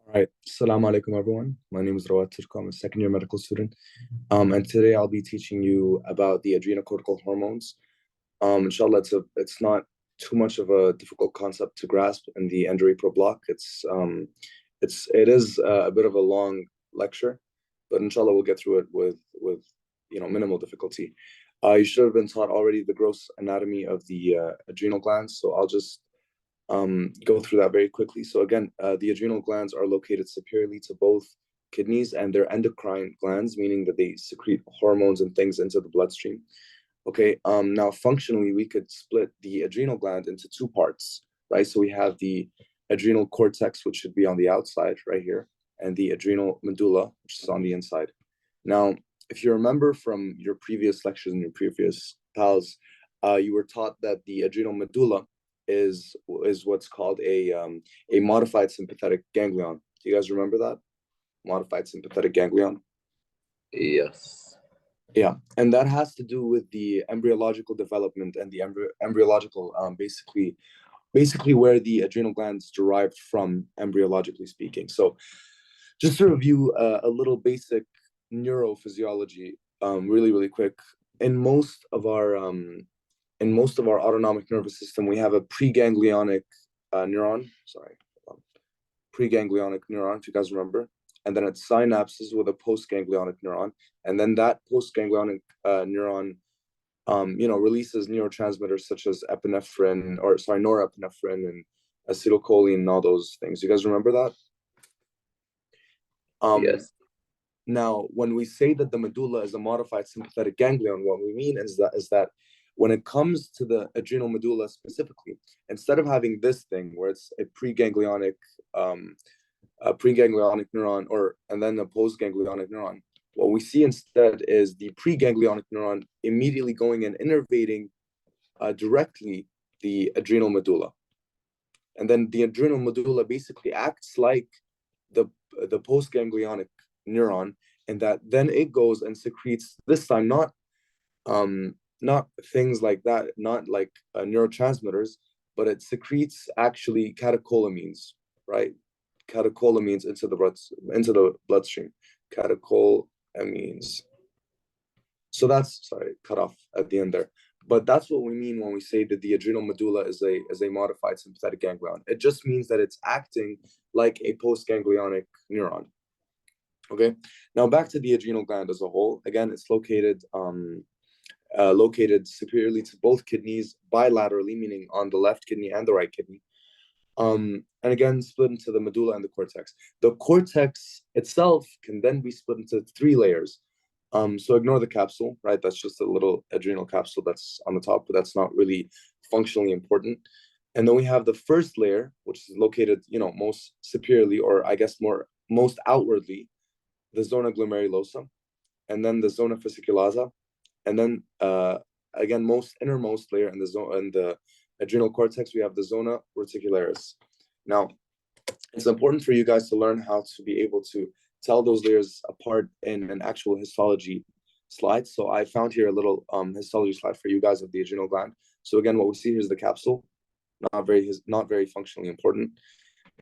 All right. Assalamu alaikum, everyone. My name is Rawad Turko. I'm a second year medical student. And today I'll be teaching you about the adrenocortical hormones. Inshallah, it's not too much of a difficult concept to grasp in the Pro block. It is a bit of a long lecture, but inshallah we'll get through it with minimal difficulty. You should have been taught already the gross anatomy of the adrenal glands, so I'll just go through that very quickly. So again, the adrenal glands are located superiorly to both kidneys, and they're endocrine glands, meaning that they secrete hormones and things into the bloodstream. Okay, now functionally, we could split the adrenal gland into two parts, right? So we have the adrenal cortex, which should be on the outside right here, and the adrenal medulla, which is on the inside. Now, if you remember from your previous lectures and your previous PALs, you were taught that the adrenal medulla is what's called a modified sympathetic ganglion. Do you guys remember that? Modified sympathetic ganglion? Yes. Yeah, and that has to do with the embryological development and the embryological basically where the adrenal glands derived from, embryologically speaking. So just to review a little basic neurophysiology, really quick. In most of our autonomic nervous system, we have a preganglionic neuron. Sorry, preganglionic neuron, if you guys remember, and then it synapses with a postganglionic neuron, and then that postganglionic neuron, releases neurotransmitters such as norepinephrine and acetylcholine and all those things. You guys remember that? Yes. Now, when we say that the medulla is a modified sympathetic ganglion, what we mean is that when it comes to the adrenal medulla specifically, instead of having this thing where it's a preganglionic neuron and then a postganglionic neuron, what we see instead is the preganglionic neuron immediately going and innervating directly the adrenal medulla. And then the adrenal medulla basically acts like the postganglionic neuron, and that then it goes and secretes, this time not things like that, not like neurotransmitters, but it secretes actually catecholamines, right? Catecholamines into the bloodstream. Catecholamines. So that's, sorry, cut off at the end there. But that's what we mean when we say that the adrenal medulla is a modified sympathetic ganglion. It just means that it's acting like a postganglionic neuron. Okay, now back to the adrenal gland as a whole. Again, it's located superiorly to both kidneys, bilaterally, meaning on the left kidney and the right kidney. And again, split into the medulla and the cortex. The cortex itself can then be split into three layers. So ignore the capsule, right? That's just a little adrenal capsule that's on the top, but that's not really functionally important. And then we have the first layer, which is located, most superiorly, or I guess most outwardly, the zona glomerulosa, and then the zona fasciculosa, and then again, most innermost layer in the adrenal cortex, we have the zona reticularis. Now, it's important for you guys to learn how to be able to tell those layers apart in an actual histology slide. So I found here a little histology slide for you guys of the adrenal gland. So again, what we see here is the capsule, not very functionally important.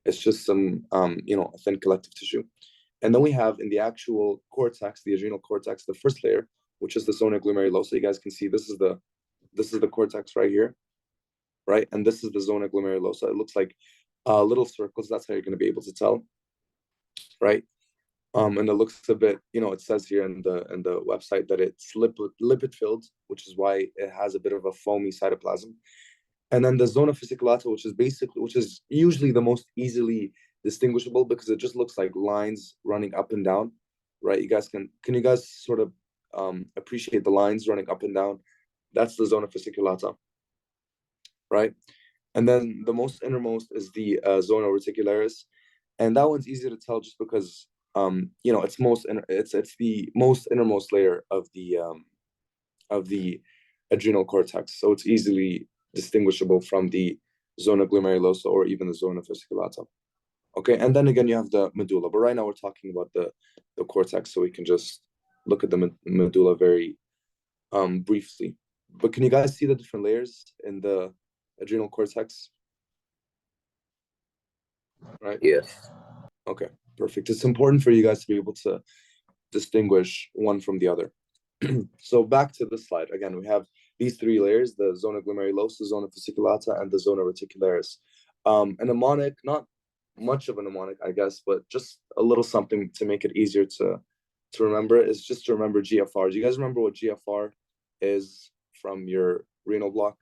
It's just some thin collective tissue. And then we have in the actual cortex, the adrenal cortex, the first layer, which is the zona glomerulosa. You guys can see this is the cortex right here, right? And this is the zona glomerulosa. It looks like little circles. That's how you're going to be able to tell, right? And it looks a bit, it says here in the website that it's lipid filled, which is why it has a bit of a foamy cytoplasm. And then the zona fasciculata, which is usually the most easily distinguishable because it just looks like lines running up and down, right? Can you guys sort of appreciate the lines running up and down? That's the zona fasciculata, right? And then the most innermost is the zona reticularis, and that one's easier to tell just because it's the most innermost layer of the adrenal cortex, so it's easily distinguishable from the zona glomerulosa or even the zona fasciculata. Okay, and then again you have the medulla, but right now we're talking about the cortex, so we can just look at the medulla very briefly. But can you guys see the different layers in the adrenal cortex? Right? Yes. Okay, perfect. It's important for you guys to be able to distinguish one from the other. So back to this slide. Again, we have these three layers, the zona glomerulosa, zona fasciculata, and the zona reticularis. A mnemonic, not much of a mnemonic, I guess, but just a little something to make it easier to remember is just to remember GFR. Do you guys remember what GFR is from your renal block?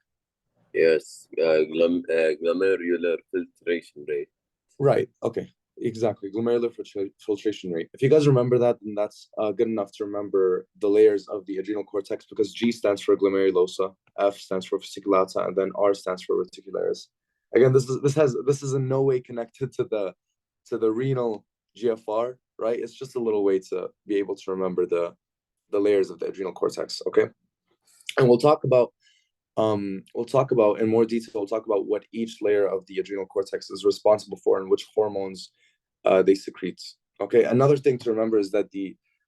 Yes, glomerular filtration rate. Right. Okay. Exactly. Glomerular filtration rate. If you guys remember that, then that's good enough to remember the layers of the adrenal cortex because G stands for glomerulosa, F stands for fasciculata, and then R stands for reticularis. Again, this is in no way connected to the renal GFR, right? It's just a little way to be able to remember the layers of the adrenal cortex. Okay. And we'll talk about in more detail, we'll talk about what each layer of the adrenal cortex is responsible for and which hormones they secrete. Okay, another thing to remember is that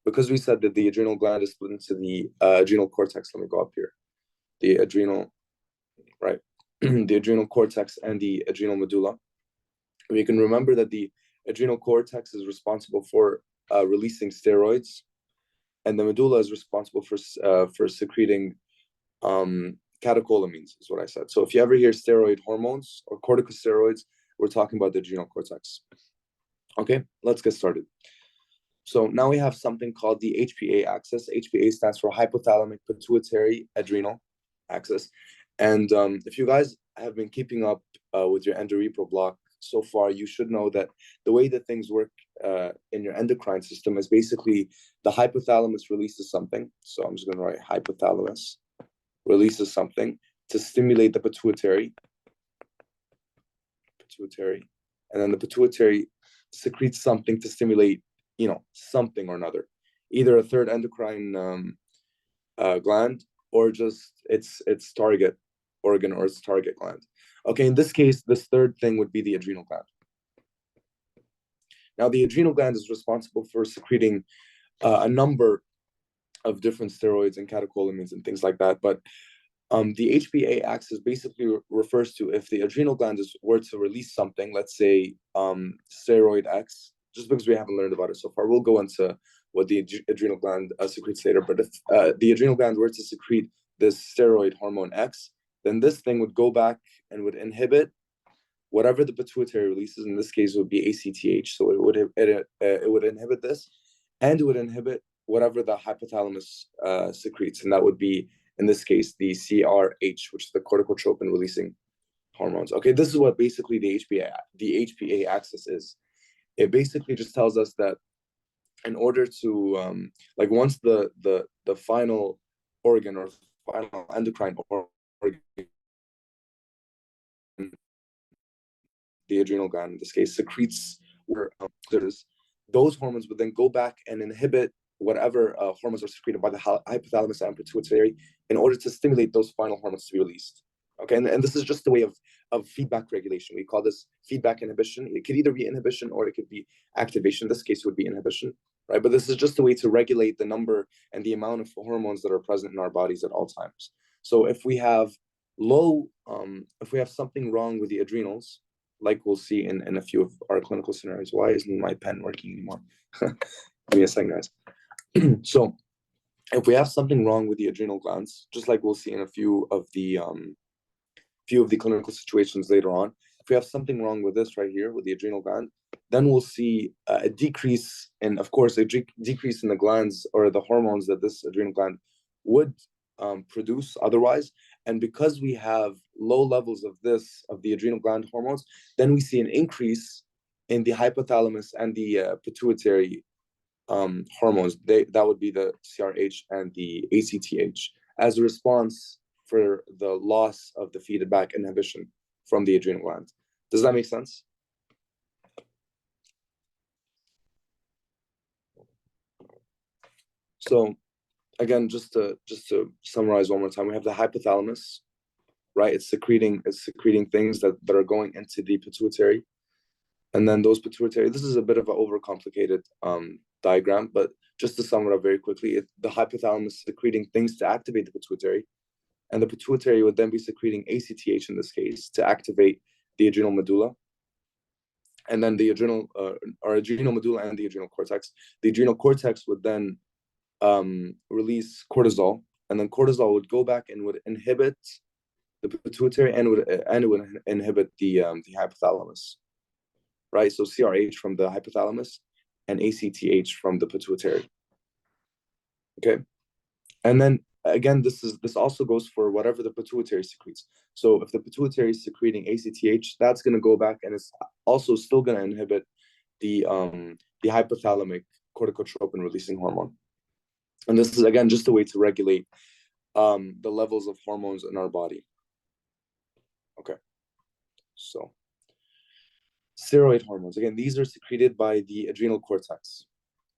because we said that the adrenal gland is split into the adrenal cortex, let me go up here. The adrenal, right? The adrenal cortex and the adrenal medulla. We can remember that the adrenal cortex is responsible for releasing steroids, and the medulla is responsible for secreting catecholamines is what I said. So if you ever hear steroid hormones or corticosteroids, we're talking about the adrenal cortex. Okay, let's get started. So now we have something called the HPA axis. HPA stands for hypothalamic pituitary adrenal axis. And if you guys have been keeping up with your endorepial block so far, you should know that the way that things work in your endocrine system is basically the hypothalamus releases something. So I'm just going to write hypothalamus releases something to stimulate the pituitary, and then the pituitary secretes something to stimulate, something or another, either a third endocrine gland or just its target organ or its target gland. Okay, in this case, this third thing would be the adrenal gland. Now, the adrenal gland is responsible for secreting a number of different steroids and catecholamines and things like that, but the HPA axis basically refers to if the adrenal gland were to release something, let's say steroid X, just because we haven't learned about it so far. We'll go into what the adrenal gland secretes later. But if the adrenal gland were to secrete this steroid hormone X, then this thing would go back and would inhibit whatever the pituitary releases. In this case, it would be ACTH. So it would inhibit this, and it would inhibit whatever the hypothalamus secretes, and that would be, in this case, the CRH, which is the corticotropin releasing hormones. Okay, this is what basically the HPA axis is. It basically just tells us that in order to once the final organ or final endocrine organ, the adrenal gland in this case, secretes those hormones would then go back and inhibit whatever hormones are secreted by the hypothalamus and pituitary in order to stimulate those final hormones to be released. Okay, and this is just a way of feedback regulation. We call this feedback inhibition. It could either be inhibition or it could be activation. In this case, it would be inhibition, right? But this is just a way to regulate the number and the amount of hormones that are present in our bodies at all times. So if we have if we have something wrong with the adrenals, like we'll see in a few of our clinical scenarios. Why isn't my pen working anymore? Give me a second, guys. So if we have something wrong with the adrenal glands, just like we'll see in a few of the clinical situations later on, if we have something wrong with this right here with the adrenal gland, then we'll see a decrease in, of course, a decrease in the glands or the hormones that this adrenal gland would produce otherwise. And because we have low levels of the adrenal gland hormones, then we see an increase in the hypothalamus and the pituitary hormones. That would be the CRH and the ACTH as a response for the loss of the feedback inhibition from the adrenal gland. Does that make sense? So again, just to summarize one more time, we have the hypothalamus, right? It's secreting things that are going into the pituitary. And then those pituitary, this is a bit of an overcomplicated diagram, but just to sum it up very quickly, the hypothalamus is secreting things to activate the pituitary, and the pituitary would then be secreting ACTH in this case to activate the adrenal medulla. and then the adrenal or adrenal medulla and the adrenal cortex. The adrenal cortex would then release cortisol, and then cortisol would go back and would inhibit the pituitary and would inhibit the hypothalamus, right? So CRH from the hypothalamus and ACTH from the pituitary. Okay, and then again, this also goes for whatever the pituitary secretes. So if the pituitary is secreting ACTH, that's going to go back and it's also still going to inhibit the hypothalamic corticotropin releasing hormone. And this is again just a way to regulate the levels of hormones in our body. Okay, so steroid hormones, again, these are secreted by the adrenal cortex.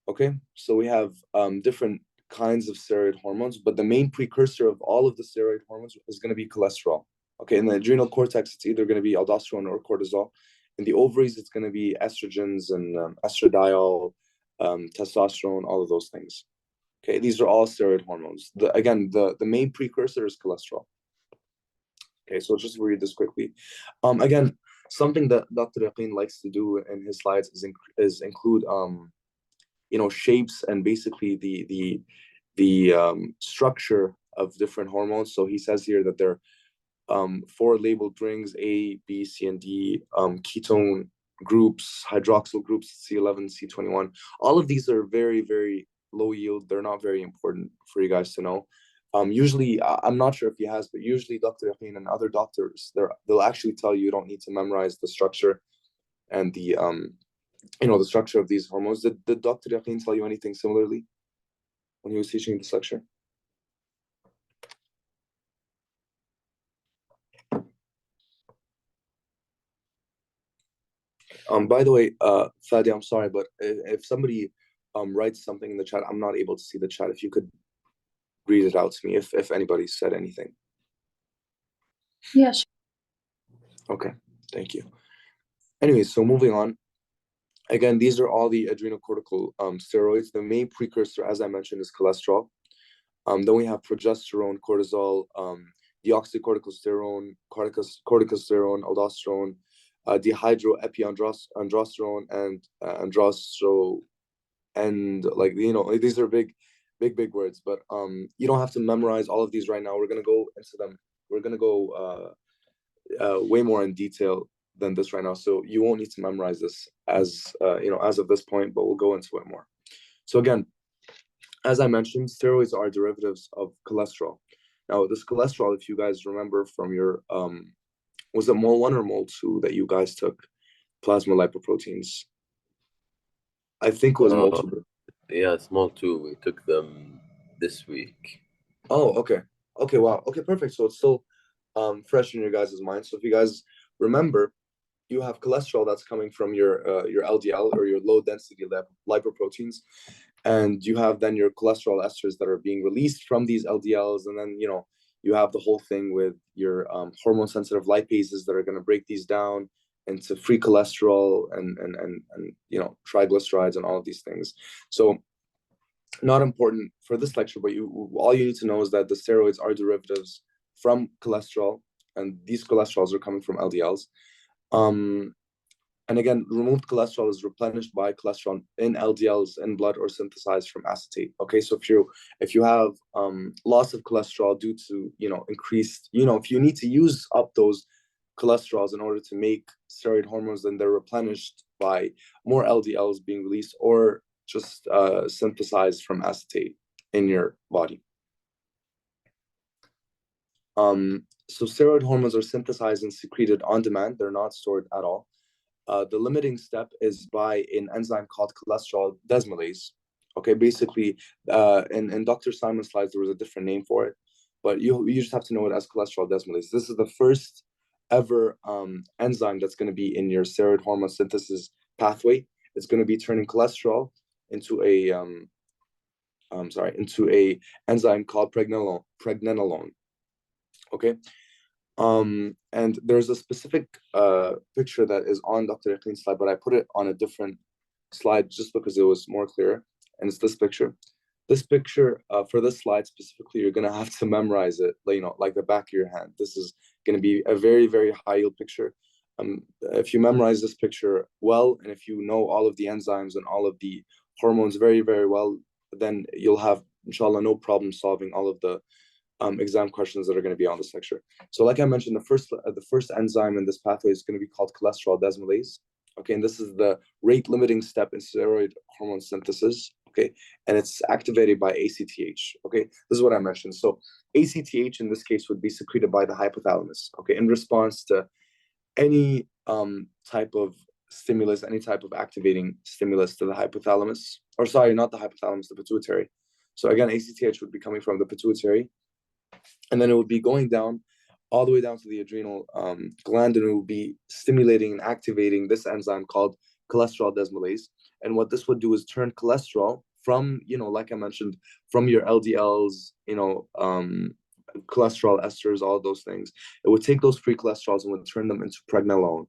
Okay, so we have different kinds of steroid hormones, but the main precursor of all of the steroid hormones is going to be cholesterol. Okay, in the adrenal cortex, it's either going to be aldosterone or cortisol. In the ovaries, it's going to be estrogens and estradiol, testosterone, all of those things. Okay, these are all steroid hormones. The main precursor is cholesterol. Okay, so just read this quickly. Again, something that Dr. Yaqeen likes to do in his slides is include shapes and basically the structure of different hormones. So he says here that there are 4 labeled rings: A, B, C, and D, ketone groups, hydroxyl groups, C11, C21. All of these are very, very low yield. They're not very important for you guys to know. Usually, I'm not sure if he has, but usually Dr. Yaqeen and other doctors, they'll actually tell you don't need to memorize the structure and the structure of these hormones. Did Dr. Yaqeen tell you anything similarly when he was teaching this lecture? By the way, Fadi, I'm sorry, but if somebody writes something in the chat, I'm not able to see the chat. If you could read it out to me, if anybody said anything. Yeah, sure. Okay, thank you. Anyway, so moving on. Again, these are all the adrenocortical steroids. The main precursor, as I mentioned, is cholesterol. Then we have progesterone, cortisol, deoxycorticosterone, corticosterone, aldosterone, dehydroepiandrosterone, and androsterone, and these are big words, but you don't have to memorize all of these right now. We're gonna go into them. We're gonna go way more in detail than this right now, so you won't need to memorize this as of this point, but we'll go into it more. So again, as I mentioned, steroids are derivatives of cholesterol. Now, this cholesterol, if you guys remember from your was it mol 1 or mol 2 that you guys took, plasma lipoproteins? I think it was mol 2. Yeah, mol 2. We took them this week. Oh, okay. Okay, wow. Okay, perfect. So it's still fresh in your guys' minds. So if you guys remember, you have cholesterol that's coming from your LDL or your low density lipoproteins, and you have then your cholesterol esters that are being released from these LDLs, and then you have the whole thing with your hormone sensitive lipases that are going to break these down into free cholesterol and triglycerides and all of these things. So not important for this lecture, but all you need to know is that the steroids are derivatives from cholesterol, and these cholesterols are coming from LDLs. And again, removed cholesterol is replenished by cholesterol in LDLs in blood or synthesized from acetate. Okay, so if you have loss of cholesterol due to increased, if you need to use up those cholesterols in order to make steroid hormones, then they're replenished by more LDLs being released or just synthesized from acetate in your body. So steroid hormones are synthesized and secreted on demand. They're not stored at all. The limiting step is by an enzyme called cholesterol desmolase. Okay, basically, in Dr. Simon's slides, there was a different name for it, but you just have to know it as cholesterol desmolase. This is the first ever enzyme that's going to be in your steroid hormone synthesis pathway. It's going to be turning cholesterol into a enzyme called pregnenolone. Okay. And there's a specific picture that is on Dr. Yaqeen's slide, but I put it on a different slide just because it was more clear. And it's this picture. This picture, for this slide specifically, you're going to have to memorize it, like the back of your hand. This is going to be a very, very high yield picture. if you memorize this picture well, and if you know all of the enzymes and all of the hormones very, very well, then you'll have, inshallah, no problem solving all of the exam questions that are going to be on this lecture. So like I mentioned, the first enzyme in this pathway is going to be called cholesterol desmolase. Okay, and this is the rate limiting step in steroid hormone synthesis. Okay, and it's activated by ACTH. Okay, this is what I mentioned. So ACTH in this case would be secreted by the hypothalamus. Okay, in response to any type of stimulus, any type of activating stimulus to the hypothalamus, or sorry, not the hypothalamus, the pituitary. So again, ACTH would be coming from the pituitary, and then it would be going down all the way down to the adrenal gland, and it would be stimulating and activating this enzyme called cholesterol desmolase. And what this would do is turn cholesterol from, like I mentioned, from your LDLs, cholesterol esters, all those things. It would take those free cholesterols and would turn them into pregnenolone.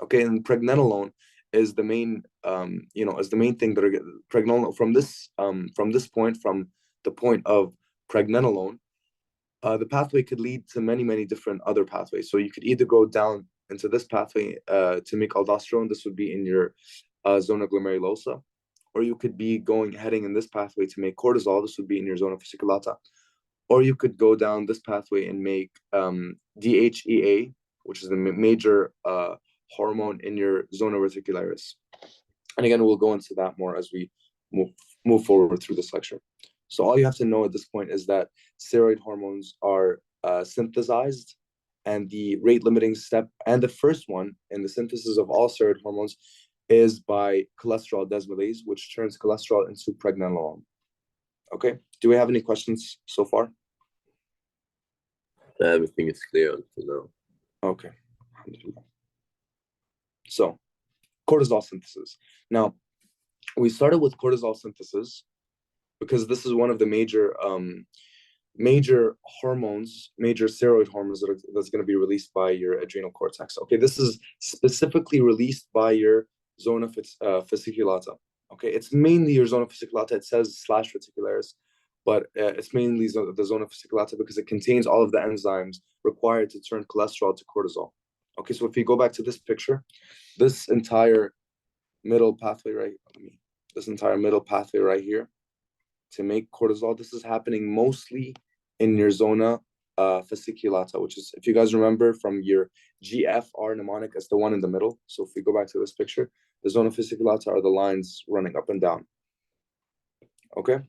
Okay, and pregnenolone is the main, is the main thing that are pregnenolone from this point, from the point of pregnenolone. The pathway could lead to many, many different other pathways. So you could either go down into this pathway to make aldosterone. This would be in your zona glomerulosa, or you could be heading in this pathway to make cortisol. This would be in your zona fasciculata, or you could go down this pathway and make DHEA, which is the major hormone in your zona reticularis. And again, we'll go into that more as we move forward through this lecture. So all you have to know at this point is that steroid hormones are synthesized, and the rate limiting step and the first one in the synthesis of all steroid hormones is by cholesterol desmolase, which turns cholesterol into pregnenolone. Okay, do we have any questions so far? Everything is clear until now. Okay. So, cortisol synthesis. Now, we started with cortisol synthesis because this is one of the major hormones, major steroid hormones that's going to be released by your adrenal cortex. Okay, this is specifically released by your zona fasciculata. Okay, it's mainly your zona fasciculata. It says / reticularis, but it's mainly the zona fasciculata because it contains all of the enzymes required to turn cholesterol to cortisol. Okay, so if you go back to this picture, this entire middle pathway right here to make cortisol, this is happening mostly in your zona fasciculata, which is, if you guys remember from your GFR mnemonic, it's the one in the middle. So if we go back to this picture, the zona fasciculata are the lines running up and down. Okay,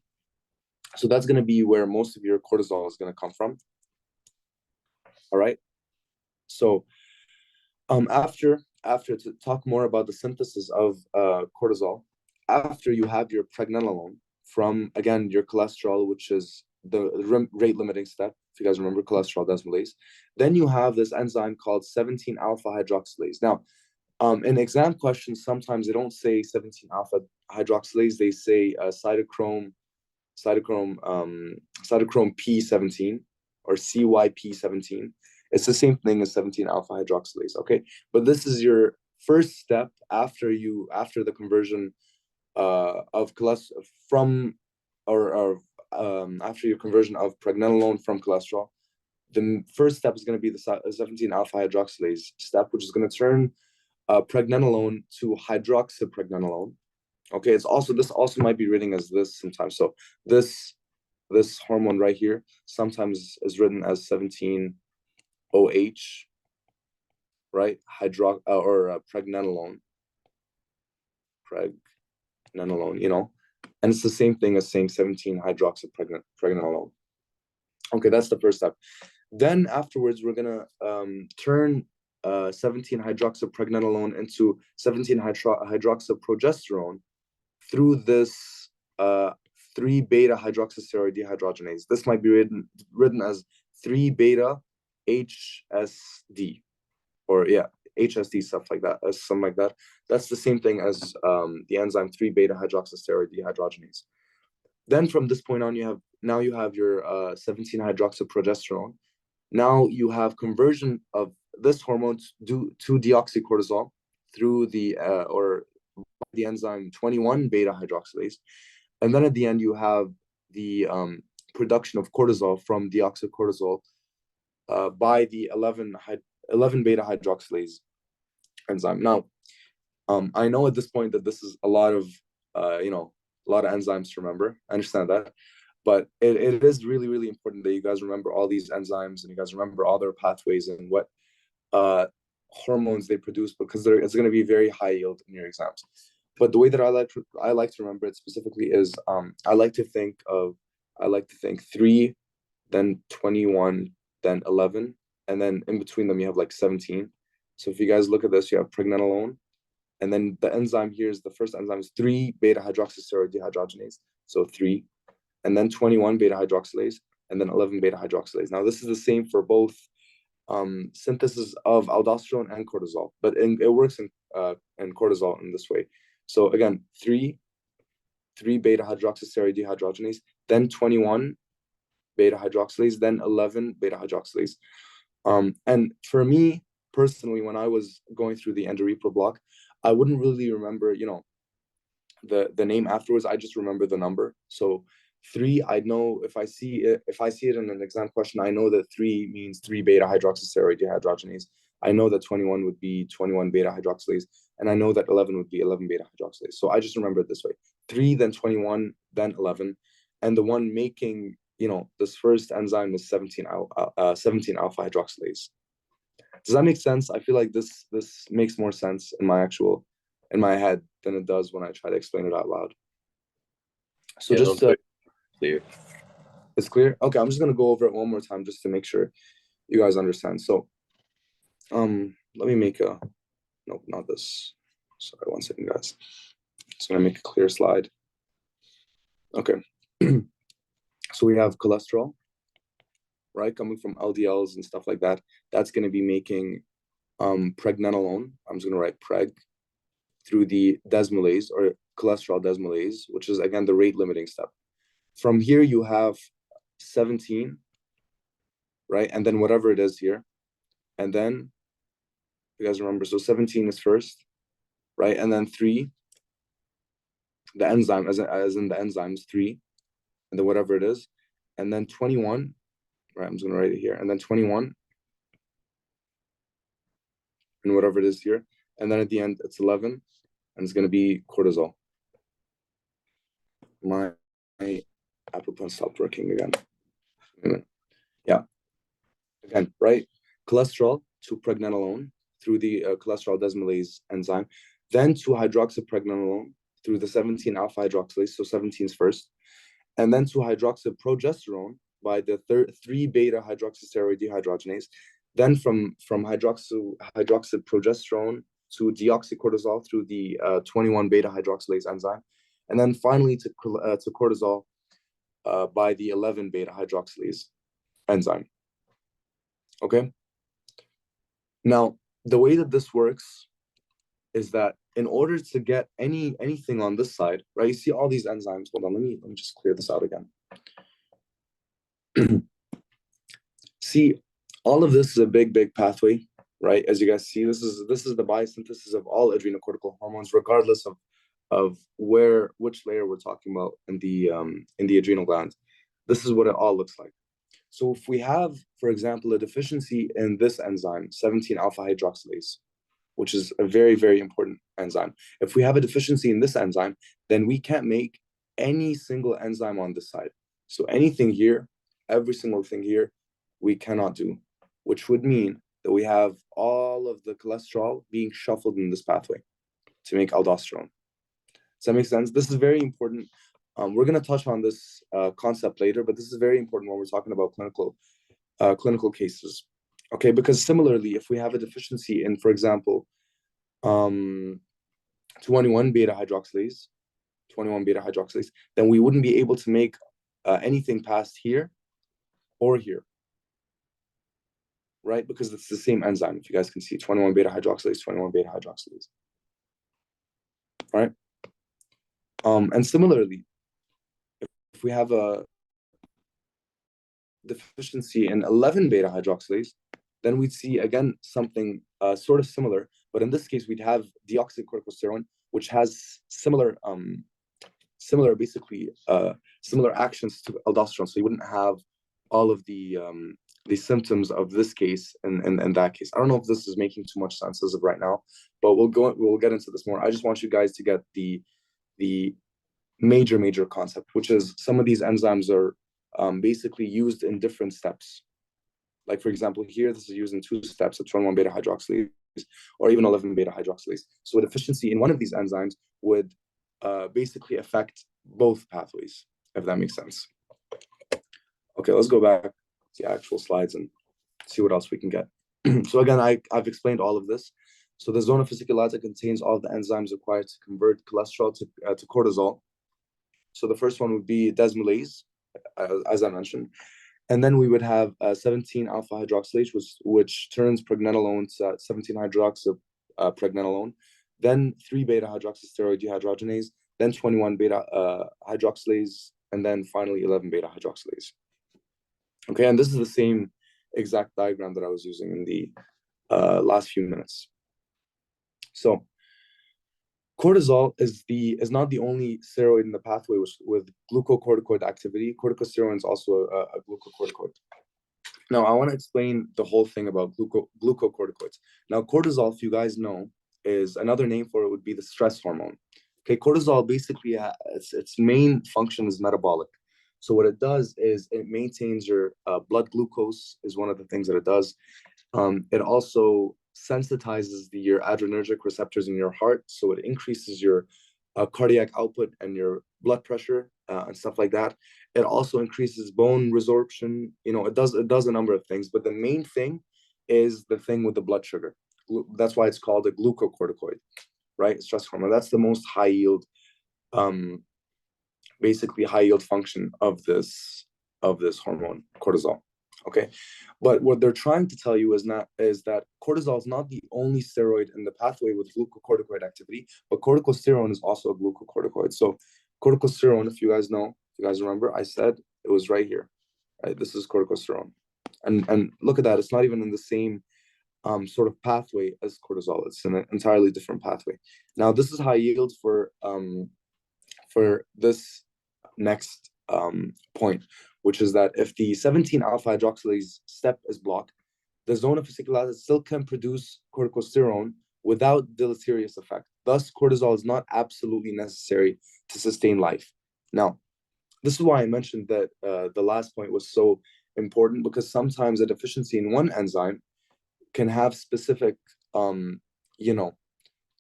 so that's going to be where most of your cortisol is going to come from. All right, so after to talk more about the synthesis of cortisol, after you have your pregnenolone from, again, your cholesterol, which is the rate limiting step, if you guys remember, cholesterol desmolase, then you have this enzyme called 17-alpha hydroxylase. Now, in exam questions, sometimes they don't say 17-alpha hydroxylase, they say cytochrome P17 or CYP17. It's the same thing as 17-alpha hydroxylase. Okay, but this is your first step after the conversion of cholesterol after your conversion of pregnenolone from cholesterol. The first step is going to be the 17-alpha hydroxylase step, which is going to turn pregnenolone to hydroxypregnenolone. Okay, this also might be written as this sometimes. So this hormone right here sometimes is written as 17-OH, right? Pregnenolone. Pregnenolone, and it's the same thing as saying 17-hydroxypregnenolone. Okay, that's the first step. Then afterwards, we're gonna turn 17-hydroxypregnenolone into 17-hydroxyprogesterone through this 3-beta-hydroxysteroid dehydrogenase. This might be written as 3-beta-HSD, or HSD, stuff like that, something like that. That's the same thing as the enzyme 3-beta-hydroxysteroid dehydrogenase. Then from this point on, you have your 17-hydroxyprogesterone. Now you have conversion of this hormone to deoxycortisol through the enzyme 21-beta-hydroxylase. And then at the end, you have the production of cortisol from deoxycortisol by the 11-beta-hydroxylase. enzyme. Now, I know at this point that this is a lot of a lot of enzymes to remember. I understand that, but it is really, really important that you guys remember all these enzymes and you guys remember all their pathways and what hormones they produce, because it's going to be very high yield in your exams. But the way that I like to remember it specifically is I like to think 3, then 21, then 11, and then in between them you have like 17. So if you guys look at this, you have pregnenolone, and then the enzyme here is the first enzyme is 3 beta hydroxysteroid dehydrogenase, so 3, and then 21 beta hydroxylase, and then 11 beta hydroxylase. Now this is the same for both synthesis of aldosterone and cortisol, but it works in cortisol in this way. So again, 3 beta hydroxysteroid dehydrogenase, then 21 beta hydroxylase, then 11 beta hydroxylase. And for me personally, when I was going through the Adrenocortical block, I wouldn't really remember, the name afterwards. I just remember the number. So 3, I know if I see it in an exam question, I know that 3 means 3 beta hydroxysteroid dehydrogenase. I know that 21 would be 21 beta hydroxylase, and I know that 11 would be 11 beta hydroxylase. So I just remember it this way: 3, then 21, then 11, and the one making this first enzyme is 17 alpha hydroxylase. Does that make sense? I feel like this makes more sense in my head than it does when I try to explain it out loud. So Yeah, just clear. It's clear? Okay, I'm just gonna go over it one more time just to make sure you guys understand. So let me make nope, not this. Sorry, one second, guys. Just gonna make a clear slide. Okay. So we have cholesterol, right, coming from LDLs and stuff like that. That's gonna be making pregnenolone. I'm just gonna write preg through the desmolase or cholesterol desmolase, which is again the rate limiting step. From here you have 17, right? And then whatever it is here. And then, you guys remember, so 17 is first, right? And then 3, the enzyme, as in the enzyme is 3, and then whatever it is. And then 21, right? I'm just going to write it here. And then 21, and whatever it is here. And then at the end, it's 11, and it's going to be cortisol. My Apple Pen stopped working again. Yeah. Again, right? Cholesterol to pregnenolone through the cholesterol desmolase enzyme, then to hydroxypregnenolone through the 17 alpha hydroxylase, so 17 is first, and then to hydroxyprogesterone by the 3 beta hydroxysteroid dehydrogenase, then from hydroxyprogesterone to deoxycortisol through the 21 beta hydroxylase enzyme, and then finally to cortisol by the 11 beta hydroxylase enzyme. Okay. Now, the way that this works is that in order to get anything on this side, right? You see all these enzymes. Hold on, let me just clear this out again. See, all of this is a big pathway, right? As you guys see, this is the biosynthesis of all adrenocortical hormones, regardless of which layer we're talking about in the adrenal gland. This is what it all looks like. So if we have, for example, a deficiency in this enzyme, 17 alpha hydroxylase, which is a very, very important enzyme. If we have a deficiency in this enzyme, then we can't make any single enzyme on this side. So anything here, every single thing here, we cannot do, which would mean that we have all of the cholesterol being shuffled in this pathway to make aldosterone. Does that make sense? This is very important. We're going to touch on this concept later, but this is very important when we're talking about clinical cases. Okay, because similarly, if we have a deficiency in, for example, 21 beta hydroxylase, then we wouldn't be able to make anything past here or here, right? Because it's the same enzyme. If you guys can see, 21 beta hydroxylase, right? And similarly, if we have a deficiency in 11 beta hydroxylase, then we'd see again something sort of similar, but in this case we'd have deoxycorticosterone, which has similar actions to aldosterone. So you wouldn't have all of the symptoms of this case and that case. I don't know if this is making too much sense as of right now, but we'll get into this more. I just want you guys to get the major concept, which is some of these enzymes are basically used in different steps. Like, for example, here, this is used in 2 steps at 21 beta hydroxylase or even 11 beta hydroxylase. So a deficiency in one of these enzymes would basically affect both pathways, if that makes sense. Okay, let's go back to the actual slides and see what else we can get. So again, I've explained all of this. So the zona fasciculata contains all the enzymes required to convert cholesterol to cortisol. So the first one would be desmolase, as I mentioned. And then we would have 17-alpha hydroxylase, which turns pregnenolone to 17-hydroxypregnenolone, then 3-beta hydroxysteroid dehydrogenase, then 21-beta hydroxylase, and then finally 11-beta hydroxylase. Okay, and this is the same exact diagram that I was using in the last few minutes. So cortisol is not the only steroid in the pathway with glucocorticoid activity. Corticosteroid is also a glucocorticoid. Now, I want to explain the whole thing about glucocorticoids. Now, cortisol, if you guys know, is another name for it would be the stress hormone. Okay, cortisol basically, its main function is metabolic. So what it does is it maintains your blood glucose is one of the things that it does. It also sensitizes your adrenergic receptors in your heart, so it increases your cardiac output and your blood pressure and stuff like that. It also increases bone resorption. It does a number of things, but the main thing is the thing with the blood sugar. That's why it's called a glucocorticoid, right? Stress hormone. That's the most high yield, basically high yield function of this hormone, cortisol. Okay, but what they're trying to tell you is that cortisol is not the only steroid in the pathway with glucocorticoid activity, but corticosterone is also a glucocorticoid. So corticosterone, if you guys remember, I said it was right here. Right, this is corticosterone, and look at that. It's not even in the same sort of pathway as cortisol. It's in an entirely different pathway. Now, this is high yield for this next point, which is that if the 17-alpha hydroxylase step is blocked, the zona fasciculata still can produce corticosterone without deleterious effect. Thus, cortisol is not absolutely necessary to sustain life. Now, this is why I mentioned that the last point was so important, because sometimes a deficiency in one enzyme can have specific,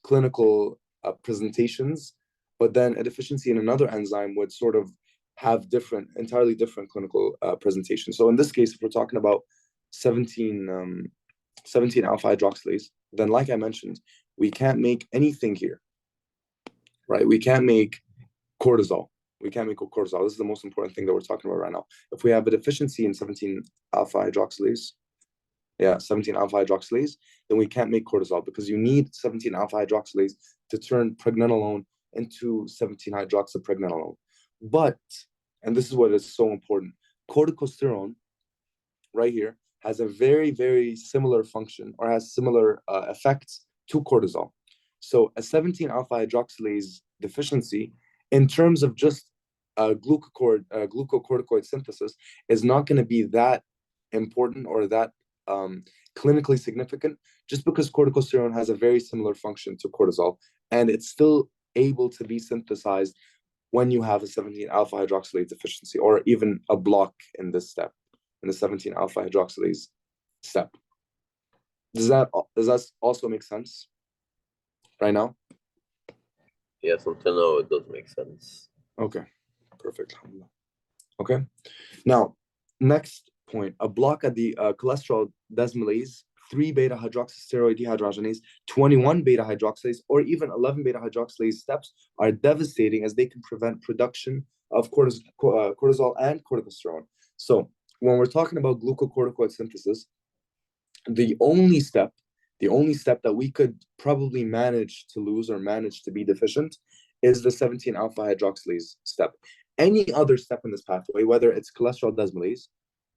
clinical presentations, but then a deficiency in another enzyme would sort of have entirely different clinical presentations. So in this case, if we're talking about 17-alpha hydroxylase, then like I mentioned, we can't make anything here, right? We can't make cortisol. This is the most important thing that we're talking about right now. If we have a deficiency in 17-alpha hydroxylase, then we can't make cortisol, because you need 17-alpha hydroxylase to turn pregnenolone into 17-hydroxypregnenolone. But, and this is what is so important, corticosterone right here has a very, very similar function, or has similar effects to cortisol. So a 17-alpha hydroxylase deficiency, in terms of just glucocorticoid synthesis, is not going to be that important or that clinically significant, just because corticosterone has a very similar function to cortisol, and it's still able to be synthesized when you have a 17-alpha hydroxylase deficiency, or even a block in this step, in the 17-alpha hydroxylase step. Does that also make sense right now? Yes, until now it does make sense. Okay, perfect. Okay, now next point, a block at the cholesterol desmolase, 3-beta hydroxysteroid dehydrogenase, 21-beta hydroxylase, or even 11-beta hydroxylase steps are devastating, as they can prevent production of cortisol and corticosterone. So when we're talking about glucocorticoid synthesis, the only step that we could probably manage to lose or manage to be deficient is the 17-alpha hydroxylase step. Any other step in this pathway, whether it's cholesterol desmolase,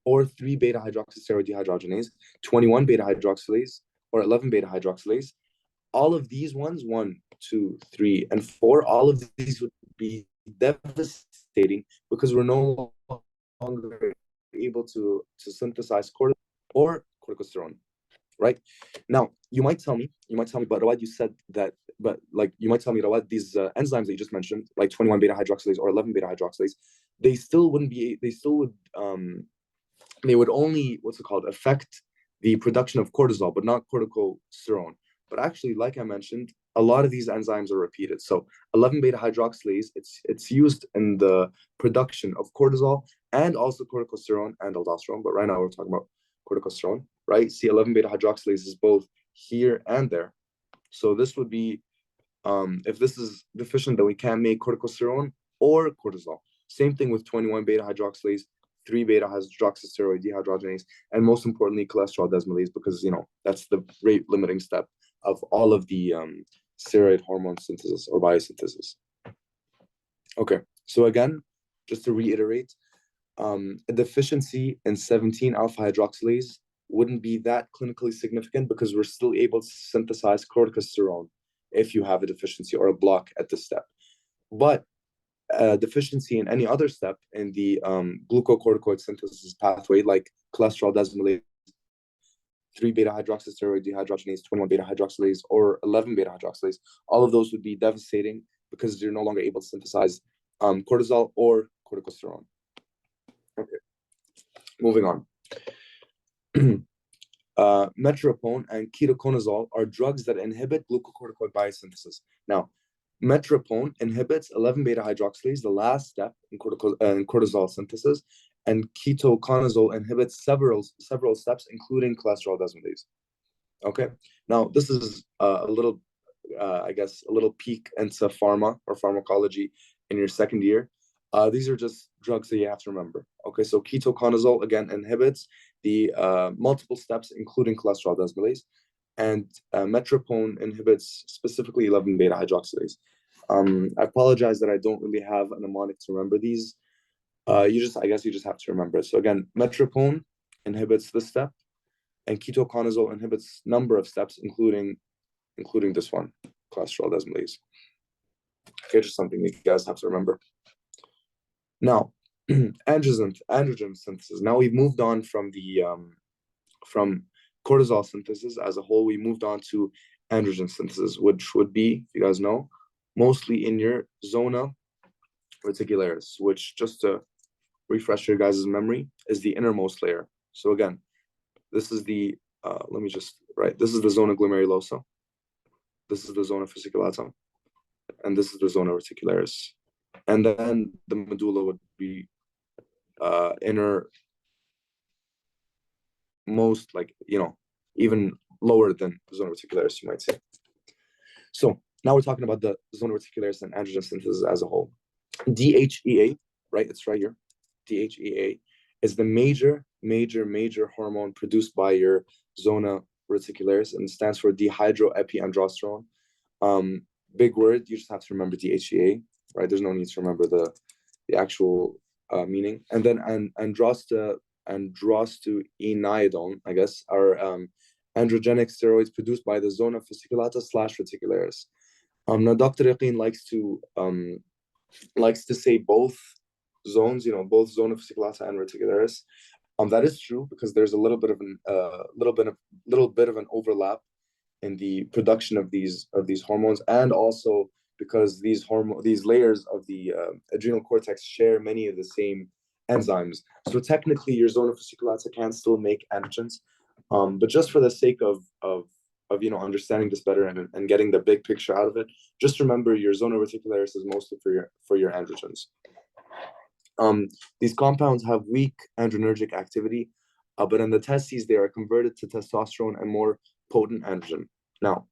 or 3-beta hydroxysteroid dehydrogenase, 21-beta hydroxylase, or 11-beta hydroxylase, all of these ones, 1, 2, 3, and 4, all of these would be devastating, because we're no longer able to synthesize cortisol or corticosterone, right? Now, you might tell me, but Rawad, you said that, but like you might tell me, Rawad, these enzymes that you just mentioned, like 21 beta hydroxylase or 11 beta hydroxylase, they would only, affect the production of cortisol, but not corticosterone. But actually, like I mentioned, a lot of these enzymes are repeated. So 11 beta hydroxylase, it's used in the production of cortisol and also corticosterone and aldosterone. But right now we're talking about corticosterone, right? See, 11 beta hydroxylase is both here and there. So this would be, if this is deficient, then we can't make corticosterone or cortisol. Same thing with 21 beta hydroxylase, 3 beta hydroxysteroid dehydrogenase, and most importantly, cholesterol desmolase, because that's the rate limiting step of all of the steroid hormone synthesis or biosynthesis. Okay, so again, just to reiterate, a deficiency in 17 alpha hydroxylase wouldn't be that clinically significant because we're still able to synthesize corticosterone if you have a deficiency or a block at this step. But deficiency in any other step in the glucocorticoid synthesis pathway, like cholesterol desmolase, 3 beta hydroxysteroid dehydrogenase, 21 beta hydroxylase, or 11 beta hydroxylase, all of those would be devastating because you're no longer able to synthesize cortisol or corticosterone. Okay, moving on. Metropone and ketoconazole are drugs that inhibit glucocorticoid biosynthesis. Now, metropone inhibits 11 beta hydroxylase, the last step in cortisol synthesis, and ketoconazole inhibits several steps, including cholesterol desmolase. Okay, now this is a little peek into pharma or pharmacology in your second year. These are just drugs that you have to remember. Okay, so ketoconazole again inhibits the multiple steps, including cholesterol desmolase, and metropone inhibits specifically 11 beta hydroxylase. I apologize that I don't really have a mnemonic to remember these. I guess you just have to remember it. So again, metropone inhibits this step, and ketoconazole inhibits number of steps, including this one, cholesterol desmolase. Okay, just something you guys have to remember. Now, androgen synthesis. Now we've moved on from the from cortisol synthesis as a whole. We moved on to androgen synthesis, which would be, if you guys know, mostly in your zona reticularis, which, just to refresh your guys' memory, is the innermost layer. So again, this is the this is the zona glomerulosa, this is the zona fasciculata, and this is the zona reticularis. And then the medulla would be innermost, even lower than the zona reticularis, you might say. So now we're talking about the zona reticularis and androgen synthesis as a whole. DHEA, right? It's right here. DHEA is the major hormone produced by your zona reticularis, and stands for dehydroepiandrosterone. Big word. You just have to remember DHEA, right? There's no need to remember the actual meaning. And then androstenedione, I guess, are androgenic steroids produced by the zona fasciculata / reticularis. Now Dr. Yaqeen likes to say both zones, both zona fasciculata and reticularis. That is true because there's a little bit of an overlap in the production of these hormones, and also because these layers of the adrenal cortex share many of the same enzymes. So technically, your zona fasciculata can still make androgens, but just for the sake of understanding this better and getting the big picture out of it, just remember your zona reticularis is mostly for your androgens. These compounds have weak adrenergic activity, but in the testes, they are converted to testosterone and more potent androgen. Now,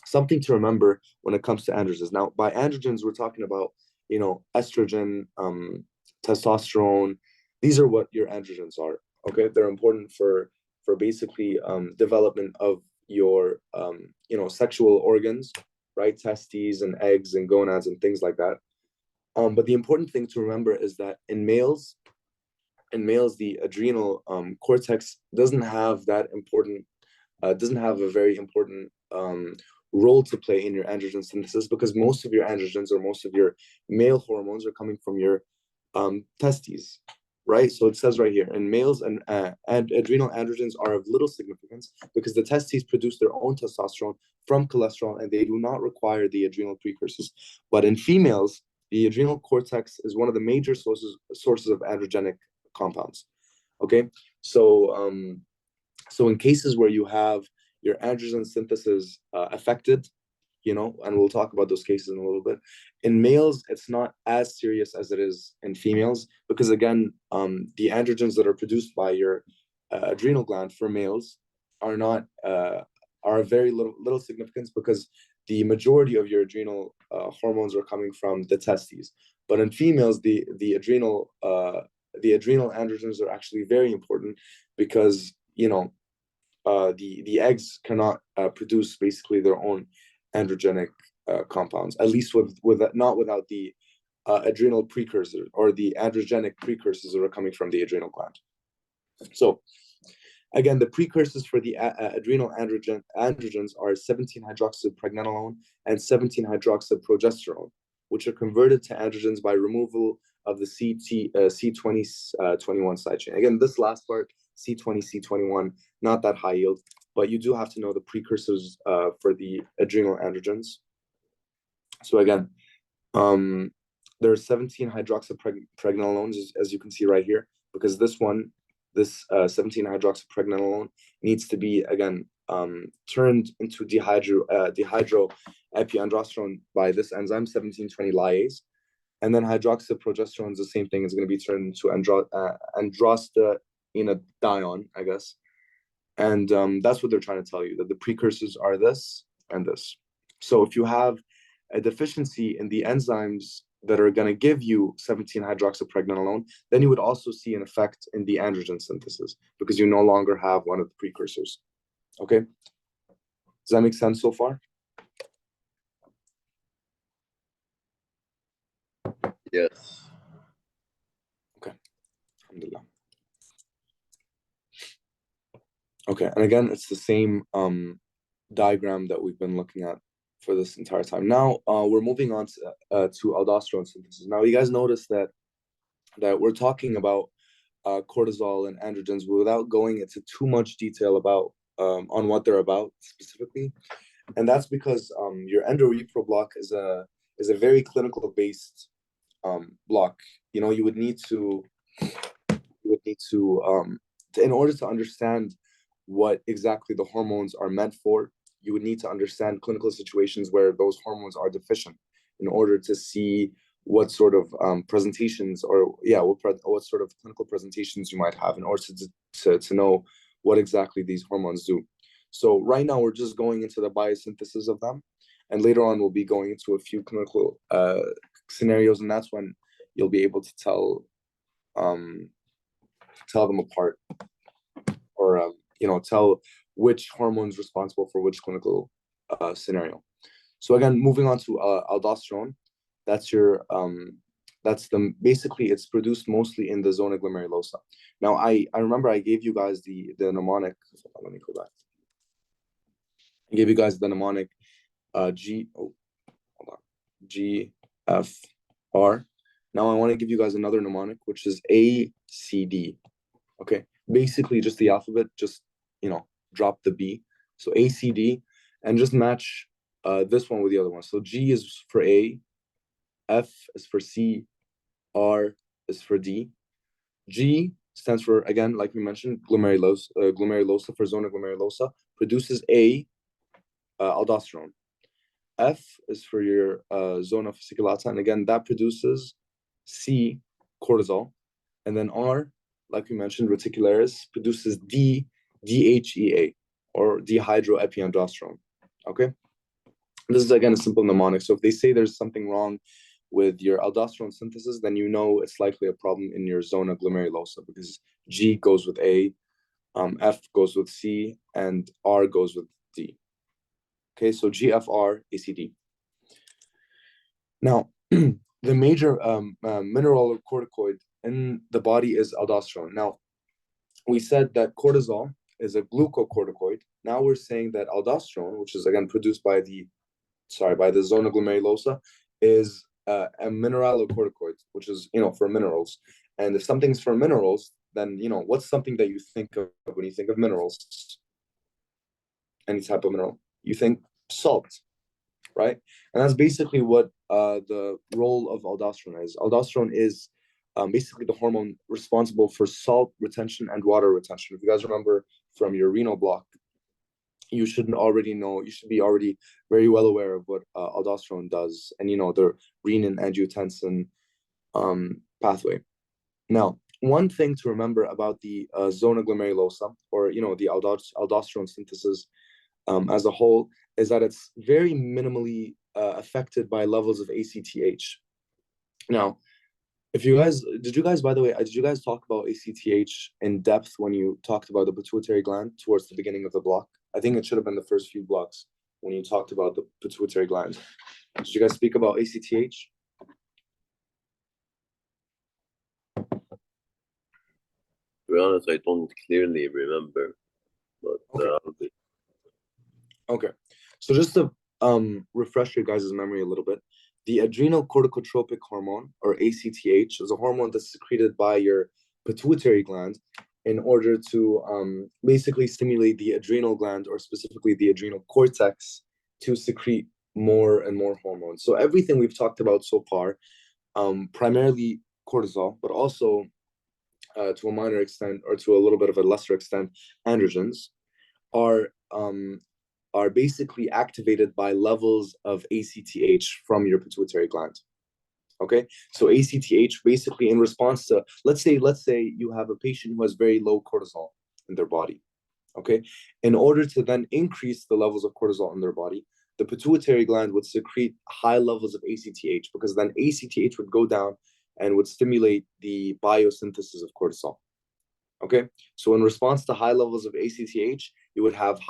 something to remember when it comes to androgens. Now, by androgens, we're talking about, estrogen, testosterone. These are what your androgens are. Okay, they're important for basically development of your sexual organs, right? Testes and eggs and gonads and things like that. But the important thing to remember is that in males, the adrenal cortex doesn't have a very important role to play in your androgen synthesis, because most of your androgens or most of your male hormones are coming from your testes. right? So it says right here, in males, and adrenal androgens are of little significance because the testes produce their own testosterone from cholesterol and they do not require the adrenal precursors. But in females, the adrenal cortex is one of the major sources of androgenic compounds. Okay, so so in cases where you have your androgen synthesis affected, and we'll talk about those cases in a little bit. In males, it's not as serious as it is in females because, again, the androgens that are produced by your adrenal gland for males are not are of very little significance because the majority of your adrenal hormones are coming from the testes. But in females, the adrenal androgens are actually very important because the eggs cannot produce basically their own androgenic compounds, at least not without the adrenal precursor or the androgenic precursors that are coming from the adrenal gland. So again, the precursors for the adrenal androgens are 17-hydroxypregnenolone and 17-hydroxyprogesterone, which are converted to androgens by removal of the C20-21 side chain. Again, this last part, C20, C21, not that high yield, but you do have to know the precursors for the adrenal androgens. So again, there are 17-hydroxypregnenolones, as you can see right here, because this 17-hydroxypregnenolone needs to be, again, turned into dehydroepiandrosterone by this enzyme, 1720 lyase. And then hydroxyprogesterone is the same thing. It's going to be turned into androstenedione, I guess. And that's what they're trying to tell you, that the precursors are this and this. So if you have a deficiency in the enzymes that are going to give you 17-hydroxypregnenolone, then you would also see an effect in the androgen synthesis because you no longer have one of the precursors. Okay? Does that make sense so far? Yes. Okay. Alhamdulillah. Okay, and again, it's the same diagram that we've been looking at for this entire time. Now, we're moving on to aldosterone synthesis. Now, you guys notice that we're talking about cortisol and androgens without going into too much detail about on what they're about specifically, and that's because your endoreproductive block is a very clinical based block. You would need to in order to understand what exactly the hormones are meant for, you would need to understand clinical situations where those hormones are deficient in order to see what sort of presentations or what sort of clinical presentations you might have in order to know what exactly these hormones do. So right now we're just going into the biosynthesis of them, and later on we'll be going into a few clinical scenarios, and that's when you'll be able to tell them apart, or tell which hormone's responsible for which clinical scenario. So again, moving on to aldosterone, that's your basically it's produced mostly in the zona glomerulosa. Now I remember I gave you guys the mnemonic. Let me go back. I gave you guys the mnemonic GFR. Now I want to give you guys another mnemonic, which is ACD. Okay, basically just the alphabet, just drop the B. So ACD, and just match this one with the other one. So G is for A, F is for C, R is for D. G stands for, again, like we mentioned, glomerulosa for zona glomerulosa, produces aldosterone. F is for your zona fasciculata, and again, that produces C, cortisol. And then R, like we mentioned, reticularis, produces DHEA, or dehydroepiandrosterone. Okay? This is, again, a simple mnemonic. So if they say there's something wrong with your aldosterone synthesis, then you know it's likely a problem in your zona glomerulosa because G goes with A, F goes with C, and R goes with D. Okay, so GFR, ACD. Now, the major mineralocorticoid in the body is aldosterone. Now, we said that cortisol is a glucocorticoid. Now we're saying that aldosterone, which is again produced by the zona glomerulosa, is a mineralocorticoid, which is for minerals. And if something's for minerals, then, what's something that you think of when you think of minerals? Any type of mineral. You think salt, right? And that's basically what the role of aldosterone is. Aldosterone is basically the hormone responsible for salt retention and water retention. If you guys remember from your renal block, you should be already very well aware of what aldosterone does, and the renin-angiotensin pathway. Now, one thing to remember about the zona glomerulosa, or the aldosterone synthesis as a whole, is that it's very minimally affected by levels of ACTH. Now, did you guys talk about ACTH in depth when you talked about the pituitary gland towards the beginning of the block? I think it should have been the first few blocks when you talked about the pituitary gland. Did you guys speak about ACTH? To be honest, I don't clearly remember, but Okay. So just to refresh your guys' memory a little bit, the adrenocorticotropic hormone, or ACTH, is a hormone that's secreted by your pituitary gland in order to basically stimulate the adrenal gland, or specifically the adrenal cortex, to secrete more and more hormones. So everything we've talked about so far, primarily cortisol, but also to a minor extent, or to a little bit of a lesser extent, androgens, are basically activated by levels of ACTH from your pituitary gland. Okay, so ACTH basically, in response to, let's say you have a patient who has very low cortisol in their body. Okay, in order to then increase the levels of cortisol in their body, the pituitary gland would secrete high levels of ACTH, because then ACTH would go down and would stimulate the biosynthesis of cortisol. Okay, so in response to high levels of ACTH, you would have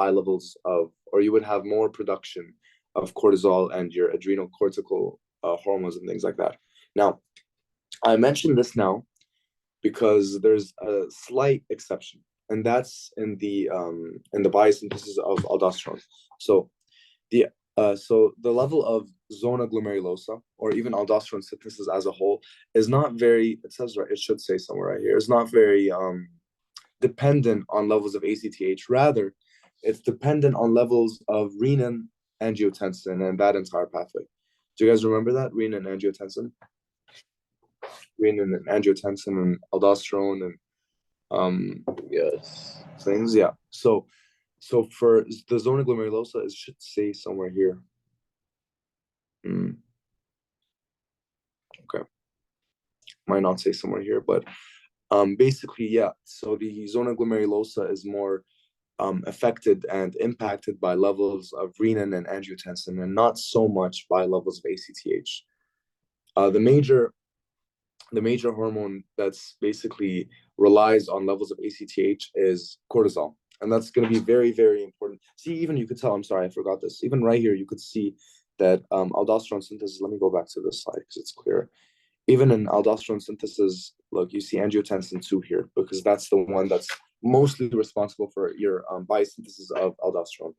more production of cortisol and your adrenocortical hormones and things like that. Now, I mentioned this now because there's a slight exception, and that's in the biosynthesis of aldosterone. So the level of zona glomerulosa, or even aldosterone synthesis as a whole, is not very, it should say somewhere right here, is not very dependent on levels of ACTH. Rather, it's dependent on levels of renin-angiotensin and that entire pathway. Do you guys remember that? Renin-angiotensin and aldosterone and yes. things. Yeah. So for the zona glomerulosa, it should say somewhere here. Okay. Might not say somewhere here, but basically, yeah. So the zona glomerulosa is more affected and impacted by levels of renin and angiotensin, and not so much by levels of ACTH. The major hormone that's basically relies on levels of ACTH is cortisol, and that's going to be very, very important. See, even you could tell, I'm sorry, I forgot this. Even right here, you could see that aldosterone synthesis. Let me go back to this slide because it's clear. Even in aldosterone synthesis, look, you see angiotensin 2 here, because that's the one that's mostly responsible for your biosynthesis of aldosterone.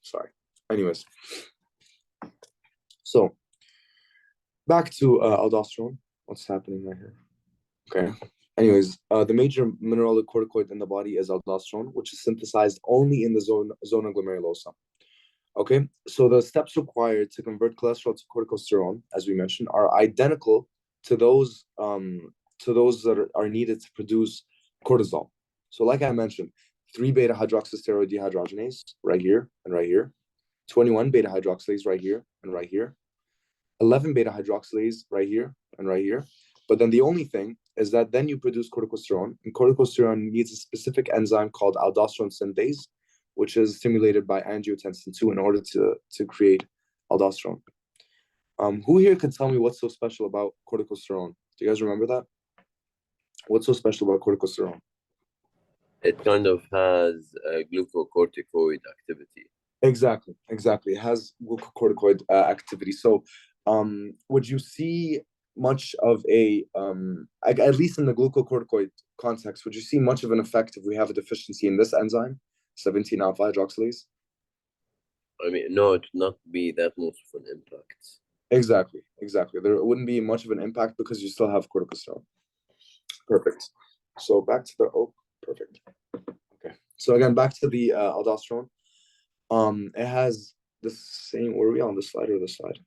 Sorry. Anyways, so back to aldosterone. What's happening right here? Okay. Anyways, the major mineralocorticoid in the body is aldosterone, which is synthesized only in the zona glomerulosa. Okay, so the steps required to convert cholesterol to corticosterone, as we mentioned, are identical to those that are needed to produce cortisol. So, like I mentioned, 3-beta hydroxysteroid dehydrogenase right here and right here, 21-beta hydroxylase right here and right here, 11-beta hydroxylase right here and right here. But then the only thing is that then you produce corticosterone, and corticosterone needs a specific enzyme called aldosterone synthase, which is stimulated by angiotensin 2 in order to create aldosterone. Who here can tell me what's so special about corticosterone? Do you guys remember that? What's so special about corticosterone? It kind of has a glucocorticoid activity. Exactly. It has glucocorticoid activity. So, would you see much of a, at least in the glucocorticoid context, would you see much of an effect if we have a deficiency in this enzyme, 17-alpha hydroxylase? I mean, no, it would not be that much of an impact. Exactly. There wouldn't be much of an impact because you still have corticosterone. Perfect. So back to the perfect. Okay. So again, back to the aldosterone. It has the same. Were we on the slide or the slide?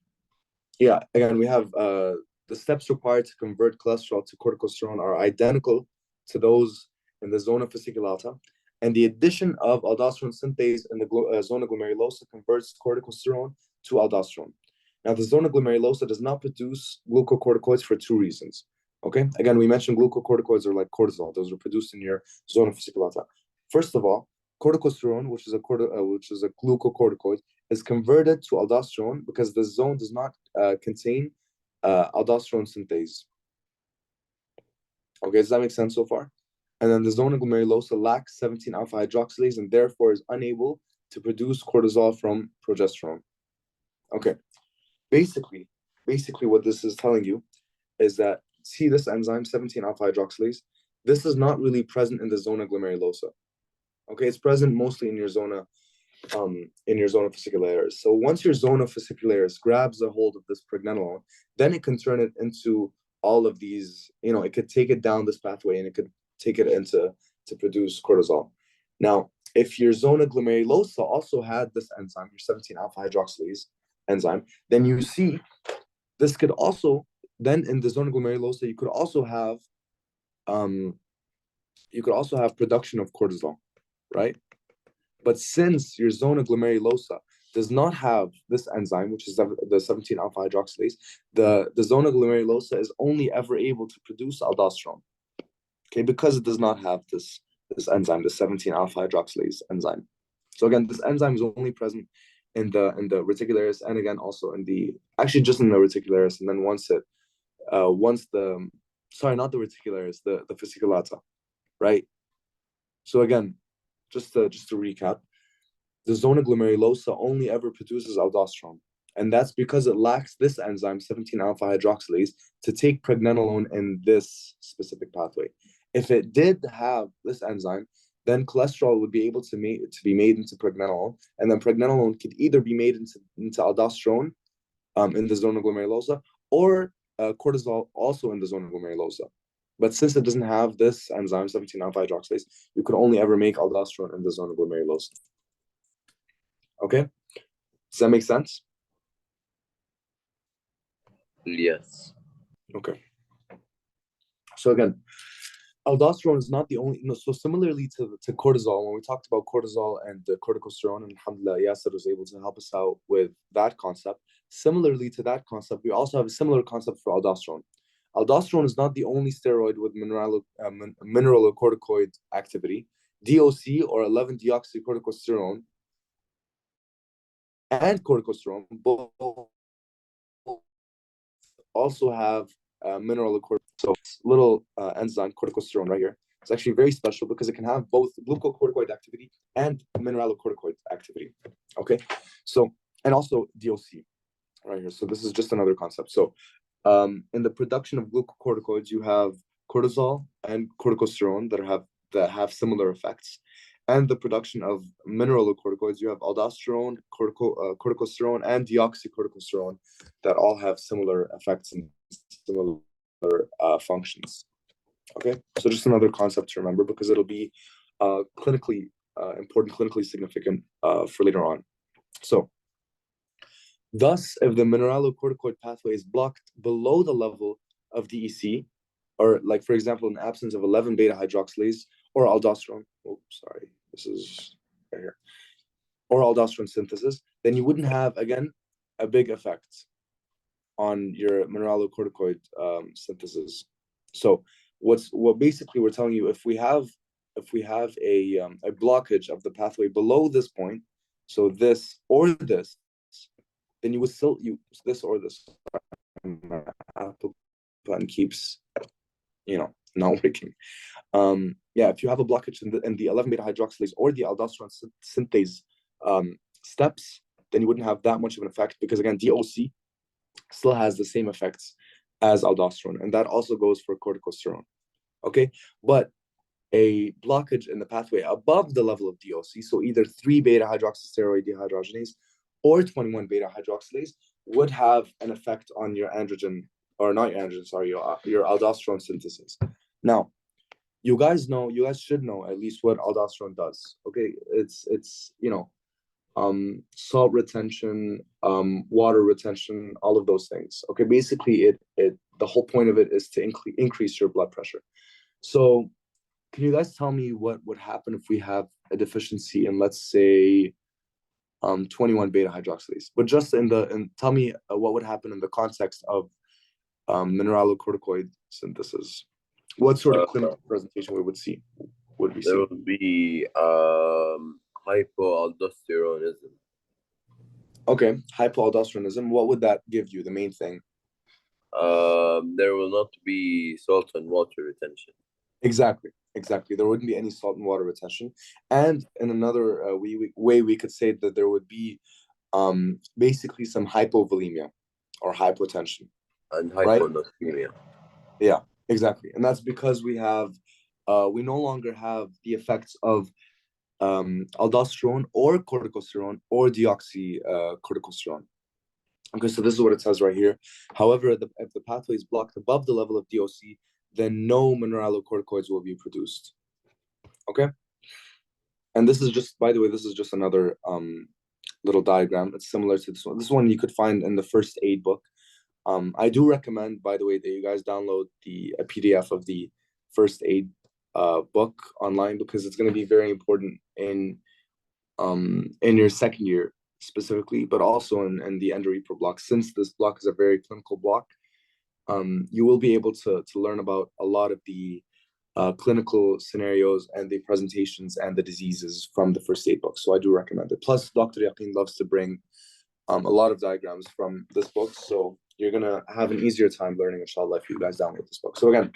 Yeah. Again, we have the steps required to convert cholesterol to corticosterone are identical to those in the zona fasciculata, and the addition of aldosterone synthase in the zona glomerulosa converts corticosterone to aldosterone. Now, the zona glomerulosa does not produce glucocorticoids for two reasons. Okay, again, we mentioned glucocorticoids are like cortisol; those are produced in your zona fasciculata. First of all, corticosterone, which is a glucocorticoid, is converted to aldosterone because the zone does not contain aldosterone synthase. Okay, does that make sense so far? And then the zona glomerulosa lacks 17-alpha hydroxylase and therefore is unable to produce cortisol from progesterone. Okay, basically what this is telling you is that, see this enzyme, 17-alpha hydroxylase, this is not really present in the zona glomerulosa. Okay, it's present mostly in your zona fascicularis. So once your zona fascicularis grabs a hold of this pregnenolone, then it can turn it into all of these, it could take it down this pathway and it could take it into to produce cortisol. Now, if your zona glomerulosa also had this enzyme, your 17-alpha hydroxylase enzyme, then you see this could also, then in the zona glomerulosa, you could also have production of cortisol, right? But since your zona glomerulosa does not have this enzyme, which is the 17-alpha hydroxylase, the zona glomerulosa is only ever able to produce aldosterone. Okay, because it does not have this enzyme, the 17-alpha hydroxylase enzyme. So again, this enzyme is only present in the reticularis, and again also just in the reticularis, and then once the not the reticularis, the fasciculata, right? So again, just to recap, the zona glomerulosa only ever produces aldosterone, and that's because it lacks this enzyme, 17-alpha hydroxylase, to take pregnenolone in this specific pathway. If it did have this enzyme, then cholesterol would be able to be made into pregnenolone, and then pregnenolone could either be made into aldosterone in the zona glomerulosa, or cortisol also in the zona glomerulosa. But since it doesn't have this enzyme, 17-alpha hydroxylase, you could only ever make aldosterone in the zona glomerulosa. Okay, does that make sense? Yes. Okay. So again, aldosterone is not the only. So similarly to cortisol, when we talked about cortisol and the corticosterone, and alhamdulillah, Yasser was able to help us out with that concept. Similarly to that concept, we also have a similar concept for aldosterone. Aldosterone is not the only steroid with mineralocorticoid activity. DOC, or 11-deoxycorticosterone, and corticosterone both also have mineralocorticoid. So little enzyme, corticosterone, right here. It's actually very special because it can have both glucocorticoid activity and mineralocorticoid activity. Okay, so, and also DOC right here. So this is just another concept. So in the production of glucocorticoids, you have cortisol and corticosterone that have similar effects. And the production of mineralocorticoids, you have aldosterone, corticosterone, and deoxycorticosterone that all have similar effects and similar functions. Okay, so just another concept to remember because it'll be clinically important, clinically significant for later on. So, thus, if the mineralocorticoid pathway is blocked below the level of DEC, or like for example, in absence of 11-beta hydroxylase or aldosterone, this is right here, or aldosterone synthesis, then you wouldn't have, again, a big effect on your mineralocorticoid synthesis. So what basically we're telling you, if we have a blockage of the pathway below this point, so this or this, then you would still use this or this. Button keeps not working. If you have a blockage in the 11-beta hydroxylase or the aldosterone synthase steps, then you wouldn't have that much of an effect because, again, DOC still has the same effects as aldosterone, and that also goes for corticosterone. Okay, but a blockage in the pathway above the level of DOC, so either 3-beta hydroxysteroid dehydrogenase or 21 beta hydroxylase would have an effect on your androgen, or not your androgen, sorry, your aldosterone synthesis. Now, you guys should know at least what aldosterone does. Okay, it's salt retention, water retention, all of those things. Okay, basically the whole point of it is to increase your blood pressure. So can you guys tell me what would happen if we have a deficiency in, let's say, 21 beta hydroxylase? But just and tell me what would happen in the context of mineralocorticoid synthesis. What sort of clinical presentation we would see? There would be hypoaldosteronism. Okay, hypoaldosteronism. What would that give you? The main thing. There will not be salt and water retention. Exactly. There wouldn't be any salt and water retention. And in another way, we could say that there would be basically some hypovolemia or hypotension. And hyponatremia. Yeah, exactly. And that's because we no longer have the effects of aldosterone or corticosterone or deoxycorticosterone. Okay, so this is what it says right here. However, if the pathway is blocked above the level of DOC, then no mineralocorticoids will be produced. Okay? And this is just, by the way, this is just another little diagram. It's similar to this one. This one you could find in the first aid book. I do recommend, by the way, that you guys download a PDF of the first aid book online, because it's going to be very important in your second year specifically, but also in the EndoRepro block. Since this block is a very clinical block, you will be able to learn about a lot of the clinical scenarios and the presentations and the diseases from the first aid book. So I do recommend it. Plus, Dr. Yaqeen loves to bring a lot of diagrams from this book. So you're going to have an easier time learning, inshallah, if you guys download this book. So again,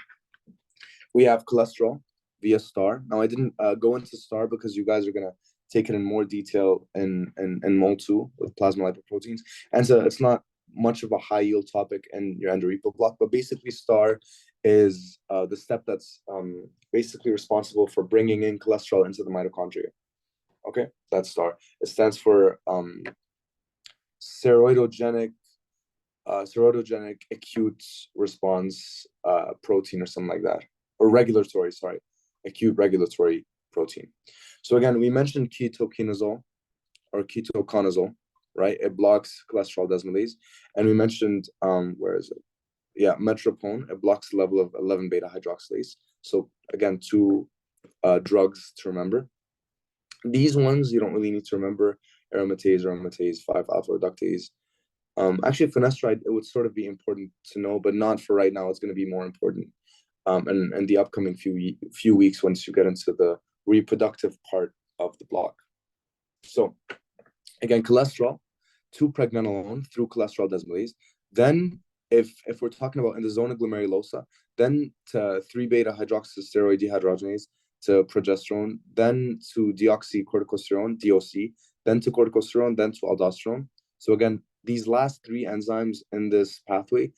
we have cholesterol via STAR. Now, I didn't go into STAR because you guys are going to take it in more detail in Mol 2 with plasma lipoproteins. And so it's not much of a high yield topic in your EndoRepro block, but basically STAR is the step that's basically responsible for bringing in cholesterol into the mitochondria. Okay, that's STAR. It stands for seroidogenic acute response protein or something like that, or acute regulatory protein. So again, we mentioned ketoconazole or ketoconazole, right? It blocks cholesterol desmolase. And we mentioned, where is it? Yeah, metropone. It blocks the level of 11 beta hydroxylase. So again, two drugs to remember. These ones you don't really need to remember: aromatase, 5-alpha reductase. Actually, finasteride, it would sort of be important to know, but not for right now. It's going to be more important in the upcoming few weeks once you get into the reproductive part of the block. So again, cholesterol to pregnenolone through cholesterol desmolase. Then if we're talking about in the zona glomerulosa, then to 3-beta hydroxysteroid dehydrogenase, to progesterone, then to deoxycorticosterone, DOC, then to corticosterone, then to aldosterone. So again, these last three enzymes in this pathway,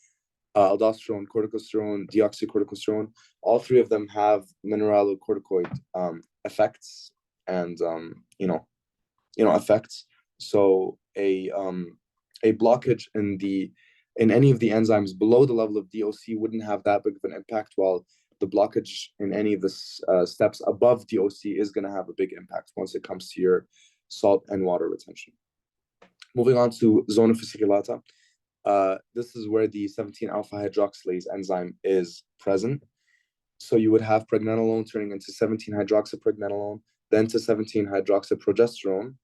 aldosterone, corticosterone, deoxycorticosterone, all three of them have mineralocorticoid effects and effects. So a blockage in any of the enzymes below the level of DOC wouldn't have that big of an impact, while the blockage in any of the steps above DOC is going to have a big impact once it comes to your salt and water retention. Moving on to zona fasciculata. This is where the 17-alpha hydroxylase enzyme is present. So you would have pregnenolone turning into 17-hydroxypregnenolone, then to 17-hydroxyprogesterone,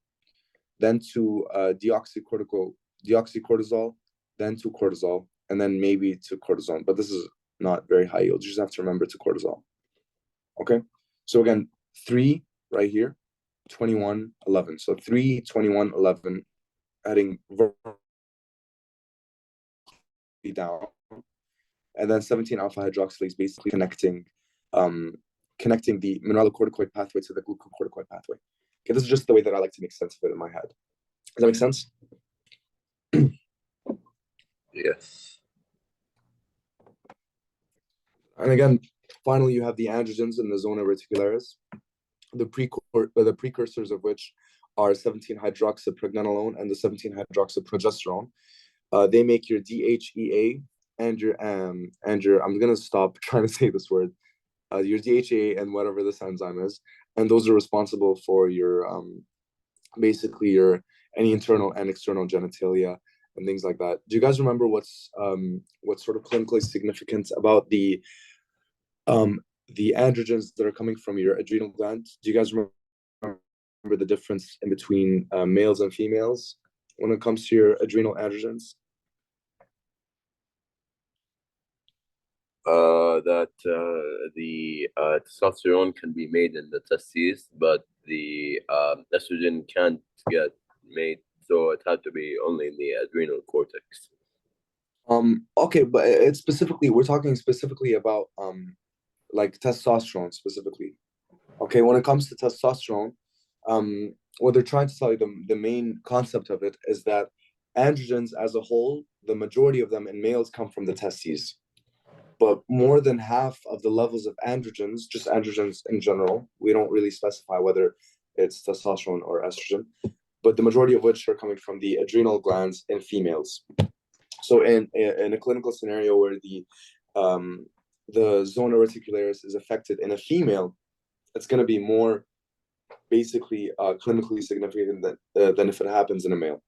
then to deoxycortisol, then to cortisol, and then maybe to cortisone. But this is not very high yield. You just have to remember to cortisol. Okay? So again, 3 right here, 21, 11. So 3, 21, 11, heading down. And then 17-alpha hydroxylase basically connecting the mineralocorticoid pathway to the glucocorticoid pathway. Okay, this is just the way that I like to make sense of it in my head. Does that make sense? Yes. And again, finally, you have the androgens in the zona reticularis, the precursors of which are 17-hydroxypregnenolone and the 17-hydroxyprogesterone. They make your DHEA and your I'm gonna stop trying to say this word, your DHEA and whatever this enzyme is, and those are responsible for your basically your any internal and external genitalia and things like that. Do you guys remember what's sort of clinically significant about the androgens that are coming from your adrenal gland? Do you guys remember the difference in between males and females when it comes to your adrenal androgens? That the testosterone can be made in the testes, but the estrogen can't get made, so it had to be only in the adrenal cortex. Okay, but it's specifically, we're talking specifically about like testosterone specifically. Okay, when it comes to testosterone, what they're trying to tell you, the main concept of it is that androgens as a whole, the majority of them in males come from the testes. But more than half of the levels of androgens, just androgens in general, we don't really specify whether it's testosterone or estrogen, but the majority of which are coming from the adrenal glands in females. So in a clinical scenario where the zona reticularis is affected in a female, it's going to be more basically clinically significant than if it happens in a male.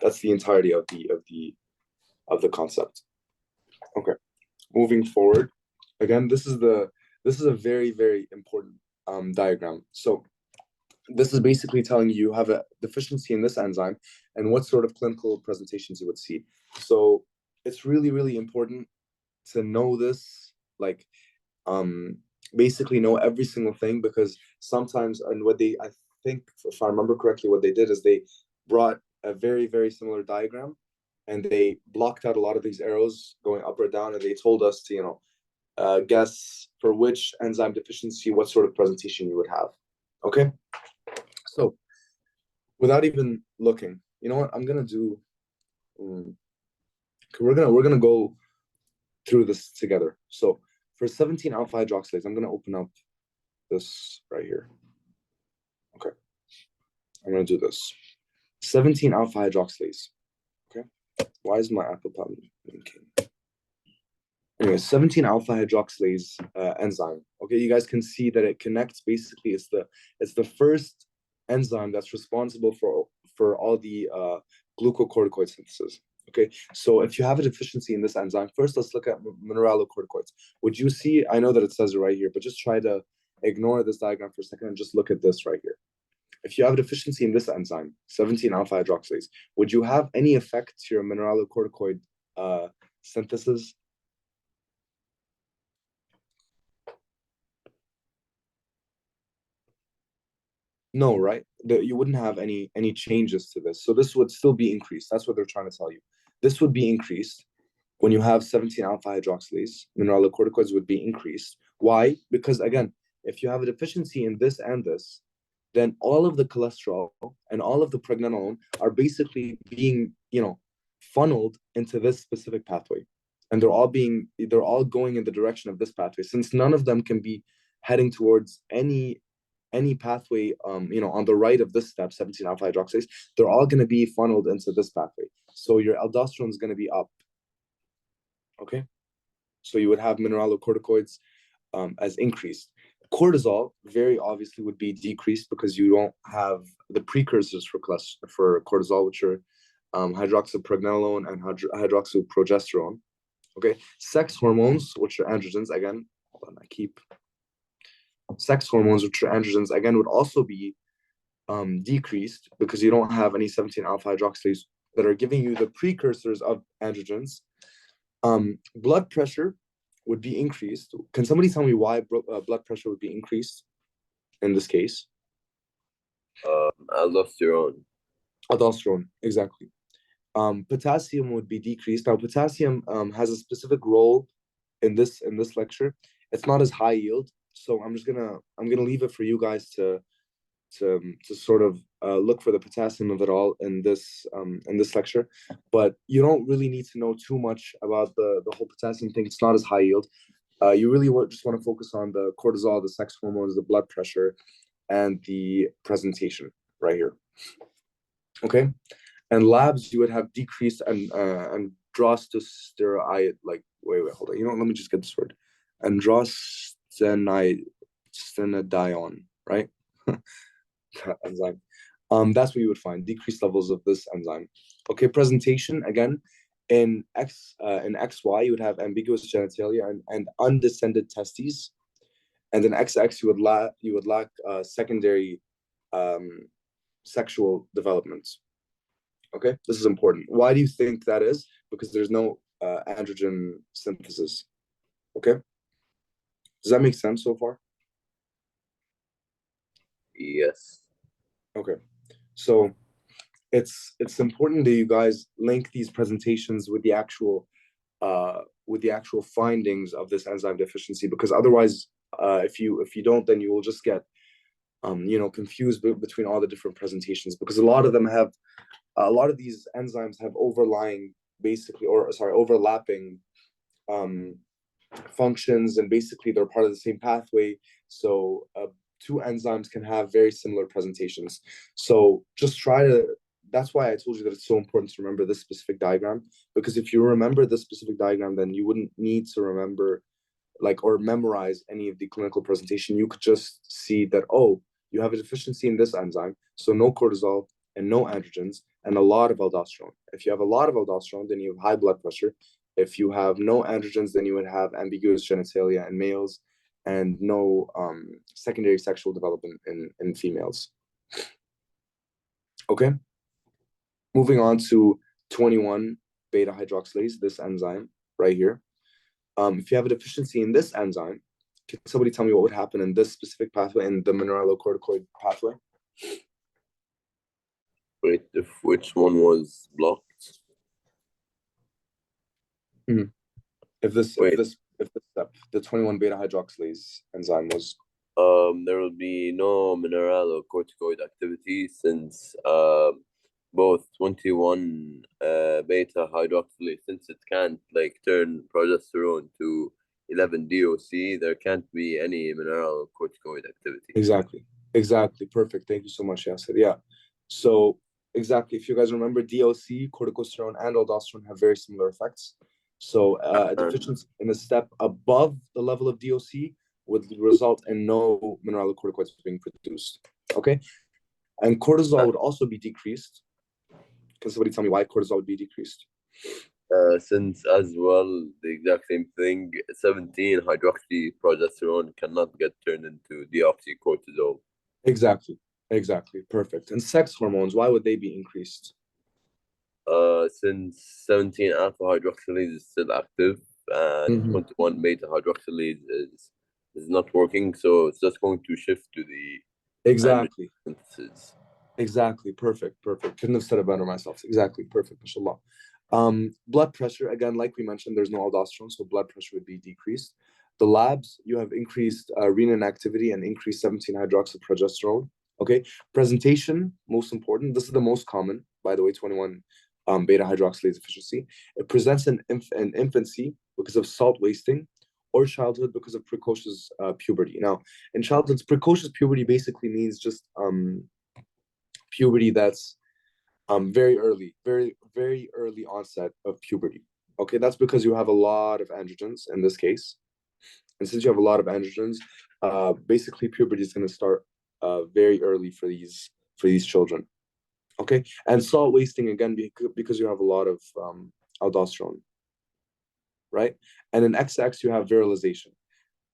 That's the entirety of the concept. Okay. Moving forward, again, this is a very, very important diagram. So this is basically telling you have a deficiency in this enzyme and what sort of clinical presentations you would see. So it's really, really important to know this, like basically know every single thing, because sometimes, and I think, if I remember correctly, what they did is they brought a very, very similar diagram and they blocked out a lot of these arrows going up or down, and they told us to, guess for which enzyme deficiency, what sort of presentation you would have. Okay? So, without even looking, you know what? I'm gonna do. We're gonna go through this together. So, for 17 alpha hydroxylase, I'm gonna open up this right here. Okay. I'm gonna do this. 17 alpha hydroxylase. Okay. Why is my Apple Pen blinking? Anyway, 17 alpha hydroxylase enzyme. Okay, you guys can see that it connects. Basically, it's the first enzyme that's responsible for all the glucocorticoid synthesis. Okay, so if you have a deficiency in this enzyme, first let's look at mineralocorticoids. Would you see? I know that it says it right here, but just try to ignore this diagram for a second and just look at this right here. If you have a deficiency in this enzyme, 17 alpha hydroxylase, would you have any effect to your mineralocorticoid synthesis? No, right? You wouldn't have any changes to this. So this would still be increased. That's what they're trying to tell you. This would be increased when you have 17 alpha hydroxylase. Mineralocorticoids would be increased. Why? Because again, if you have a deficiency in this and this, then all of the cholesterol and all of the pregnenolone are basically being, funneled into this specific pathway. And they're all going in the direction of this pathway. Since none of them can be heading towards any pathway, on the right of this step, 17 alpha hydroxylase, they're all going to be funneled into this pathway. So your aldosterone is going to be up. Okay? So you would have mineralocorticoids as increased. Cortisol, very obviously, would be decreased because you don't have the precursors for cortisol, which are hydroxypregnenolone and hydroxyprogesterone. Okay? Sex hormones, which are androgens, again, hold on, sex hormones, which are androgens, again, would also be decreased because you don't have any 17 alpha hydroxylase that are giving you the precursors of androgens. Blood pressure would be increased. Can somebody tell me why blood pressure would be increased in this case? Aldosterone. Aldosterone, exactly. Potassium would be decreased. Now, potassium has a specific role in this lecture. It's not as high yield, so I'm gonna leave it for you guys to sort of look for the potassium of it all in this lecture. But you don't really need to know too much about the whole potassium thing. It's not as high yield. You really just want to focus on the cortisol, the sex hormones, the blood pressure, and the presentation. right here. Okay, and labs you would have decreased androstenedione. Like wait, hold on. You know, let me just get this word. Androstenedione, right? That enzyme. That's what you would find, decreased levels of this enzyme. Okay, presentation again in XY you would have ambiguous genitalia and undescended testes, and in XX you would lack secondary sexual developments. Okay, this is important. Why do you think that is? Because there's no androgen synthesis. Okay, does that make sense so far? Yes. Okay, so it's important that you guys link these presentations with the actual findings of this enzyme deficiency, because otherwise if you don't, then you will just get confused between all the different presentations, because a lot of these enzymes have overlapping functions, and basically they're part of the same pathway. So two enzymes can have very similar presentations. So just that's why I told you that it's so important to remember this specific diagram, because if you remember this specific diagram, then you wouldn't need to remember or memorize any of the clinical presentation. You could just see that, oh, you have a deficiency in this enzyme, so no cortisol and no androgens and a lot of aldosterone. If you have a lot of aldosterone, then you have high blood pressure. If you have no androgens, then you would have ambiguous genitalia in males and no secondary sexual development in females. Okay, moving on to 21 beta hydroxylase, this enzyme right here. If you have a deficiency in this enzyme, can somebody tell me what would happen in this specific pathway, in the mineralocorticoid pathway? Wait, which one was blocked? Mm-hmm. If this step, the 21 beta hydroxylase enzyme was, there will be no mineralocorticoid activity, since both 21 beta hydroxylase, since it can't turn progesterone to 11 DOC, there can't be any mineralocorticoid activity. Exactly. Perfect. Thank you so much, Yasser. Yeah. So exactly, if you guys remember, DOC, corticosterone, and aldosterone have very similar effects. So a deficiency in the step above the level of DOC would result in no mineralocorticoids being produced. Okay, and cortisol would also be decreased. Can somebody tell me why cortisol would be decreased? Since as well, the exact same thing, 17 hydroxyprogesterone cannot get turned into deoxycortisol. Exactly. Perfect. And sex hormones, why would they be increased? Since 17 alpha hydroxylase is still active and 21 beta hydroxylase is not working, so it's just going to shift to the Exactly. synthesis. Exactly. Perfect. Couldn't have said it better myself. Exactly. Perfect. Mashallah. Blood pressure, again, like we mentioned, there's no aldosterone, so blood pressure would be decreased. The labs, you have increased renin activity and increased 17-hydroxyprogesterone. Okay. Presentation, most important. This is the most common, by the way, 21 beta hydroxylase deficiency. It presents in infancy because of salt wasting, or childhood because of precocious puberty. Now, in childhood, precocious puberty basically means just puberty that's very early, very early onset of puberty. Okay, that's because you have a lot of androgens in this case. And since you have a lot of androgens, basically puberty is going to start very early for these children. Okay, and salt wasting, again, because you have a lot of aldosterone, right? And in XX, you have virilization.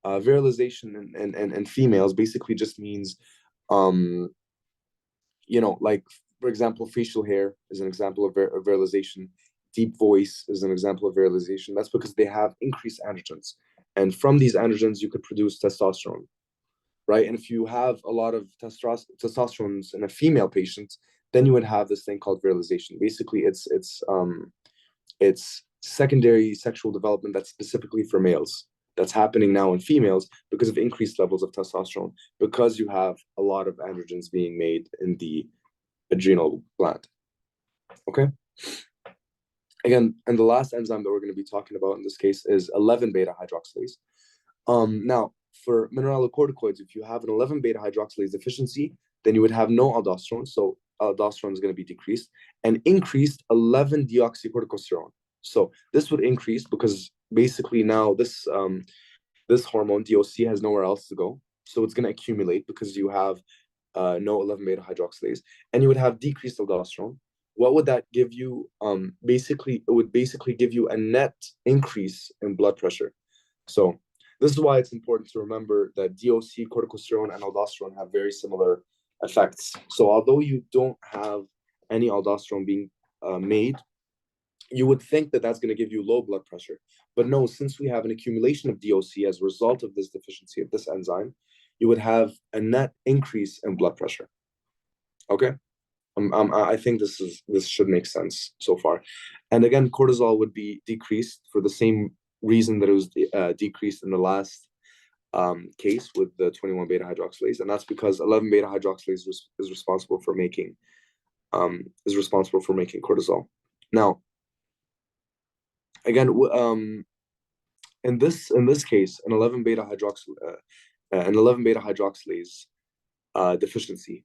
Virilization in females basically just means, like, for example, facial hair is an example of virilization. Deep voice is an example of virilization. That's because they have increased androgens. And from these androgens, you could produce testosterone, right? And if you have a lot of testosterone in a female patient, then you would have this thing called virilization. Basically, it's secondary sexual development that's specifically for males. That's happening now in females because of increased levels of testosterone, because you have a lot of androgens being made in the adrenal gland. Okay. Again, and the last enzyme that we're going to be talking about in this case is 11 beta hydroxylase. Now, for mineralocorticoids, if you have an 11 beta hydroxylase deficiency, then you would have no aldosterone, so aldosterone is going to be decreased, and increased 11-deoxycorticosterone. So this would increase because basically now this hormone DOC has nowhere else to go, so it's going to accumulate because you have no 11-beta hydroxylase, and you would have decreased aldosterone. What would that give you? Basically, it would basically give you a net increase in blood pressure. So this is why it's important to remember that DOC, corticosterone, and aldosterone have very similar effects. So although you don't have any aldosterone being made, you would think that that's going to give you low blood pressure. But no, since we have an accumulation of DOC as a result of this deficiency of this enzyme, you would have a net increase in blood pressure. Okay? I think this should make sense so far. And again, cortisol would be decreased for the same reason that it was decreased in the last case with the 21-beta hydroxylase, and that's because 11-beta hydroxylase is responsible for making cortisol. Now, again, in this case, an 11-beta hydroxylase deficiency,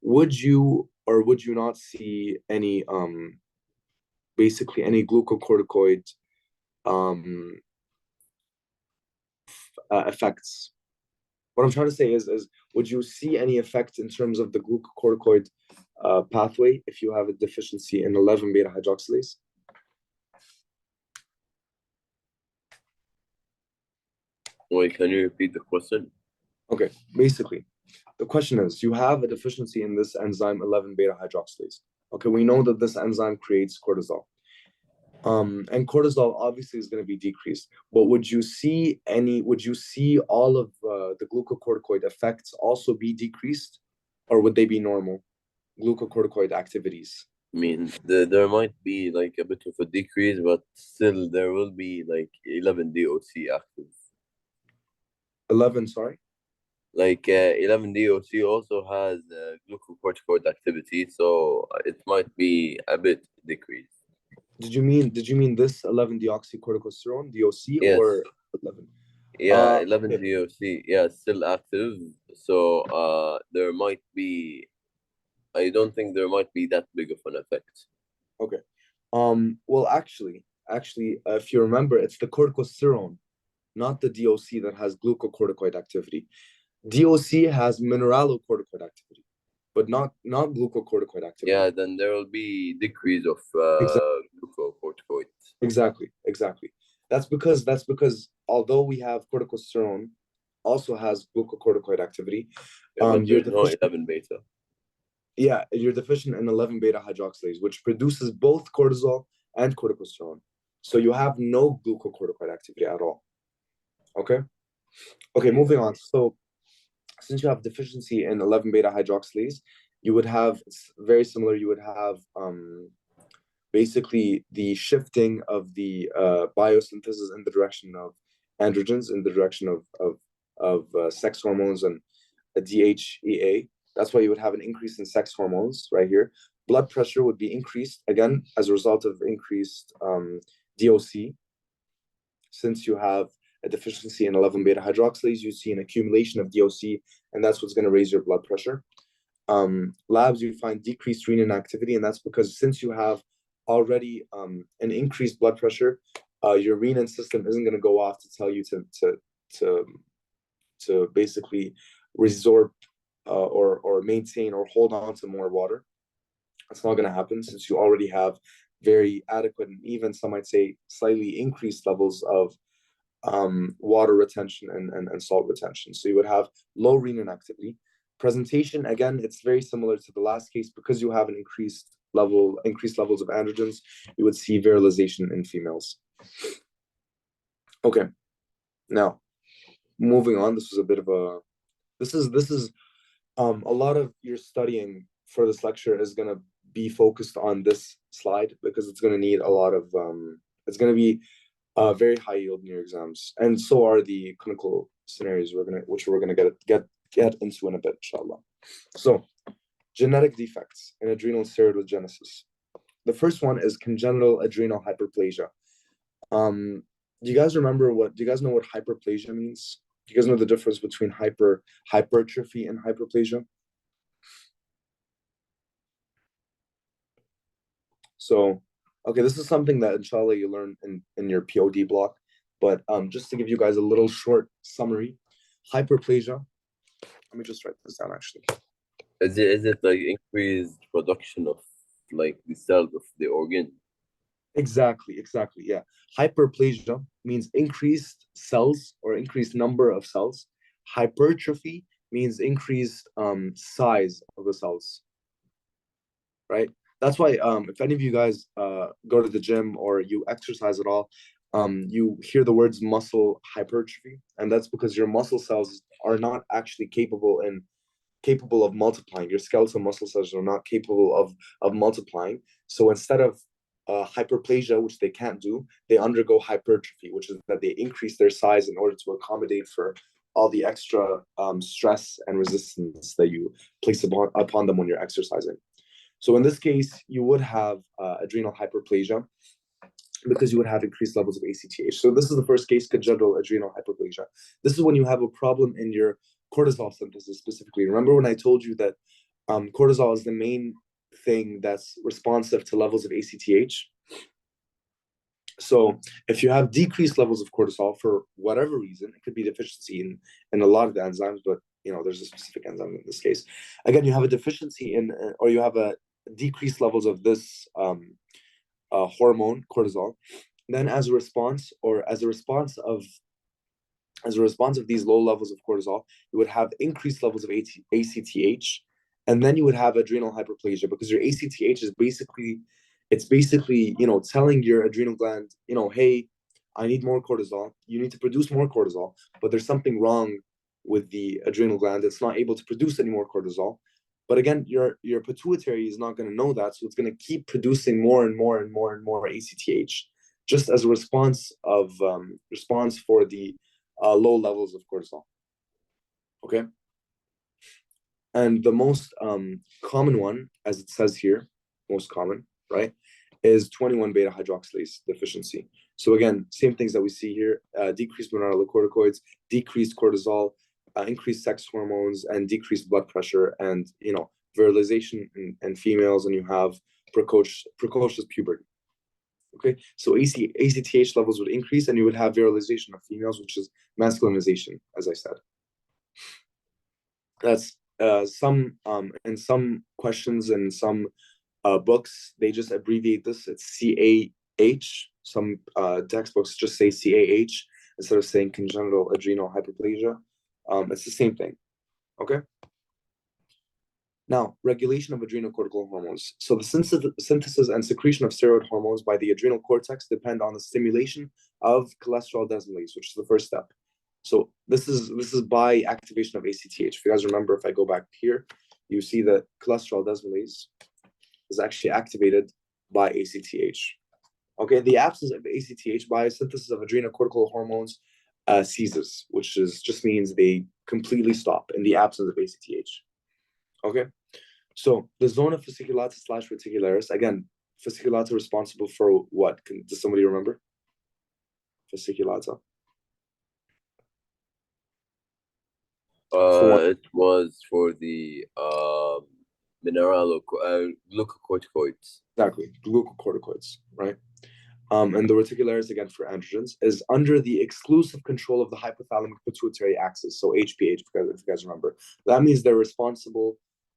would you or would you not see any basically any glucocorticoid effects? What I'm trying to say is would you see any effect in terms of the glucocorticoid pathway if you have a deficiency in 11-beta hydroxylase? Wait, can you repeat the question? Okay, basically, the question is, you have a deficiency in this enzyme 11-beta hydroxylase. Okay, we know that this enzyme creates cortisol. And cortisol obviously is going to be decreased, but would you see all of the glucocorticoid effects also be decreased, or would they be normal glucocorticoid activities? I mean, there might be like a bit of a decrease, but still there will be like 11 DOC active. 11, sorry? Like 11 DOC also has glucocorticoid activity, so it might be a bit decreased. Did you mean this 11-deoxycorticosterone, DOC, Yes. or 11? Yeah, 11 Okay. DOC, yeah, still active. So there might be, I don't think there might be that big of an effect. Okay. Well, actually, if you remember, it's the corticosterone, not the DOC, that has glucocorticoid activity. DOC has mineralocorticoid activity, but not glucocorticoid activity. Yeah, then there will be decrease of glucocorticoid. Exactly. That's because although we have corticosterone also has glucocorticoid activity, Yeah, but you're there's no deficient. 11 beta. Yeah, you're deficient in 11-beta hydroxylase, which produces both cortisol and corticosterone. So you have no glucocorticoid activity at all. Okay, moving on. So since you have deficiency in 11-beta hydroxylase, you would have, it's very similar, you would have basically the shifting of the biosynthesis in the direction of androgens, in the direction of sex hormones and DHEA. That's why you would have an increase in sex hormones right here. Blood pressure would be increased, again, as a result of increased DOC. Since you have a deficiency in 11-beta hydroxylase, you see an accumulation of DOC, and that's what's going to raise your blood pressure. Labs, you find decreased renin activity, and that's because since you have already an increased blood pressure, your renin system isn't going to go off to tell you to basically resorb or maintain or hold on to more water. It's not going to happen since you already have very adequate and even some might say slightly increased levels of water retention and salt retention. So you would have low renin activity. Presentation, again, it's very similar to the last case because you have an increased levels of androgens, you would see virilization in females. Okay, now moving on. This was a bit of a this is a lot of your studying for this lecture is going to be focused on this slide because it's going to need a lot of it's going to be very high yield in your exams, and so are the clinical scenarios which we're gonna get into in a bit, inshallah. So, genetic defects in adrenal steroidogenesis. The first one is congenital adrenal hyperplasia. Do you guys know what hyperplasia means? Do you guys know the difference between hypertrophy and hyperplasia? So, okay, this is something that inshallah you learn in your POD block. But just to give you guys a little short summary, hyperplasia. Let me just write this down actually. Is it like increased production of like the cells of the organ? Exactly. Yeah. Hyperplasia means increased cells or increased number of cells. Hypertrophy means increased size of the cells. Right? That's why if any of you guys go to the gym or you exercise at all, you hear the words muscle hypertrophy, and that's because your muscle cells are not actually capable of multiplying. Your skeletal muscle cells are not capable of multiplying. So instead of hyperplasia, which they can't do, they undergo hypertrophy, which is that they increase their size in order to accommodate for all the extra stress and resistance that you place upon them when you're exercising. So in this case, you would have adrenal hyperplasia because you would have increased levels of ACTH. So this is the first case, congenital adrenal hyperplasia. This is when you have a problem in your cortisol synthesis specifically. Remember when I told you that cortisol is the main thing that's responsive to levels of ACTH? So if you have decreased levels of cortisol for whatever reason, it could be deficiency in a lot of the enzymes, but there's a specific enzyme in this case. Again, you have a deficiency in, or you have a decreased levels of this hormone, cortisol. Then as a response of these low levels of cortisol, you would have increased levels of ACTH, and then you would have adrenal hyperplasia because your ACTH is basically telling your adrenal gland, hey, I need more cortisol. You need to produce more cortisol, but there's something wrong with the adrenal gland. It's not able to produce any more cortisol. But again, your pituitary is not going to know that, so it's going to keep producing more and more and more and more ACTH, just as a response for the low levels of cortisol. Okay, and the most common one, as it says here, most common, right, is 21 beta hydroxylase deficiency. So again, same things that we see here: decreased mineralocorticoids, decreased cortisol, increased sex hormones, and decreased blood pressure, and virilization in females, and you have precocious puberty. Okay, so ACTH levels would increase, and you would have virilization of females, which is masculinization, as I said. That's in some questions and some books, they just abbreviate this. It's CAH. Some textbooks just say CAH instead of saying congenital adrenal hyperplasia. It's the same thing. Okay. Now, regulation of adrenocortical hormones. So the synthesis and secretion of steroid hormones by the adrenal cortex depend on the stimulation of cholesterol desmolase, which is the first step. So this is by activation of ACTH. If you guys remember, if I go back here, you see that cholesterol desmolase is actually activated by ACTH. Okay, the absence of ACTH, biosynthesis of adrenocortical hormones ceases, which just means they completely stop in the absence of ACTH. Okay, so the zona fasciculata / reticularis, again, fasciculata responsible for what? Does somebody remember? Fasciculata. It was for the glucocorticoids. Exactly, glucocorticoids, right? And the reticularis, again, for androgens, is under the exclusive control of the hypothalamic pituitary axis, so HPH, if you guys remember. That means they're responsive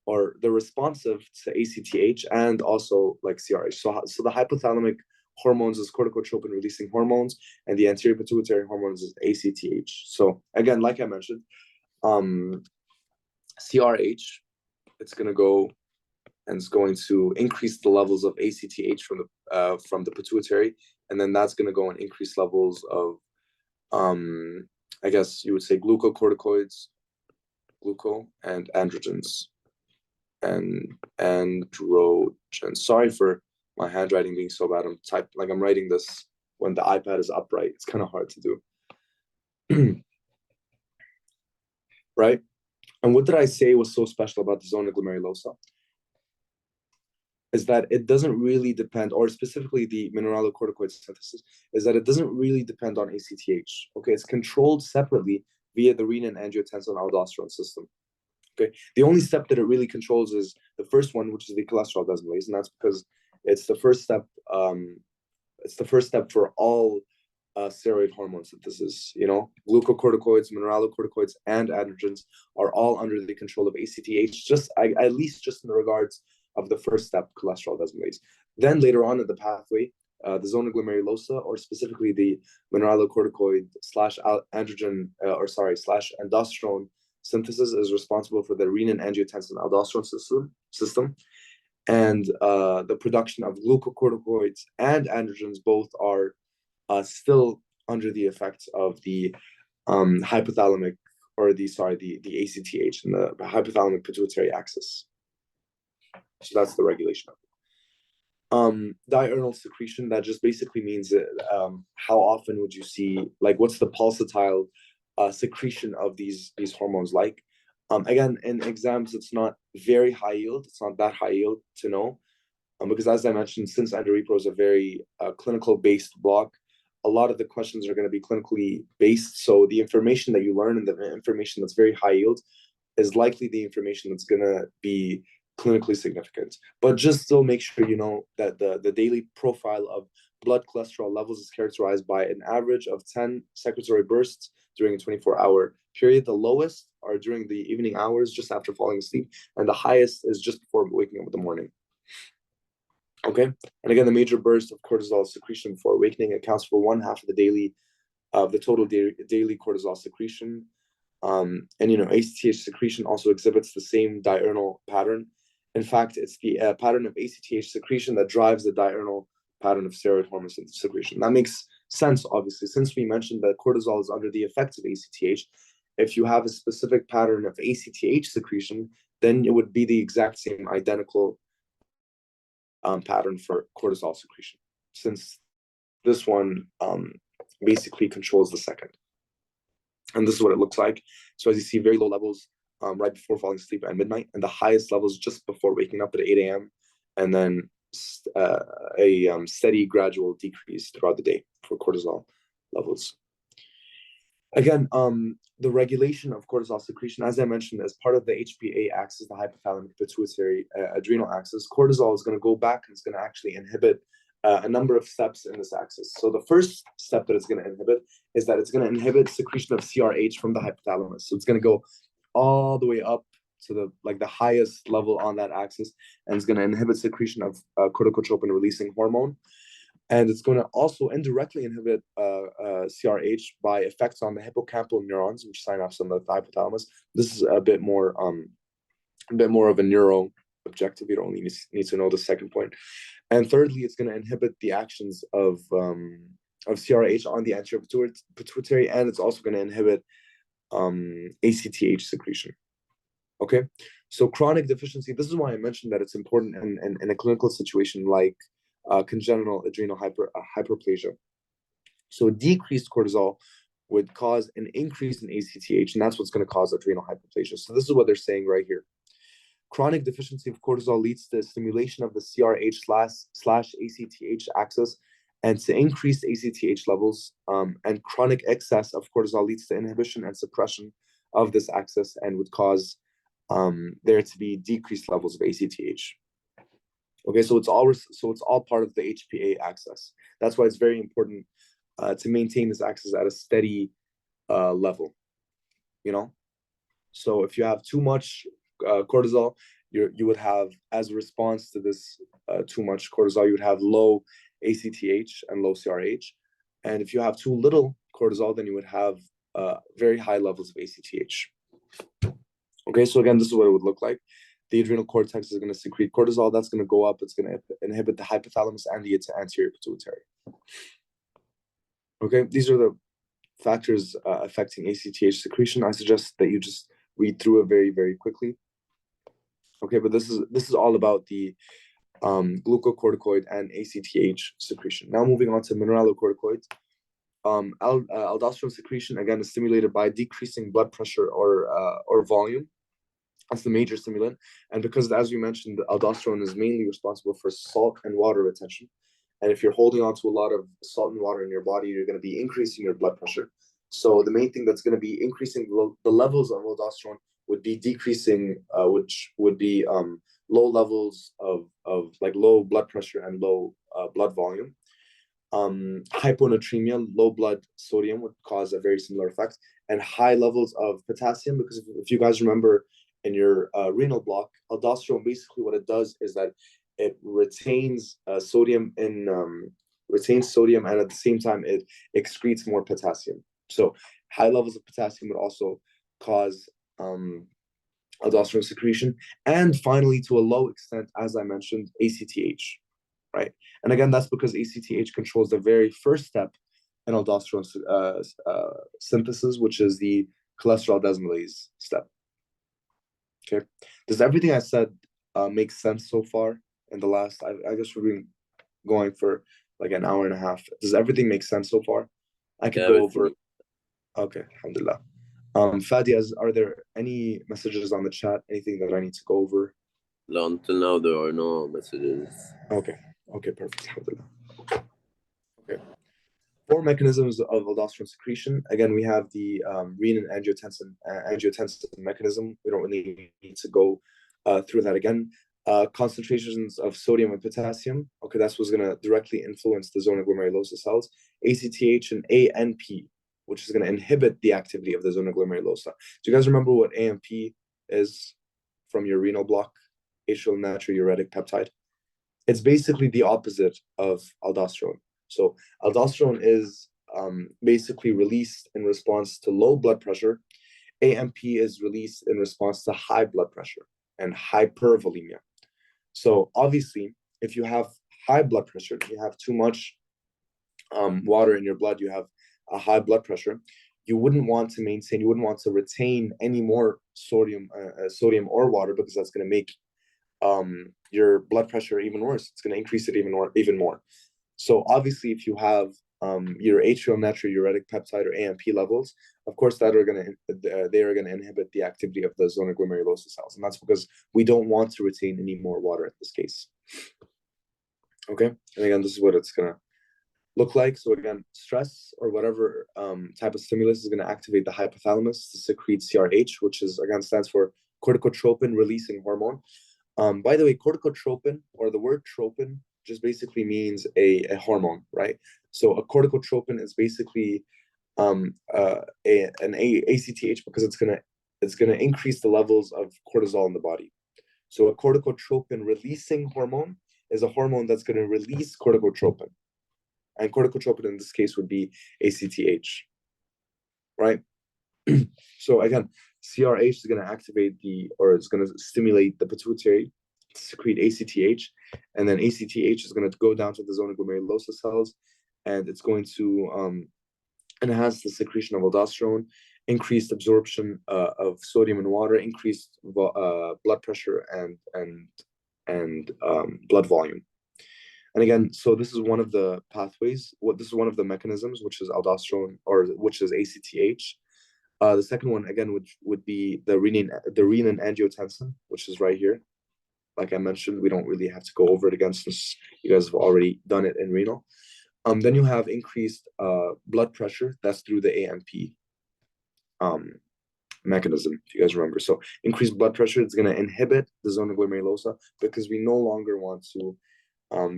to ACTH and also like CRH. So the hypothalamic hormones is corticotropin releasing hormones, and the anterior pituitary hormones is ACTH. So again, like I mentioned, CRH, it's going to go and it's going to increase the levels of ACTH from the pituitary, and then that's going to go and increase levels of, I guess you would say, glucocorticoids, and androgens, and androgens. Sorry for my handwriting being so bad. I'm writing this when the iPad is upright. It's kind of hard to do. Right? And what did I say was so special about the zona glomerulosa? Is that it doesn't really depend, or specifically the mineralocorticoid synthesis, is that it doesn't really depend on ACTH. Okay, it's controlled separately via the renin-angiotensin-aldosterone system. Okay, the only step that it really controls is the first one, which is the cholesterol desmolase, and that's because It's the first step. It's the first step for all steroid hormone synthesis. Glucocorticoids, mineralocorticoids, and androgens are all under the control of ACTH. At least just in the regards of the first step, cholesterol desmolase. Then later on in the pathway, the zona glomerulosa, or specifically the mineralocorticoid slash androgen, slash aldosterone synthesis, is responsible for the renin-angiotensin-aldosterone system, and the production of glucocorticoids and androgens both are still under the effects of the hypothalamic, or the ACTH and the hypothalamic pituitary axis. So that's the regulation of it. Diurnal secretion, that just basically means how often would you see, like, what's the pulsatile secretion of these hormones like? Again, in exams, it's not very high yield. It's not that high yield to know, because as I mentioned, since EndoRepro is a very clinical-based block, a lot of the questions are going to be clinically based. So the information that you learn and the information that's very high yield is likely the information that's going to be clinically significant. But just still make sure you know that the daily profile of blood cholesterol levels is characterized by an average of 10 secretory bursts during a 24-hour period. The lowest are during the evening hours, just after falling asleep, and the highest is just before waking up in the morning. Okay, and again, the major burst of cortisol secretion before awakening accounts for 1/2 of the total daily cortisol secretion. And ACTH secretion also exhibits the same diurnal pattern. In fact, it's the pattern of ACTH secretion that drives the diurnal pattern of steroid hormone secretion. That makes sense, obviously, since we mentioned that cortisol is under the effects of ACTH. If you have a specific pattern of ACTH secretion, then it would be the exact same identical pattern for cortisol secretion, since this one basically controls the second. And this is what it looks like. So as you see, very low levels right before falling asleep at midnight, and the highest levels just before waking up at 8 a.m. And then a steady gradual decrease throughout the day for cortisol levels. Again, the regulation of cortisol secretion, as I mentioned, as part of the HPA axis, the hypothalamic pituitary adrenal axis, cortisol is going to go back and it's going to actually inhibit a number of steps in this axis. So the first step that it's going to inhibit is that it's going to inhibit secretion of CRH from the hypothalamus. So it's going to go all the way up to the highest level on that axis, and it's going to inhibit secretion of corticotropin releasing hormone. And it's going to also indirectly inhibit CRH by effects on the hippocampal neurons, which synapse on the hypothalamus. This is a bit more of a neuro objective. You don't only need to know the second point. And thirdly, it's going to inhibit the actions of CRH on the anterior pituitary, and it's also going to inhibit ACTH secretion. Okay, so chronic deficiency. This is why I mentioned that it's important in a clinical situation like congenital adrenal hyperplasia. So decreased cortisol would cause an increase in ACTH, and that's what's going to cause adrenal hyperplasia. So this is what they're saying right here. Chronic deficiency of cortisol leads to stimulation of the CRH/ACTH axis and to increased ACTH levels. And chronic excess of cortisol leads to inhibition and suppression of this axis and would cause there to be decreased levels of ACTH. Okay, so it's all part of the HPA axis. That's why it's very important to maintain this axis at a steady level. So if you have too much cortisol, you would have, as a response to this too much cortisol, you would have low ACTH and low CRH. And if you have too little cortisol, then you would have very high levels of ACTH. Okay, so again, this is what it would look like. The adrenal cortex is going to secrete cortisol. That's going to go up. It's going to inhibit the hypothalamus and the anterior pituitary. Okay, these are the factors affecting ACTH secretion. I suggest that you just read through it very, very quickly. Okay, but this is all about the glucocorticoid and ACTH secretion. Now moving on to mineralocorticoids. Aldosterone secretion, again, is stimulated by decreasing blood pressure or volume. That's the major stimulant. And because, as we mentioned, the aldosterone is mainly responsible for salt and water retention. And if you're holding on to a lot of salt and water in your body, you're going to be increasing your blood pressure. So the main thing that's going to be increasing the levels of aldosterone would be decreasing, which would be low levels of like low blood pressure and low blood volume. Hyponatremia, low blood sodium would cause a very similar effect, and high levels of potassium, because if you guys remember in your renal block, aldosterone, basically what it does is that it retains sodium and at the same time it excretes more potassium. So high levels of potassium would also cause aldosterone secretion, and finally, to a low extent, as I mentioned, ACTH, right? And again, that's because ACTH controls the very first step in aldosterone synthesis, which is the cholesterol desmolase step. Okay, does everything I said make sense so far? In the last, I guess we've been going for like an hour and a half. Does everything make sense so far? I could go over. Okay, alhamdulillah. Fadi, are there any messages on the chat? Anything that I need to go over? No, until now there are no messages. Okay, perfect. Alhamdulillah. Okay. 4 mechanisms of aldosterone secretion. Again, we have the renin-angiotensin mechanism. We don't really need to go through that again. Concentrations of sodium and potassium. Okay, that's what's going to directly influence the zona glomerulosa cells. ACTH and ANP, which is going to inhibit the activity of the zona glomerulosa. Do you guys remember what AMP is from your renal block? Atrial natriuretic peptide. It's basically the opposite of aldosterone. So aldosterone is basically released in response to low blood pressure. AMP is released in response to high blood pressure and hypervolemia. So obviously, if you have high blood pressure, you have too much water in your blood, you have a high blood pressure, you wouldn't want to retain any more sodium or water, because that's going to make your blood pressure even worse. It's going to increase it even more. So obviously, if you have your atrial natriuretic peptide or AMP levels, of course, they are going to inhibit the activity of the zona glomerulosa cells, and that's because we don't want to retain any more water in this case. Okay, and again, this is what it's going to look like. So again, stress or whatever type of stimulus is going to activate the hypothalamus to secrete CRH, which is again stands for corticotropin releasing hormone. By the way, corticotropin, or the word tropin, just basically means a hormone, right? So a corticotropin is basically an ACTH, because it's gonna increase the levels of cortisol in the body. So a corticotropin releasing hormone is a hormone that's going to release corticotropin, and corticotropin in this case would be ACTH, right? So again, CRH is going to it's going to stimulate the pituitary to secrete ACTH, and then ACTH is going to go down to the zona glomerulosa cells, and it's going to enhance the secretion of aldosterone, increased absorption of sodium and water, increased blood pressure and blood volume. And again, so this is one of the pathways. This is one of the mechanisms, which is aldosterone, or which is ACTH. The second one, again, would be the renin-angiotensin, which is right here. Like I mentioned, we don't really have to go over it again, since you guys have already done it in renal. Then you have increased blood pressure. That's through the AMP mechanism, if you guys remember. So increased blood pressure is going to inhibit the zona glomerulosa, because we no longer want to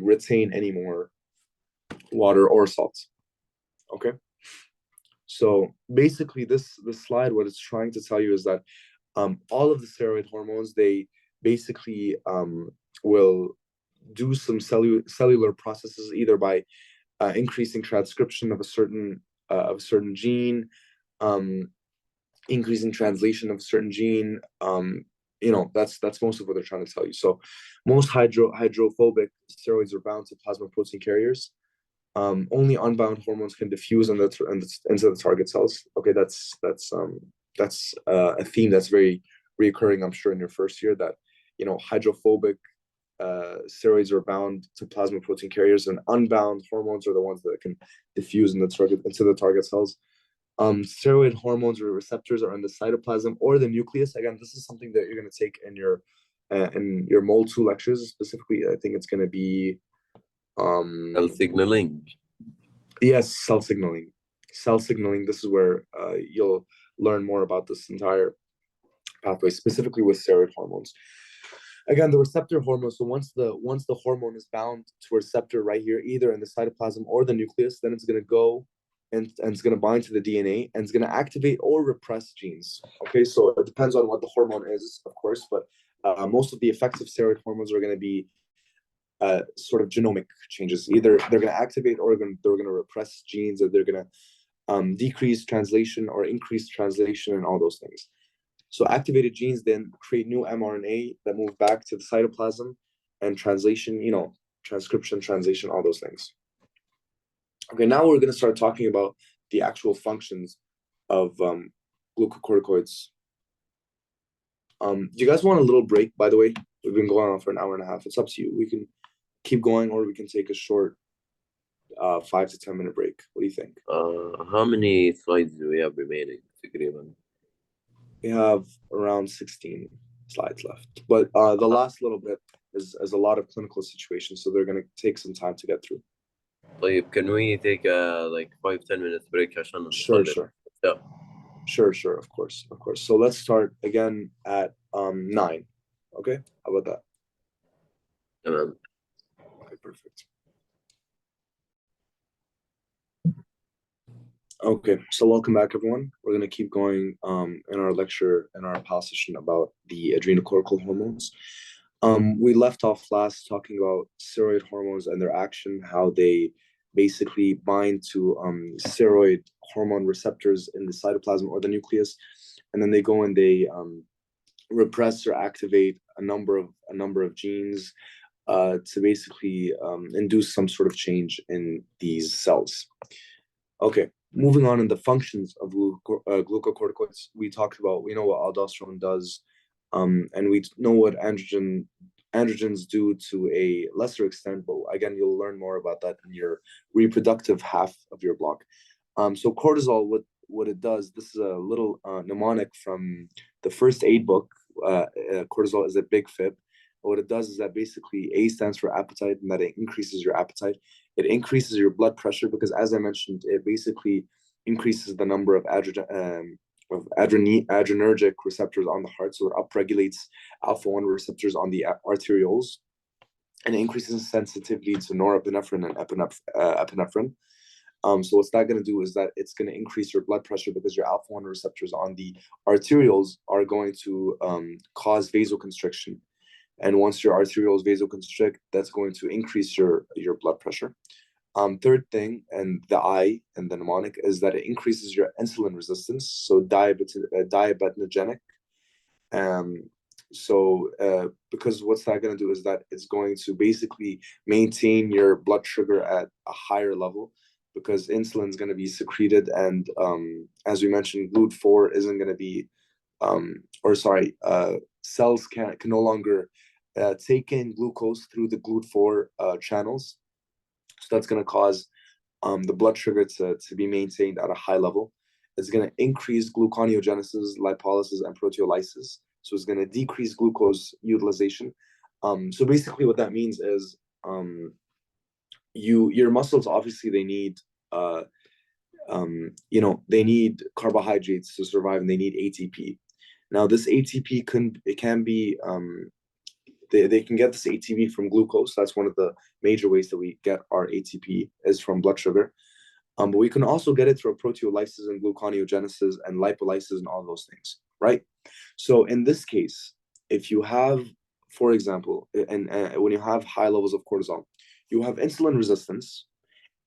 retain any more water or salts. Okay. So basically, this slide, what it's trying to tell you is that all of the steroid hormones, they basically will do some cellular processes, either by increasing transcription of a certain gene, increasing translation of a certain gene. That's most of what they're trying to tell you. So most hydrophobic steroids are bound to plasma protein carriers. Only unbound hormones can diffuse into the target cells. Okay, that's a theme that's very reoccurring, I'm sure, in your first year, that hydrophobic steroids are bound to plasma protein carriers, and unbound hormones are the ones that can diffuse into the target cells. Steroid hormones or receptors are in the cytoplasm or the nucleus. Again, this is something that you're going to take in your Mole 2 lectures. Specifically, I think it's going to be Cell signaling. Yes, cell signaling. This is where you'll learn more about this entire pathway, specifically with steroid hormones. Again, the receptor hormone. So once the hormone is bound to a receptor right here, either in the cytoplasm or the nucleus, then it's going to go and it's going to bind to the DNA and it's going to activate or repress genes. Okay, so it depends on what the hormone is, of course, but most of the effects of steroid hormones are going to be sort of genomic changes. Either they're going to activate or they're going to repress genes, or they're going to decrease translation or increase translation and all those things. So activated genes then create new mRNA that move back to the cytoplasm, and translation, transcription, translation, all those things. Okay, now we're going to start talking about the actual functions of glucocorticoids. Do you guys want a little break, by the way? We've been going on for an hour and a half. It's up to you. We can keep going, or we can take a short 5 to 10 minute break. What do you think? How many slides do we have remaining, تقريبا? We have around 16 slides left, but the last little bit is a lot of clinical situations, so they're going to take some time to get through. طيب, can we take like 5-10 minutes break عشان Sure, نصلي؟ sure. Yeah. Sure, of course. So let's start again at 9. Okay, how about that? تمام. Okay, perfect. Okay, so welcome back, everyone. We're going to keep going in our lecture, in our past session about the adrenocortical hormones. We left off last talking about steroid hormones and their action, how they basically bind to steroid hormone receptors in the cytoplasm or the nucleus, and then they go and they repress or activate a number of genes to basically induce some sort of change in these cells. Okay, moving on in the functions of glucocorticoids, we know what aldosterone does, and we know what androgens do to a lesser extent, but again, you'll learn more about that in your reproductive half of your block. So cortisol, what it does, this is a little mnemonic from the first aid book. Cortisol is a big fib. What it does is that basically A stands for appetite, and that it increases your appetite. It increases your blood pressure because, as I mentioned, it basically increases the number of adrenergic receptors on the heart, so it upregulates alpha-1 receptors on the arterioles, and it increases sensitivity to norepinephrine and epinephrine. So what's that going to do is that it's going to increase your blood pressure because your alpha-1 receptors on the arterioles are going to cause vasoconstriction. And once your arterioles vasoconstrict, that's going to increase your blood pressure. Third thing, and the I and the mnemonic, is that it increases your insulin resistance, so diabetogenic. Because what's that going to do is that it's going to basically maintain your blood sugar at a higher level, because insulin is going to be secreted, and as we mentioned, GLUT4 isn't going to be, cells can no longer take in glucose through the GLUT4 channels. So that's going to cause the blood sugar to be maintained at a high level. It's going to increase gluconeogenesis, lipolysis, and proteolysis. So it's going to decrease glucose utilization. So basically what that means is your muscles, obviously, they need they need carbohydrates to survive, and they need ATP. Now this ATP can be they can get this ATP from glucose. That's one of the major ways that we get our ATP is from blood sugar. But we can also get it through proteolysis and gluconeogenesis and lipolysis and all those things, right? So in this case, if you have, for example, and when you have high levels of cortisol, you have insulin resistance,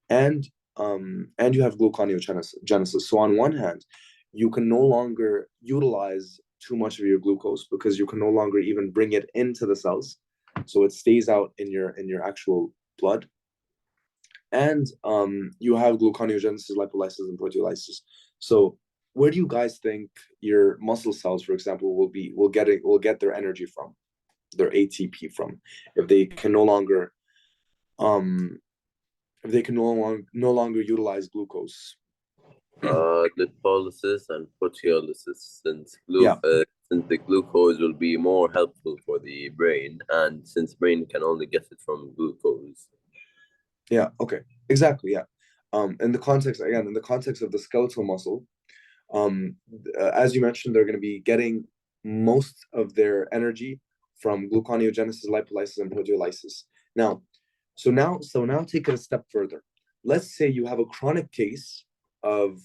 and you have gluconeogenesis. So on one hand, you can no longer utilize too much of your glucose because you can no longer even bring it into the cells, so it stays out in your actual blood. And you have gluconeogenesis, lipolysis, and proteolysis. So where do you guys think your muscle cells, for example, will get their energy from, their ATP from, if they can no longer no longer utilize glucose? Lipolysis and proteolysis, since Yeah. since the glucose will be more helpful for the brain, and since brain can only get it from glucose. Yeah, okay, exactly, yeah. In the context of the skeletal muscle, as you mentioned, they're going to be getting most of their energy from gluconeogenesis, lipolysis, and proteolysis. Now take it a step further. Let's say you have a chronic case of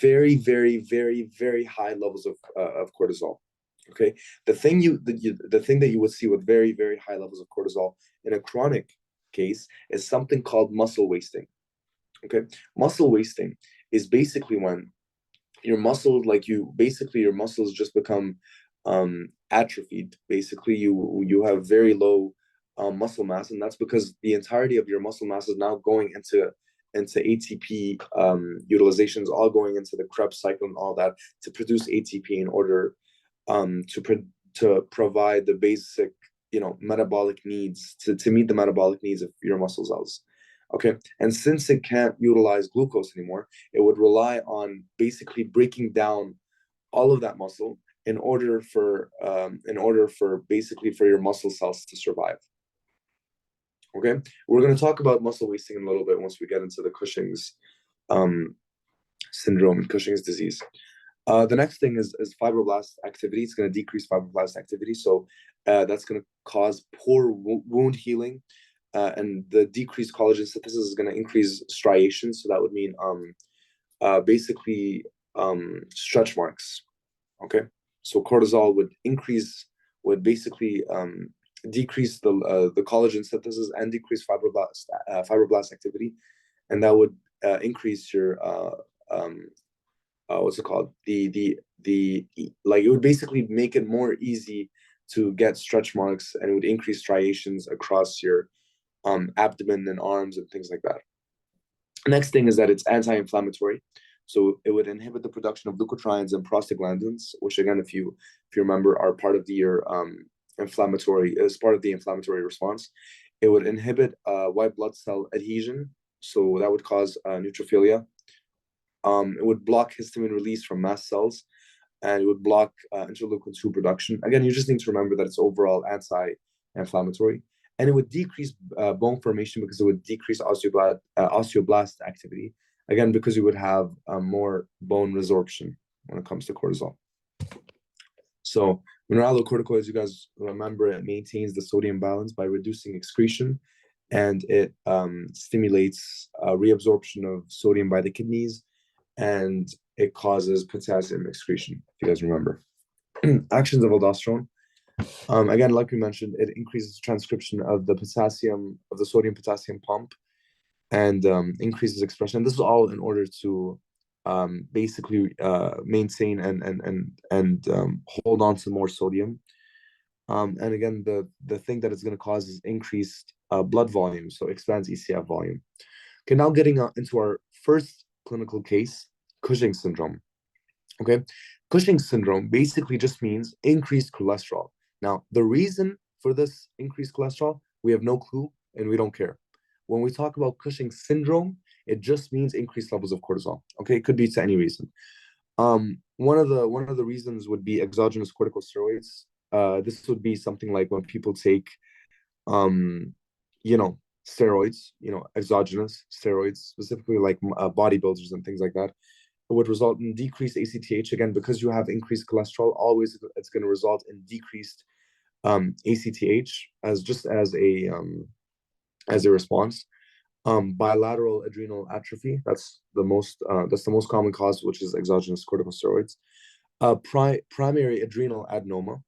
very, very, very, very high levels of cortisol. Okay, the thing that you would see with very, very high levels of cortisol in a chronic case is something called muscle wasting. Okay, muscle wasting is basically when your muscles, your muscles just become atrophied. Basically, you have very low muscle mass, and that's because the entirety of your muscle mass is now going into ATP utilizations, all going into the Krebs cycle and all that to produce ATP in order to provide the basic metabolic needs to meet the metabolic needs of your muscle cells. Okay, and since it can't utilize glucose anymore, it would rely on basically breaking down all of that muscle in order for basically for your muscle cells to survive. Okay, we're going to talk about muscle wasting in a little bit once we get into the Cushing's syndrome and Cushing's disease. The next thing is fibroblast activity. It's going to decrease fibroblast activity, so that's going to cause poor wound healing. And the decreased collagen synthesis is going to increase striation. So that would mean basically stretch marks. Okay, so cortisol would basically decrease the collagen synthesis and decrease fibroblast activity, and that would increase your what's it called? It would basically make it more easy to get stretch marks, and it would increase striations across your abdomen and arms and things like that. Next thing is that it's anti-inflammatory, so it would inhibit the production of leukotrienes and prostaglandins, which again, if you remember, are part of the inflammatory response. It would inhibit white blood cell adhesion, so that would cause neutrophilia. It would block histamine release from mast cells, and it would block interleukin-2 production. Again, you just need to remember that it's overall anti-inflammatory. And it would decrease bone formation because it would decrease osteoblast activity. Again, because you would have more bone resorption when it comes to cortisol. So mineralocorticoids, you guys remember, it maintains the sodium balance by reducing excretion, and it stimulates reabsorption of sodium by the kidneys, and it causes potassium excretion, if you guys remember. Actions of aldosterone. Again, like we mentioned, it increases transcription of the sodium potassium pump, and increases expression. This is all in order to basically maintain and hold on to more sodium. And again, the thing that it's going to cause is increased blood volume, so expands ECF volume. Okay, now getting into our first clinical case, Cushing's syndrome. Okay, Cushing's syndrome basically just means increased cholesterol. Now, the reason for this increased cholesterol, we have no clue, and we don't care. When we talk about Cushing's syndrome, it just means increased levels of cortisol. Okay, it could be to any reason. One of the reasons would be exogenous corticosteroids. This would be something like when people take, steroids, exogenous steroids, specifically like bodybuilders and things like that. It would result in decreased ACTH. Again, because you have increased cholesterol, always it's going to result in decreased ACTH as a response. Bilateral adrenal atrophy, that's the most common cause, which is exogenous corticosteroids. Primary adrenal adenoma,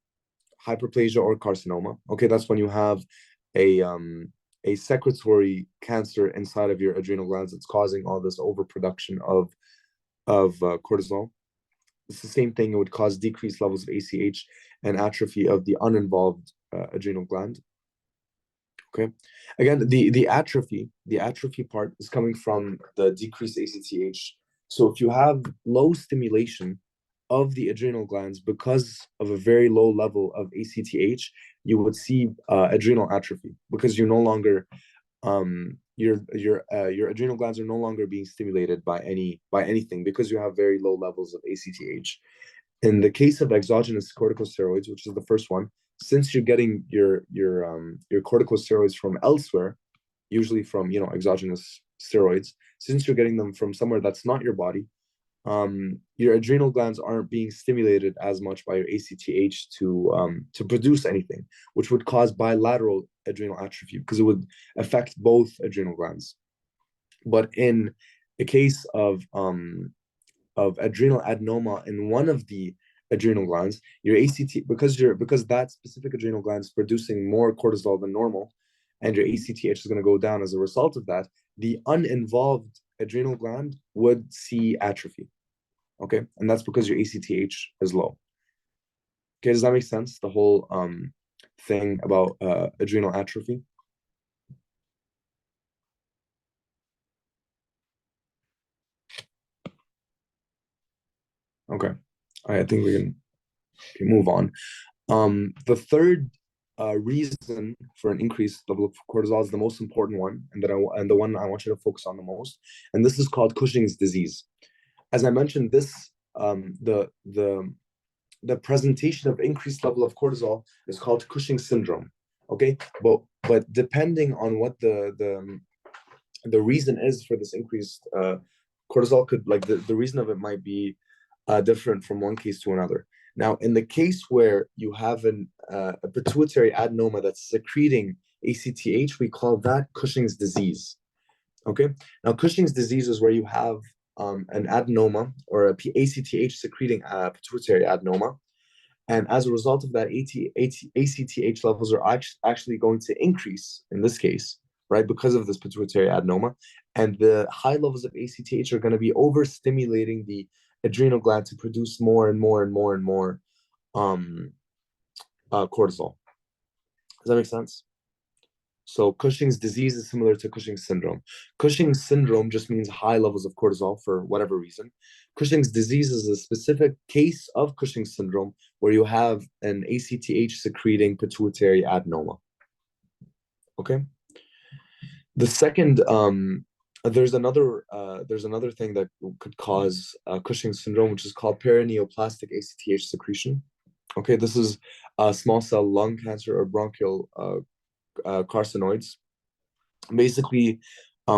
hyperplasia or carcinoma. Okay, that's when you have a secretory cancer inside of your adrenal glands that's causing all this overproduction of cortisol. It's the same thing. It would cause decreased levels of ACH and atrophy of the uninvolved adrenal gland. Okay, again, the atrophy part is coming from the decreased ACTH. So if you have low stimulation of the adrenal glands because of a very low level of ACTH, you would see adrenal atrophy, because you're no longer your adrenal glands are no longer being stimulated by anything, because you have very low levels of ACTH. In the case of exogenous corticosteroids, which is the first one, since you're getting your corticosteroids from elsewhere, usually from exogenous steroids, since you're getting them from somewhere that's not your body, your adrenal glands aren't being stimulated as much by your ACTH to produce anything, which would cause bilateral adrenal atrophy because it would affect both adrenal glands. But in a case of adrenal adenoma in one of the adrenal glands, your ACT because that specific adrenal gland is producing more cortisol than normal, and your ACTH is going to go down as a result of that, the uninvolved adrenal gland would see atrophy. Okay, and that's because your ACTH is low. Okay, does that make sense? The whole thing about adrenal atrophy. Okay, I think we can move on. The third reason for an increased level of cortisol is the most important one, and the one I want you to focus on the most, and this is called Cushing's disease. As I mentioned, this the presentation of increased level of cortisol is called Cushing's syndrome. Okay, but depending on what the reason is for this increased cortisol, could like the reason of it might be different from one case to another. Now, in the case where you have a pituitary adenoma that's secreting ACTH, we call that Cushing's disease. Okay. Now, Cushing's disease is where you have an adenoma or a ACTH secreting pituitary adenoma, and as a result of that, ACTH levels are actually going to increase in this case, right, because of this pituitary adenoma, and the high levels of ACTH are going to be overstimulating the adrenal gland to produce more and more and more and more cortisol. Does that make sense? So Cushing's disease is similar to Cushing's syndrome. Cushing's syndrome just means high levels of cortisol for whatever reason. Cushing's disease is a specific case of Cushing's syndrome where you have an ACTH secreting pituitary adenoma. Okay. The second, there's another thing that could cause Cushing's syndrome, which is called perineoplastic ACTH secretion. Okay, this is small cell lung cancer or bronchial carcinoids. Basically,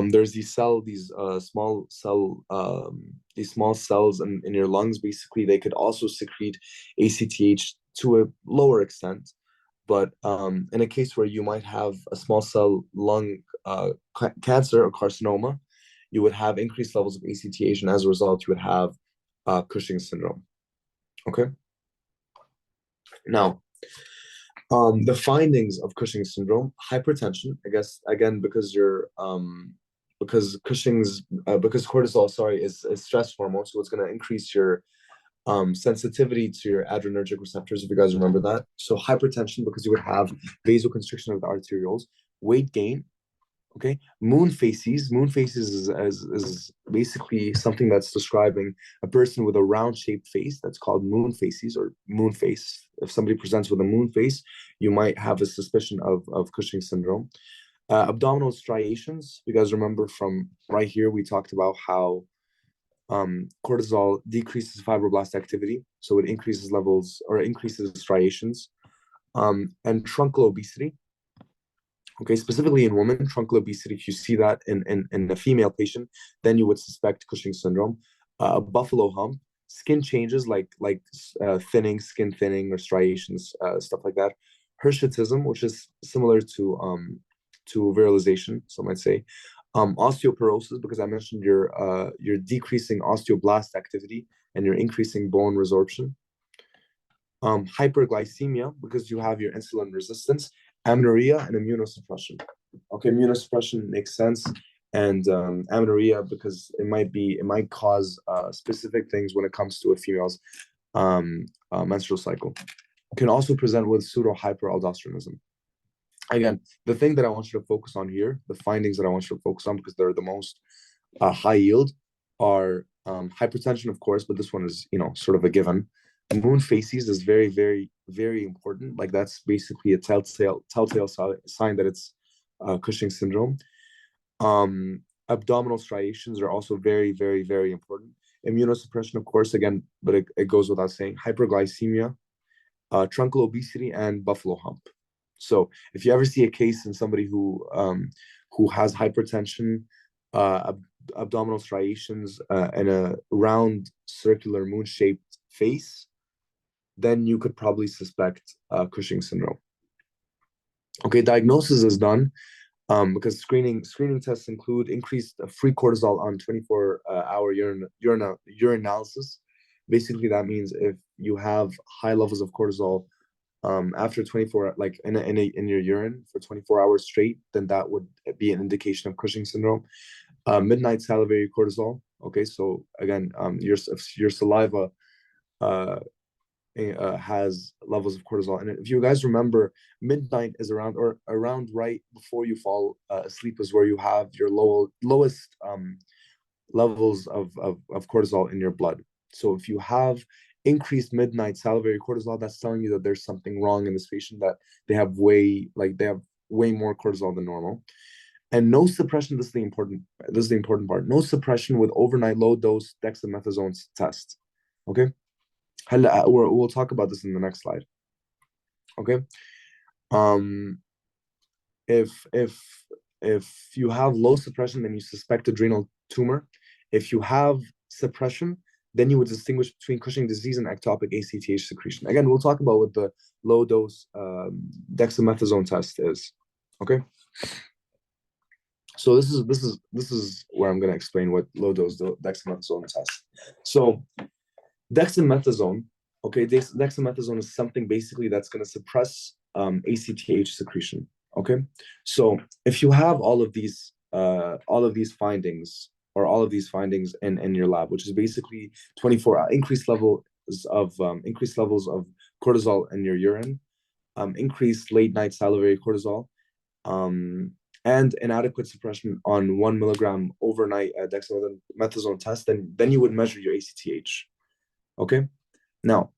there's these small cells in your lungs. Basically, they could also secrete ACTH to a lower extent, but in a case where you might have a small cell lung cancer or carcinoma, you would have increased levels of ACTH, and as a result, you would have Cushing's syndrome. Okay. Now, the findings of Cushing's syndrome: hypertension. I guess again because because cortisol, is a stress hormone, so it's going to increase your sensitivity to your adrenergic receptors, if you guys remember that. So hypertension, because you would have vasoconstriction of the arterioles. Weight gain. Okay, moon faces is basically something that's describing a person with a round shaped face. That's called moon faces or moon face. If somebody presents with a moon face, you might have a suspicion of Cushing's syndrome. Abdominal striations. You guys remember from right here, we talked about how cortisol decreases fibroblast activity, so it increases levels or increases striations. And truncal obesity. Okay, specifically in women, truncal obesity, if you see that in a female patient, then you would suspect Cushing's syndrome. Buffalo hump, skin changes like thinning, skin thinning, or striations, stuff like that. Hirsutism, which is similar to virilization, some might say. Osteoporosis, because I mentioned you're decreasing osteoblast activity and you're increasing bone resorption. Hyperglycemia, because you have your insulin resistance. Amenorrhea and immunosuppression. Okay, immunosuppression makes sense, and amenorrhea because it might cause specific things when it comes to a female's menstrual cycle. It can also present with pseudo hyperaldosteronism. Again, the thing that I want you to focus on here, the findings that I want you to focus on because they're the most high yield, are hypertension, of course, but this one is sort of a given. Moon faces is very, very, very important. Like that's basically a telltale sign that it's Cushing's syndrome. Abdominal striations are also very, very, very important. Immunosuppression, of course, again, but it goes without saying. Hyperglycemia, truncal obesity, and buffalo hump. So if you ever see a case in somebody who has hypertension, abdominal striations, and a round circular moon-shaped face, then you could probably suspect Cushing syndrome. Okay, diagnosis is done because screening tests include increased free cortisol on 24-hour urinalysis. Basically, that means if you have high levels of cortisol after 24, like in your urine for 24 hours straight, then that would be an indication of Cushing syndrome. Midnight salivary cortisol. Okay, so again, your saliva has levels of cortisol. And if you guys remember, midnight is around right before you fall asleep is where you have your lowest levels of cortisol in your blood. So if you have increased midnight salivary cortisol, that's telling you that there's something wrong in this patient, that they have way more cortisol than normal. And no suppression, this is the important part. No suppression with overnight low dose dexamethasone test. Okay. We'll talk about this in the next slide. Okay. If you have low suppression, then you suspect adrenal tumor. If you have suppression, then you would distinguish between Cushing disease and ectopic ACTH secretion. Again, we'll talk about what the low dose dexamethasone test is. Okay. So this is where I'm going to explain what low dose dexamethasone test. So dexamethasone, okay, dexamethasone is something basically that's going to suppress ACTH secretion. Okay, so if you have all of these findings in your lab, which is basically 24 increased levels of cortisol in your urine, increased late night salivary cortisol, and inadequate suppression on 1 milligram overnight dexamethasone test, then you would measure your ACTH. Okay, now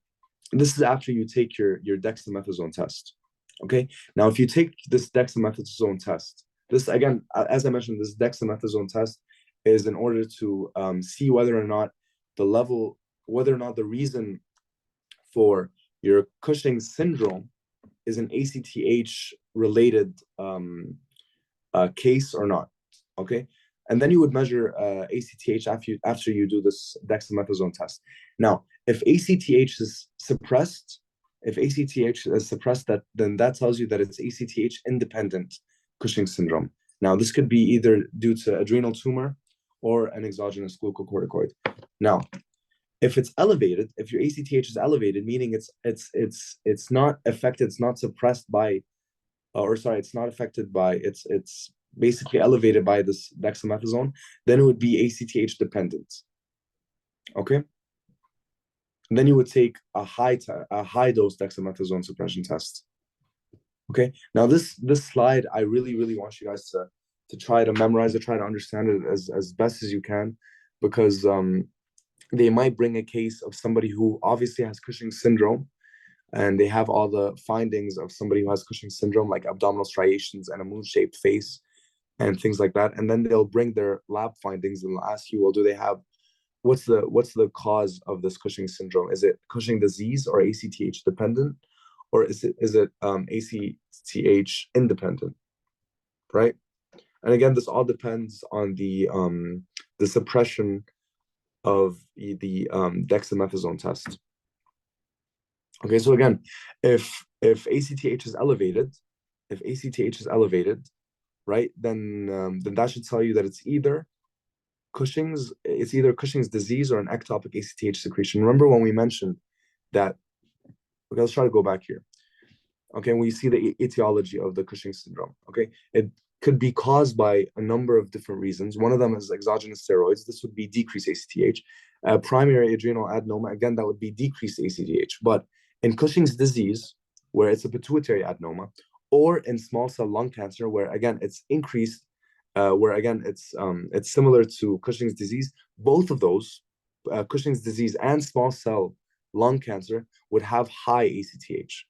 this is after you take your dexamethasone test. Okay, now if you take this dexamethasone test, this again, as I mentioned, this dexamethasone test is in order to see whether or not the reason for your Cushing syndrome is an ACTH related case or not. Okay, and then you would measure ACTH after you do this dexamethasone test. Now, if ACTH is suppressed, then that tells you that it's ACTH independent Cushing syndrome. Now, this could be either due to adrenal tumor or an exogenous glucocorticoid. Now, if it's elevated, if your ACTH is elevated, meaning it's not affected, it's not suppressed by, it's not affected by, it's basically elevated by this dexamethasone, then it would be ACTH dependent. Okay. And then you would take a high dose dexamethasone suppression test. Okay. Now this slide, I really want you guys to try to memorize it, try to understand it as best as you can, because they might bring a case of somebody who obviously has Cushing syndrome, and they have all the findings of somebody who has Cushing syndrome, like abdominal striations and a moon-shaped face and things like that. And then they'll bring their lab findings and they'll ask you, well, do they have, what's the cause of this Cushing syndrome? Is it Cushing disease or ACTH dependent, or is it ACTH independent, right? And again, this all depends on the suppression of the dexamethasone test. Okay, so again, if ACTH is elevated, right, then that should tell you that it's either Cushing's disease or an ectopic ACTH secretion. Remember when we mentioned that? Okay, let's try to go back here. Okay, and we see the etiology of the Cushing syndrome. Okay, it could be caused by a number of different reasons. One of them is exogenous steroids. This would be decreased ACTH. Primary adrenal adenoma, again, that would be decreased ACTH. But in Cushing's disease, where it's a pituitary adenoma, or in small cell lung cancer, where again it's increased, it's similar to Cushing's disease. Both of those, Cushing's disease and small cell lung cancer, would have high ACTH.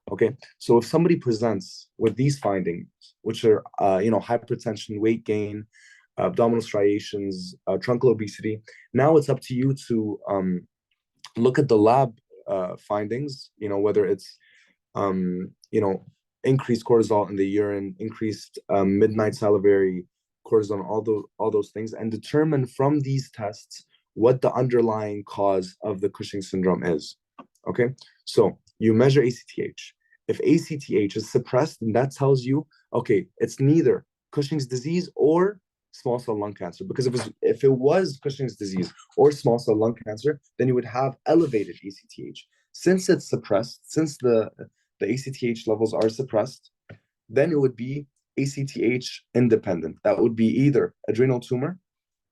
Okay, so if somebody presents with these findings, which are hypertension, weight gain, abdominal striations, truncal obesity, now it's up to you to look at the lab findings. Whether it's increased cortisol in the urine, increased midnight salivary cortisol, all those things, and determine from these tests what the underlying cause of the Cushing syndrome is. Okay, so you measure ACTH. If ACTH is suppressed, then that tells you, okay, it's neither Cushing's disease or small cell lung cancer. Because if it was Cushing's disease or small cell lung cancer, then you would have elevated ACTH. Since it's suppressed, since the ACTH levels are suppressed, then it would be ACTH independent. That would be either adrenal tumor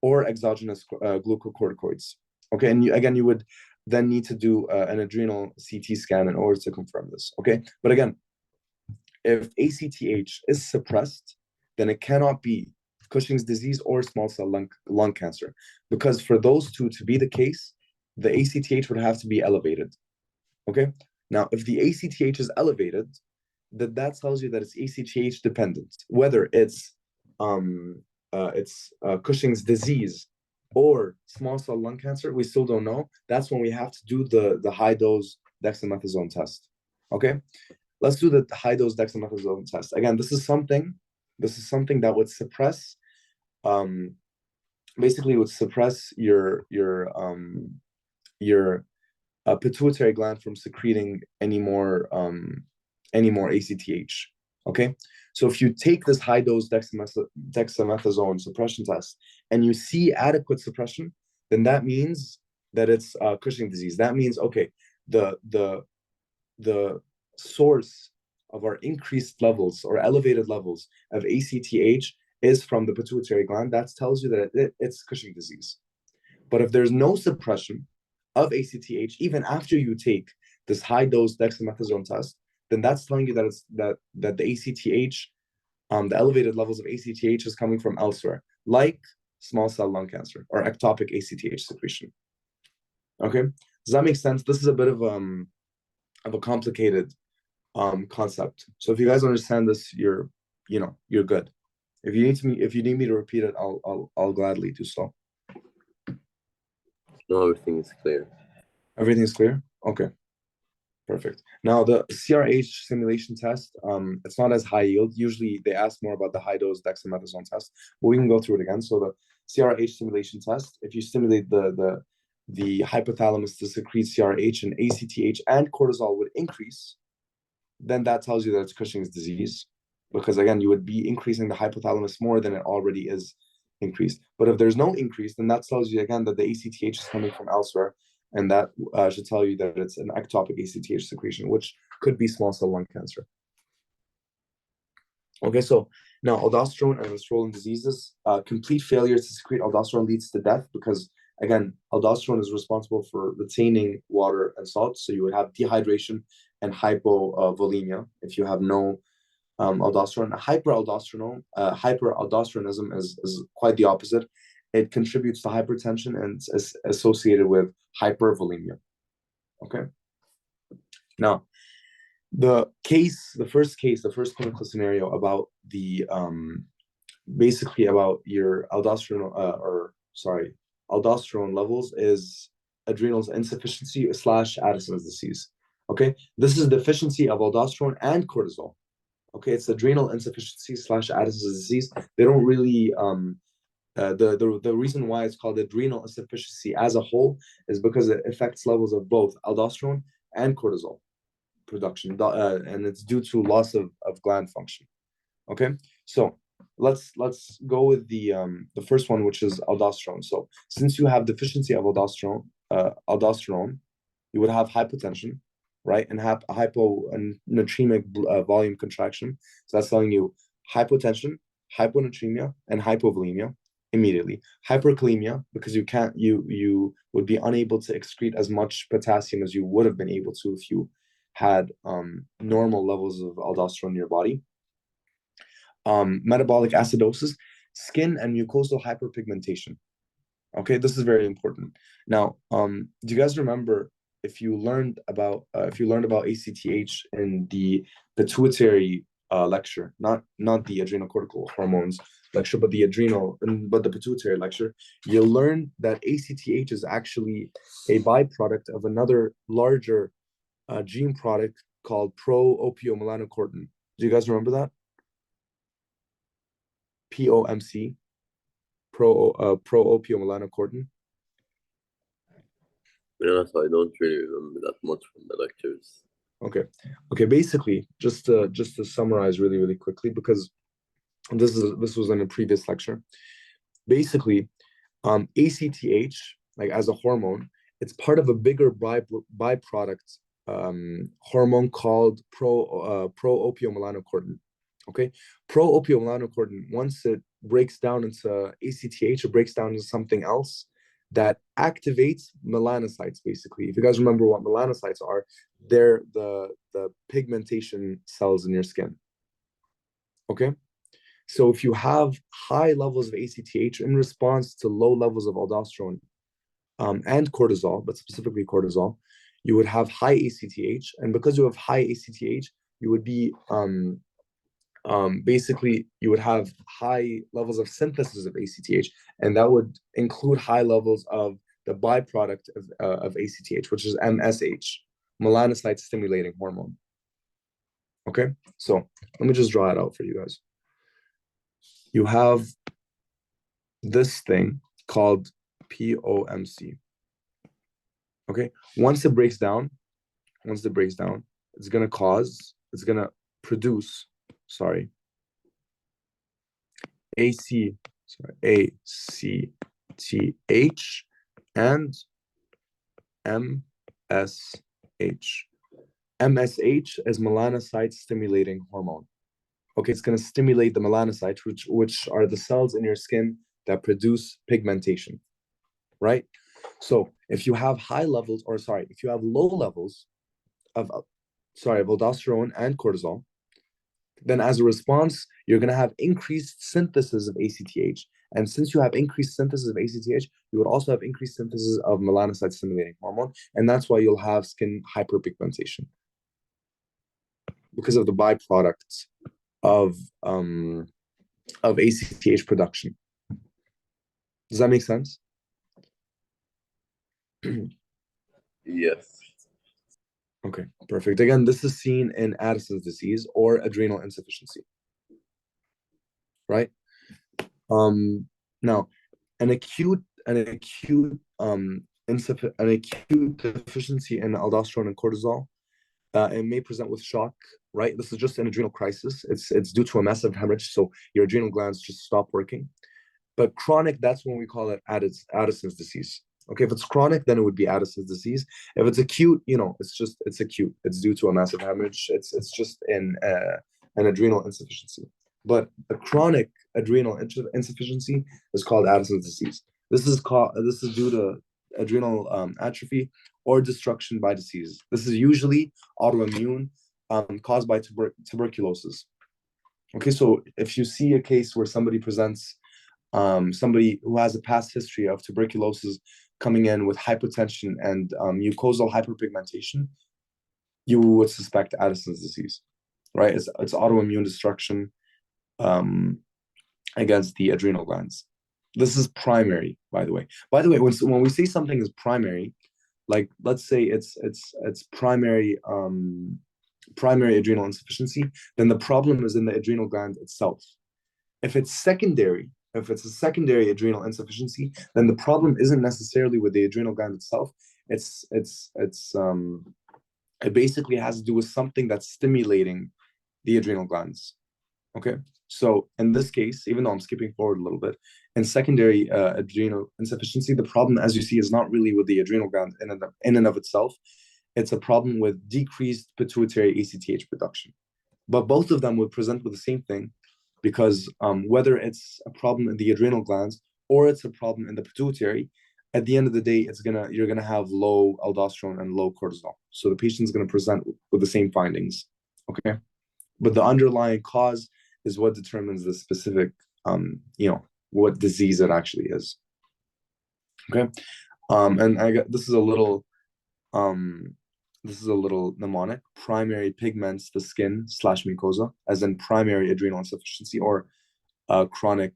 or exogenous glucocorticoids. Okay, and you would then need to do an adrenal CT scan in order to confirm this. Okay, but again, if ACTH is suppressed, then it cannot be Cushing's disease or small cell lung cancer, because for those two to be the case, the ACTH would have to be elevated. Okay, now if the ACTH is elevated, that tells you that it's ACTH dependent, whether it's Cushing's disease or small cell lung cancer. We still don't know. That's when we have to do the high dose dexamethasone test. Okay, let's do the high dose dexamethasone test. Again, this is something that would suppress, basically would suppress your pituitary gland from secreting any more ACTH. Okay, so if you take this high dose dexamethasone suppression test and you see adequate suppression, then that means that it's Cushing disease. That means, okay, the source of our increased levels or elevated levels of ACTH is from the pituitary gland. That tells you that it's Cushing disease. But if there's no suppression of ACTH, even after you take this high dose dexamethasone test, then that's telling you that that the ACTH, the elevated levels of ACTH is coming from elsewhere, like small cell lung cancer or ectopic ACTH secretion. Okay, does that make sense? This is a bit of a complicated concept. So if you guys understand this, you're good. If you need me to repeat it, I'll gladly do so. No, everything is clear. Everything is clear? Okay. Perfect. Now the CRH simulation test, it's not as high yield. Usually they ask more about the high dose dexamethasone test, but we can go through it again. So the CRH simulation test, if you stimulate the hypothalamus to secrete CRH, and ACTH and cortisol would increase, then that tells you that it's Cushing's disease, because again, you would be increasing the hypothalamus more than it already is increased. But if there's no increase, then that tells you again that the ACTH is coming from elsewhere. And that should tell you that it's an ectopic ACTH secretion, which could be small cell lung cancer. Okay, so now aldosterone and swollen diseases. Complete failure to secrete aldosterone leads to death because, again, aldosterone is responsible for retaining water and salt. So you would have dehydration and hypovolemia if you have no aldosterone. Hyperaldosteronism is quite the opposite. It contributes to hypertension and is associated with hypervolemia. Okay. Now, the first clinical scenario about the basically about your aldosterone levels is adrenal insufficiency / Addison's disease. Okay, this is deficiency of aldosterone and cortisol. Okay, it's adrenal insufficiency / Addison's disease. They don't really the reason why it's called adrenal insufficiency as a whole is because it affects levels of both aldosterone and cortisol production, and it's due to loss of gland function. Okay, so let's go with the first one, which is aldosterone. So since you have deficiency of aldosterone, you would have hypotension, right, and have hyponatremic volume contraction. So that's telling you hypotension, hyponatremia, and hypovolemia immediately. Hyperkalemia, because you would be unable to excrete as much potassium as you would have been able to if you had normal levels of aldosterone in your body. Metabolic acidosis, skin and mucosal hyperpigmentation. Okay, this is very important. Now, do you guys remember if you learned about ACTH in the pituitary lecture, not the adrenocortical hormones lecture, but the pituitary lecture, you learned that ACTH is actually a byproduct of another larger gene product called pro-opiomelanocortin. Do you guys remember that? POMC. pro-opiomelanocortin? To be honest, I don't really remember that much from the lectures. Okay. Basically, just to summarize really, really quickly, because this was in a previous lecture. Basically, ACTH, like as a hormone, it's part of a bigger byproduct hormone called pro-opiomelanocortin. Okay, pro-opiomelanocortin, once it breaks down into ACTH, it breaks down into something else that activates melanocytes. Basically, if you guys remember what melanocytes are, they're the pigmentation cells in your skin. Okay, so if you have high levels of ACTH in response to low levels of aldosterone and cortisol, but specifically cortisol, you would have high ACTH, and because you have high ACTH, you would be basically you would have high levels of synthesis of ACTH, and that would include high levels of the byproduct of ACTH, which is MSH, melanocyte stimulating hormone. Okay, so let me just draw it out for you guys. You have this thing called POMC. Okay, once it breaks down, it's gonna produce, ACTH and MSH. MSH is melanocyte stimulating hormone. Okay, it's going to stimulate the melanocytes, which are the cells in your skin that produce pigmentation, right? So if you have if you have low levels of aldosterone and cortisol, then as a response, you're going to have increased synthesis of ACTH. And since you have increased synthesis of ACTH, you would also have increased synthesis of melanocyte stimulating hormone. And that's why you'll have skin hyperpigmentation because of the byproducts of ACTH production. Does that make sense? Yes. Okay, perfect. Again, this is seen in Addison's disease or adrenal insufficiency, right? Now, an acute deficiency in aldosterone and cortisol, it may present with shock, right? This is just an adrenal crisis. It's due to a massive hemorrhage, so your adrenal glands just stop working. But chronic, that's when we call it Addison's disease. Okay, if it's chronic, then it would be Addison's disease. If it's acute, it's acute. It's due to a massive hemorrhage. It's just an adrenal insufficiency. But a chronic adrenal insufficiency is called Addison's disease. This is due to adrenal atrophy or destruction by disease. This is usually autoimmune, caused by tuberculosis. Okay, so if you see a case where somebody presents, somebody who has a past history of tuberculosis coming in with hypertension and mucosal hyperpigmentation, you would suspect Addison's disease, right? It's autoimmune destruction against the adrenal glands. This is primary, by the way. When we say something is primary, like let's say it's primary adrenal insufficiency, then the problem is in the adrenal gland itself. If it's a secondary adrenal insufficiency, then the problem isn't necessarily with the adrenal gland itself. It basically has to do with something that's stimulating the adrenal glands. Okay, so in this case, even though I'm skipping forward a little bit, in secondary adrenal insufficiency, the problem, as you see, is not really with the adrenal gland in and of itself. It's a problem with decreased pituitary ACTH production. But both of them would present with the same thing, because whether it's a problem in the adrenal glands or it's a problem in the pituitary, at the end of the day, you're gonna have low aldosterone and low cortisol. So the patient's gonna present with the same findings. Okay, but the underlying cause is what determines the specific, what disease it actually is. Okay, and this is a little mnemonic. Primary pigments the skin / mucosa, as in primary adrenal insufficiency, or chronic.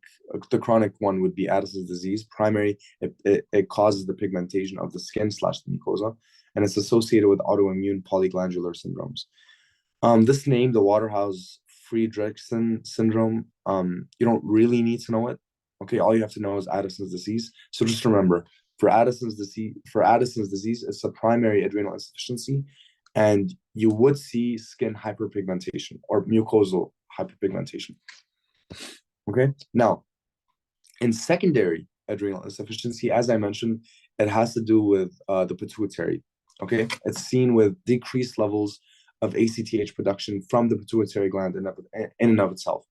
The chronic one would be Addison's disease. Primary, it causes the pigmentation of the skin / the mucosa, and it's associated with autoimmune polyglandular syndromes. This name, the Waterhouse-Friderichsen syndrome, you don't really need to know it. Okay, all you have to know is Addison's disease. So just remember, for Addison's disease, it's a primary adrenal insufficiency, and you would see skin hyperpigmentation or mucosal hyperpigmentation. Okay, now in secondary adrenal insufficiency, as I mentioned, it has to do with the pituitary. Okay, it's seen with decreased levels of ACTH production from the pituitary gland in and of itself.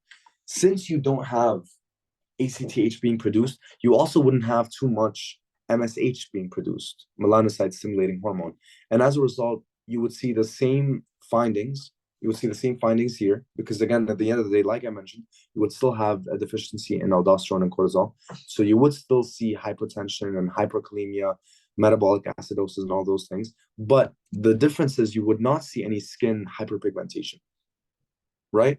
Since you don't have ACTH being produced, you also wouldn't have too much MSH being produced, melanocyte stimulating hormone. And as a result, you would see the same findings. You would see the same findings here, because again, at the end of the day, like I mentioned, you would still have a deficiency in aldosterone and cortisol. So you would still see hypertension and hyperkalemia, metabolic acidosis, and all those things. But the difference is you would not see any skin hyperpigmentation, right?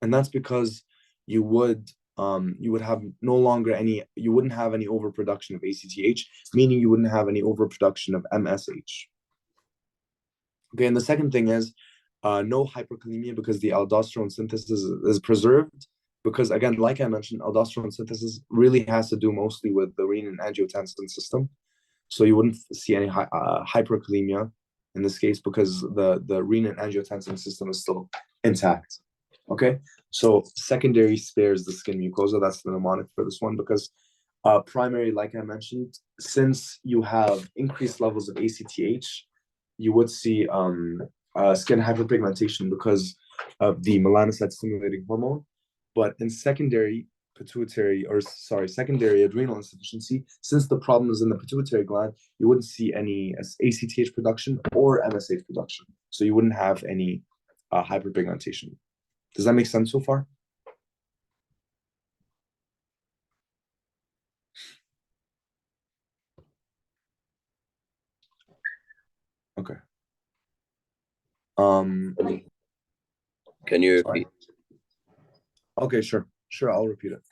And that's because you would have no longer any, you wouldn't have any overproduction of ACTH, meaning you wouldn't have any overproduction of MSH. Okay, and the second thing is no hyperkalemia, because the aldosterone synthesis is preserved. Because again, like I mentioned, aldosterone synthesis really has to do mostly with the renin-angiotensin system. So you wouldn't see any hyperkalemia in this case, because the renin-angiotensin system is still intact. Okay, so secondary spares the skin mucosa. That's the mnemonic for this one, because primary, like I mentioned, since you have increased levels of ACTH, you would see skin hyperpigmentation because of the melanocyte stimulating hormone. But in secondary secondary adrenal insufficiency, since the problem is in the pituitary gland, you wouldn't see any ACTH production or MSH production. So you wouldn't have any hyperpigmentation. Does that make sense so far? Okay. Can you repeat? Okay, sure, I'll repeat it.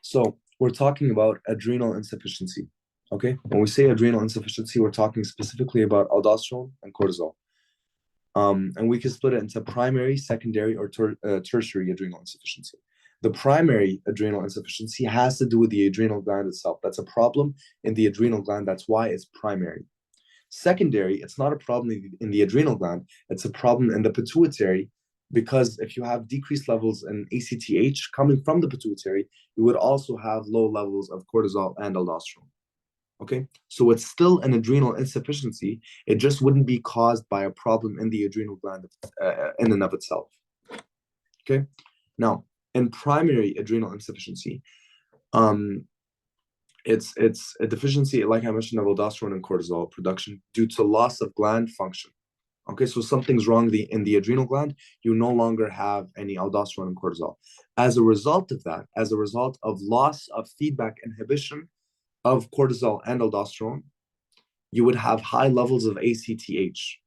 So we're talking about adrenal insufficiency. Okay, when we say adrenal insufficiency, we're talking specifically about aldosterone and cortisol. And we can split it into primary, secondary, or tertiary adrenal insufficiency. The primary adrenal insufficiency has to do with the adrenal gland itself. That's a problem in the adrenal gland. That's why it's primary. Secondary, it's not a problem in the adrenal gland. It's a problem in the pituitary, because if you have decreased levels in ACTH coming from the pituitary, you would also have low levels of cortisol and aldosterone. Okay, so it's still an adrenal insufficiency. It just wouldn't be caused by a problem in the adrenal gland in and of itself. Okay, now in primary adrenal insufficiency, it's a deficiency, like I mentioned, of aldosterone and cortisol production due to loss of gland function. Okay, so something's wrong in the adrenal gland. You no longer have any aldosterone and cortisol. As a result of that, as a result of loss of feedback inhibition of cortisol and aldosterone, you would have high levels of ACTH,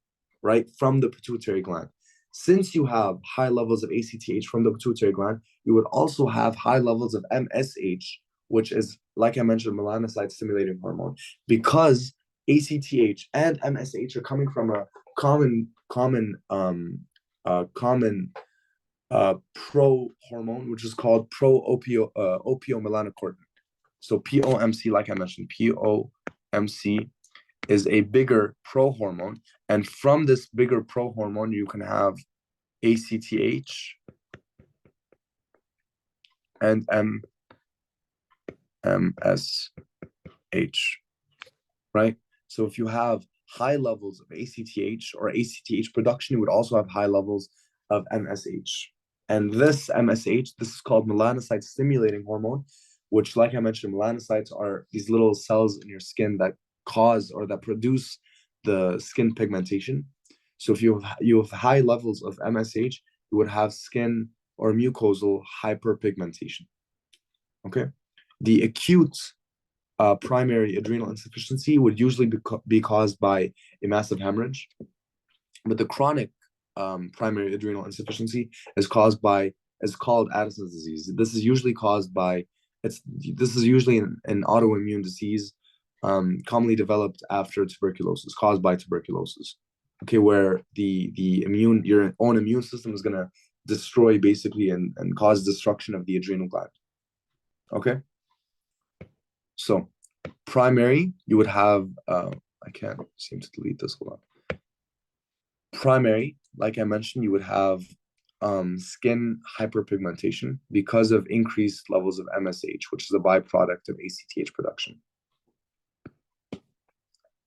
right, from the pituitary gland. Since you have high levels of ACTH from the pituitary gland, you would also have high levels of MSH, which is, like I mentioned, melanocyte stimulating hormone, because ACTH and MSH are coming from a common pro hormone, which is called opiomelanocortin. So POMC, like I mentioned, POMC is a bigger pro-hormone. And from this bigger pro-hormone, you can have ACTH and MSH, right? So if you have high levels of ACTH or ACTH production, you would also have high levels of MSH. And this MSH, this is called melanocyte stimulating hormone, which, like I mentioned, melanocytes are these little cells in your skin that cause or that produce the skin pigmentation. So if you have high levels of MSH, you would have skin or mucosal hyperpigmentation. Okay, the acute primary adrenal insufficiency would usually be caused by a massive hemorrhage, but the chronic primary adrenal insufficiency is called Addison's disease. This is usually caused by this is usually an autoimmune disease, commonly developed after tuberculosis, caused by tuberculosis. Okay, where your own immune system is gonna destroy basically and cause destruction of the adrenal gland. Okay, So primary, you would have, I can't seem to delete this, hold on. Primary, like I mentioned, you would have skin hyperpigmentation because of increased levels of MSH, which is a byproduct of ACTH production.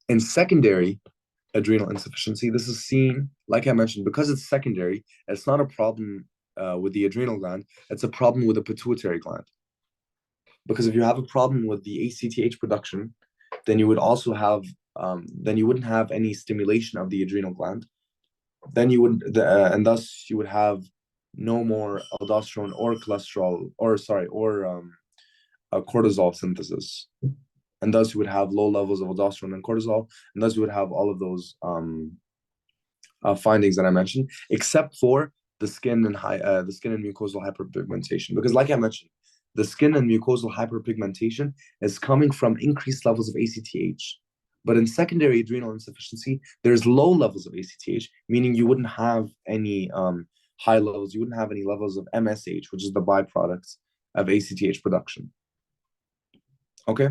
In secondary adrenal insufficiency, this is seen, like I mentioned, because it's secondary, it's not a problem with the adrenal gland, it's a problem with the pituitary gland. Because if you have a problem with the ACTH production, then you would also have, then you wouldn't have any stimulation of the adrenal gland. Then you would, and thus you would have no more aldosterone or cholesterol, or cortisol synthesis. And thus you would have low levels of aldosterone and cortisol, and thus you would have all of those findings that I mentioned, except for the skin and mucosal hyperpigmentation. Because, like I mentioned, the skin and mucosal hyperpigmentation is coming from increased levels of ACTH. But in secondary adrenal insufficiency, there's low levels of ACTH, meaning you wouldn't have any high levels, you wouldn't have any levels of MSH, which is the byproduct of ACTH production. Okay?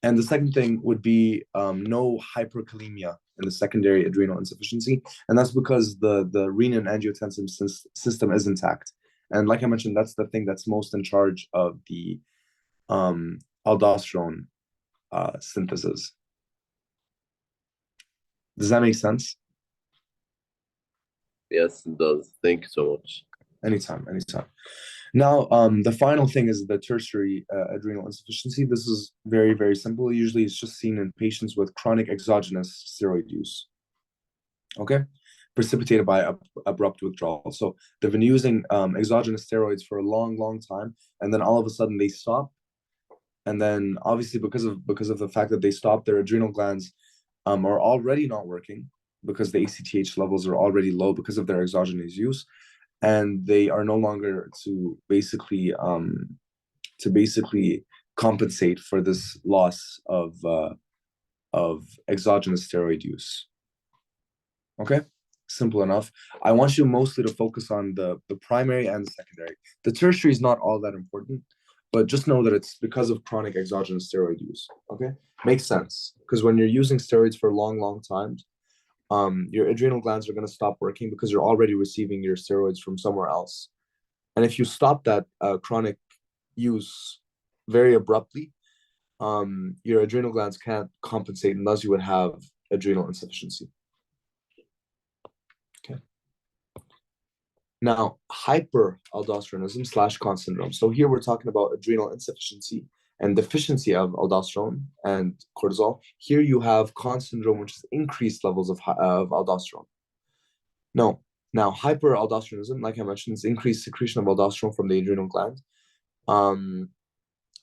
And the second thing would be no hyperkalemia in the secondary adrenal insufficiency. And that's because the renin-angiotensin system is intact. And like I mentioned, that's the thing that's most in charge of the aldosterone synthesis. Does that make sense? Yes, it does. Thank you so much. Anytime. Now, the final thing is the tertiary adrenal insufficiency. This is very, very simple. Usually it's just seen in patients with chronic exogenous steroid use. Okay? Precipitated by abrupt withdrawal. So they've been using exogenous steroids for a long, long time, and then all of a sudden they stop. And then obviously because of the fact that they stop, their adrenal glands are already not working because the ACTH levels are already low because of their exogenous use, and they are no longer to basically compensate for this loss of exogenous steroid use. Okay, simple enough. I want you mostly to focus on the primary and the secondary. The tertiary is not all that important, but just know that it's because of chronic exogenous steroid use. Okay, makes sense, because when you're using steroids for long, long times, your adrenal glands are going to stop working because you're already receiving your steroids from somewhere else. And if you stop that chronic use very abruptly, your adrenal glands can't compensate, and thus you would have adrenal insufficiency. Okay. Now, hyperaldosteronism / Conn syndrome. So here we're talking about adrenal insufficiency and deficiency of aldosterone and cortisol. Here you have Conn syndrome, which is increased levels of aldosterone. No, now hyperaldosteronism, like I mentioned, is increased secretion of aldosterone from the adrenal gland.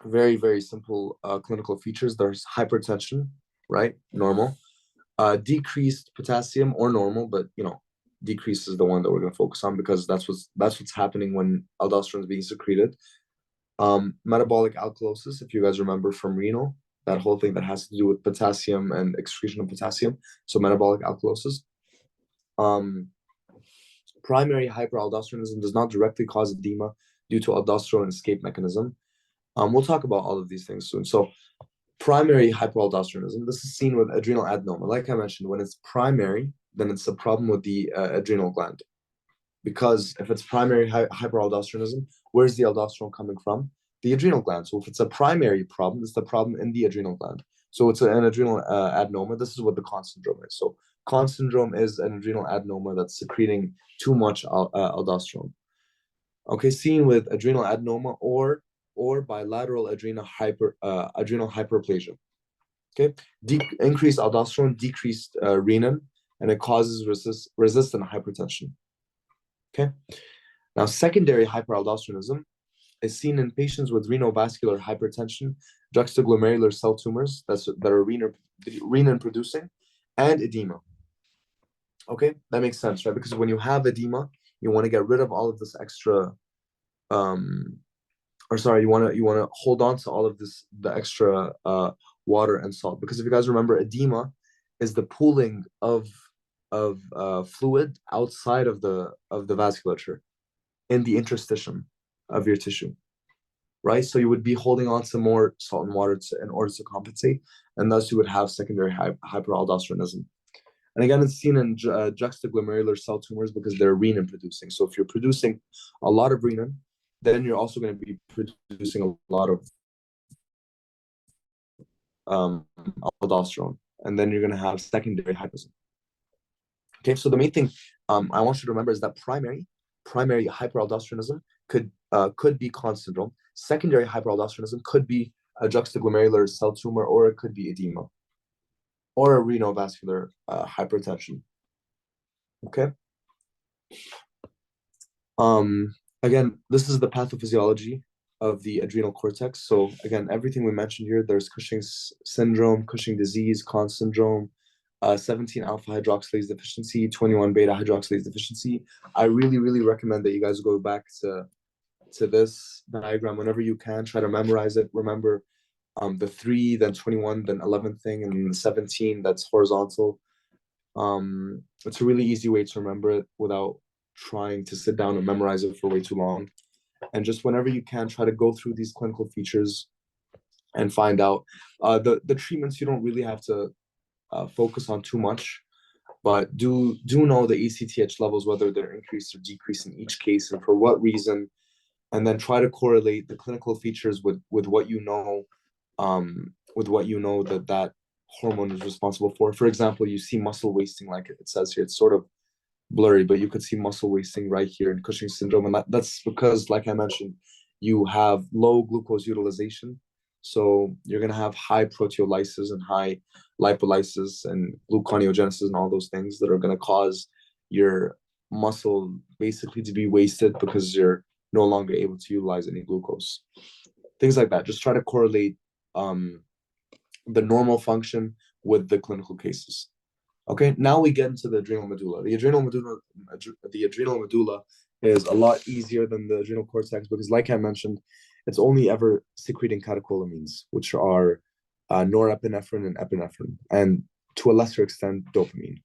Very, very simple clinical features. There's hypertension, right? Normal. Decreased potassium, or normal, but decrease is the one that we're going to focus on because that's what's happening when aldosterone is being secreted. Metabolic alkalosis, if you guys remember from renal, that whole thing that has to do with potassium and excretion of potassium. So metabolic alkalosis. Primary hyperaldosteronism does not directly cause edema due to aldosterone escape mechanism. We'll talk about all of these things soon. So primary hyperaldosteronism, this is seen with adrenal adenoma. Like I mentioned, when it's primary, then it's a problem with the adrenal gland. Because if it's primary hyperaldosteronism, where's the aldosterone coming from? The adrenal gland. So if it's a primary problem, it's the problem in the adrenal gland. So it's an adrenal adenoma. This is what the Conn syndrome is. So Conn syndrome is an adrenal adenoma that's secreting too much aldosterone. Okay, seen with adrenal adenoma or bilateral adrenal hyperplasia. Okay, increased aldosterone, decreased renin, and it causes resistant hypertension. Okay, now secondary hyperaldosteronism is seen in patients with renovascular hypertension, juxtaglomerular cell tumors that are renin producing, and edema. Okay, that makes sense, right? Because when you have edema, you want to get rid of all of this extra, you want to hold on to all of the extra water and salt. Because if you guys remember, edema is the pooling of fluid outside of the vasculature in the interstitium of your tissue. right? So you would be holding on to more salt and water in order to compensate, and thus you would have secondary hyperaldosteronism. And again, it's seen in juxtaglomerular cell tumors because they're renin producing. So if you're producing a lot of renin, then you're also going to be producing a lot of aldosterone, and then you're going to have secondary hyperaldosteronism. Okay, so the main thing I want you to remember is that primary hyperaldosteronism could be Conn syndrome. Secondary hyperaldosteronism could be a juxtaglomerular cell tumor, or it could be edema, or a renovascular hypertension. Okay. Again, this is the pathophysiology of the adrenal cortex. So again, everything we mentioned here, there's Cushing's syndrome, Cushing disease, Conn syndrome, 17 alpha hydroxylase deficiency, 21 beta hydroxylase deficiency. I really recommend that you guys go back to this diagram whenever you can. Try to memorize it. Remember the 3, then 21, then 11 thing, and the 17 that's horizontal. It's a really easy way to remember it without trying to sit down and memorize it for way too long. And just whenever you can, try to go through these clinical features and find out the treatments. You don't really have to focus on too much, but do know the ACTH levels, whether they're increased or decreased in each case and for what reason, and then try to correlate the clinical features with what you know that hormone is responsible for. For example, you see muscle wasting, like it says here. It's sort of blurry, but you could see muscle wasting right here in Cushing syndrome, and that's because, like I mentioned, you have low glucose utilization, so you're going to have high proteolysis and high lipolysis and gluconeogenesis and all those things that are going to cause your muscle basically to be wasted because you're no longer able to utilize any glucose. Things like that. Just try to correlate the normal function with the clinical cases. Okay, now we get into the adrenal medulla. The adrenal medulla is a lot easier than the adrenal cortex because, like I mentioned, it's only ever secreting catecholamines, which are norepinephrine and epinephrine, and to a lesser extent, dopamine.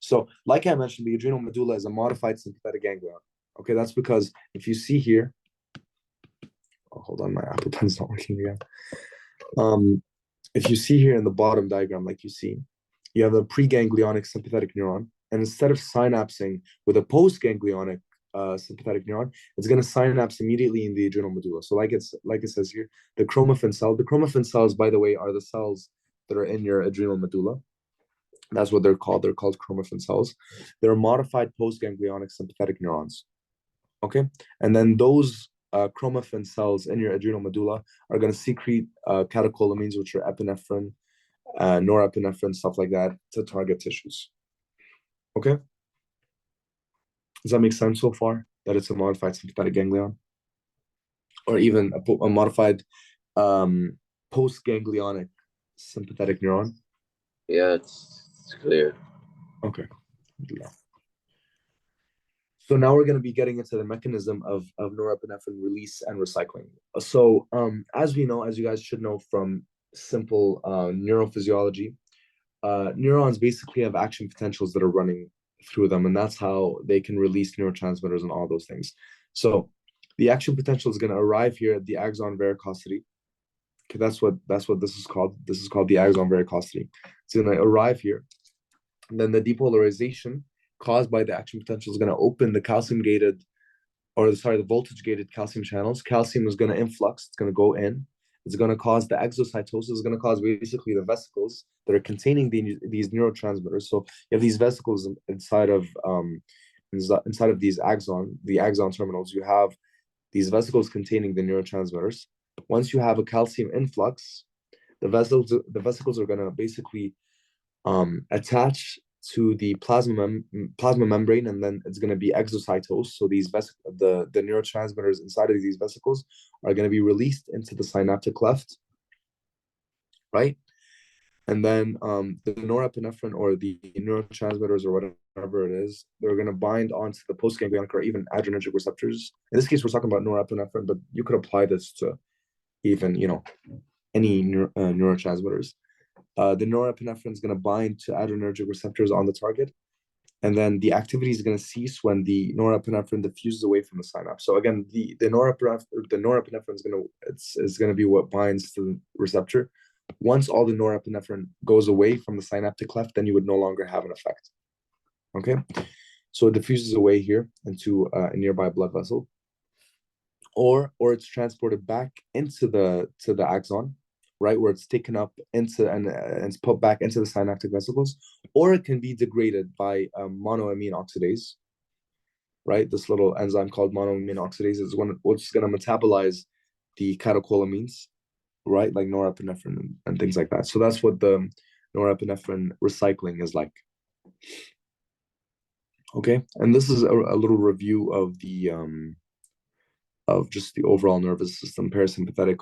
So, like I mentioned, the adrenal medulla is a modified sympathetic ganglion. Okay, that's because if you see here, oh, hold on, my Apple Pen's not working again. If you see here in the bottom diagram, like you see, you have a preganglionic sympathetic neuron, and instead of synapsing with a postganglionic sympathetic neuron, it's going to synapse immediately in the adrenal medulla. So like it says here, the chromaffin cells, by the way, are the cells that are in your adrenal medulla. That's what they're called. They're called chromaffin cells. They're modified postganglionic sympathetic neurons. Okay, and then those chromaffin cells in your adrenal medulla are going to secrete catecholamines, which are epinephrine, norepinephrine, stuff like that, to target tissues. Okay, does that make sense so far? That it's a modified sympathetic ganglion, or even a modified postganglionic sympathetic neuron? Yeah, it's clear. Okay. Yeah. So now we're going to be getting into the mechanism of norepinephrine release and recycling. So as we know, as you guys should know from simple neurophysiology, neurons basically have action potentials that are running through them, and that's how they can release neurotransmitters and all those things. So the action potential is going to arrive here at the axon varicosity. Okay, that's what this is called. This is called the axon varicosity. It's going to arrive here. And then the depolarization caused by the action potential is going to open the the voltage-gated calcium channels. Calcium is going to influx. It's going to go in. It's going to cause the exocytosis. It's going to cause basically the vesicles that are containing these neurotransmitters. So you have these vesicles inside of these the axon terminals. You have these vesicles containing the neurotransmitters. Once you have a calcium influx, the vesicles are going to basically attach to the plasma membrane, and then it's going to be exocytosed. So these the neurotransmitters inside of these vesicles are going to be released into the synaptic cleft, right? And then the norepinephrine or the neurotransmitters or whatever it is, they're going to bind onto the postganglionic or even adrenergic receptors. In this case, we're talking about norepinephrine, but you could apply this to even any neurotransmitters. The norepinephrine is going to bind to adrenergic receptors on the target, and then the activity is going to cease when the norepinephrine diffuses away from the synapse. So again, the norepinephrine is going to be what binds to the receptor. Once all the norepinephrine goes away from the synaptic cleft, then you would no longer have an effect. Okay, so it diffuses away here into a nearby blood vessel, or it's transported back into the axon, right, where it's taken up into and it's put back into the synaptic vesicles, or it can be degraded by monoamine oxidase, right? This little enzyme called monoamine oxidase is what's going to metabolize the catecholamines, right, like norepinephrine and things like that. So that's what the norepinephrine recycling is like. Okay, and this is a little review of the of just the overall nervous system: parasympathetic,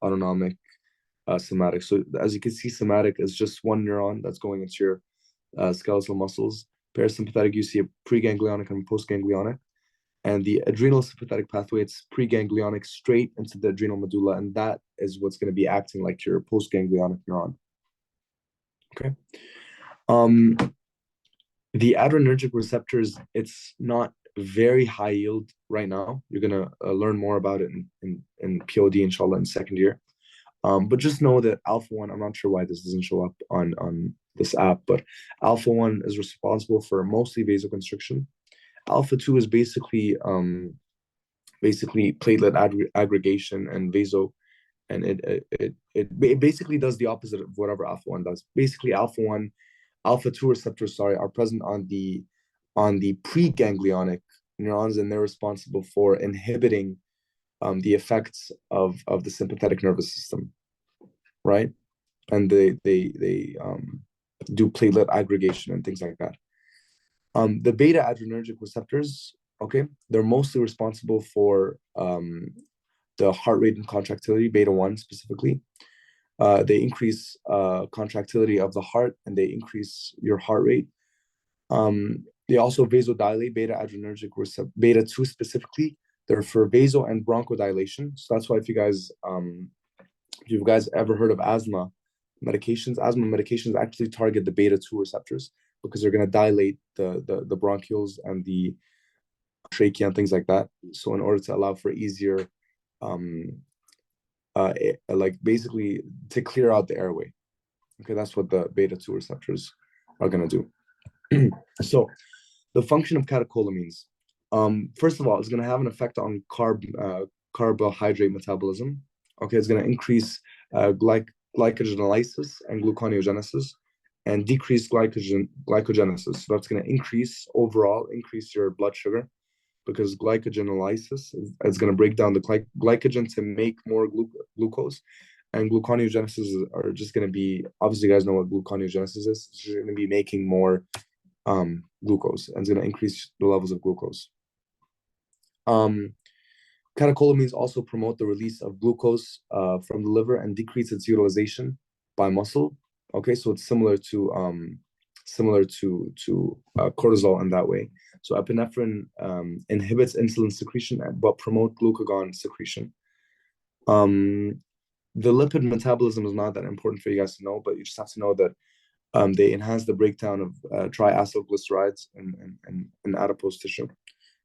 autonomic, somatic. So as you can see, somatic is just one neuron that's going into your skeletal muscles. Parasympathetic, you see a preganglionic and postganglionic. And the adrenal sympathetic pathway, it's preganglionic straight into the adrenal medulla, and that is what's going to be acting like your postganglionic neuron. Okay. The adrenergic receptors, it's not very high yield right now. You're going to learn more about it in POD, inshallah, in second year. But just know that alpha-1, I'm not sure why this doesn't show up on this app, but alpha-1 is responsible for mostly vasoconstriction. Alpha-2 is basically platelet aggregation and and it basically does the opposite of whatever alpha-1 does. Basically, alpha-2 receptors, are present on the preganglionic neurons, and they're responsible for inhibiting the effects of the sympathetic nervous system, right? And they do platelet aggregation and things like that. The beta adrenergic receptors, okay, they're mostly responsible for the heart rate and contractility, beta-1 specifically. They increase contractility of the heart, and they increase your heart rate. They also vasodilate, beta-adrenergic receptor, beta-2 specifically. They're for vaso and bronchodilation. So that's why if you've guys ever heard of asthma medications actually target the beta-2 receptors, because they're going to dilate the bronchioles and the trachea and things like that. So in order to allow for easier, like basically to clear out the airway. Okay, that's what the beta-2 receptors are going to do. So the function of catecholamines. First of all, it's going to have an effect on carbohydrate metabolism. Okay, it's going to increase glycogenolysis and gluconeogenesis, and decrease glycogenesis. So that's going to increase your blood sugar, because glycogenolysis is going to break down the glycogen to make more glucose, and gluconeogenesis are just going to be, obviously you guys know what gluconeogenesis is. It's going to be making more glucose, and it's going to increase the levels of glucose. Catecholamines also promote the release of glucose from the liver and decrease its utilization by muscle. Okay, so it's similar to cortisol in that way. So epinephrine inhibits insulin secretion but promote glucagon secretion. The lipid metabolism is not that important for you guys to know, but you just have to know that they enhance the breakdown of triacylglycerides in adipose tissue.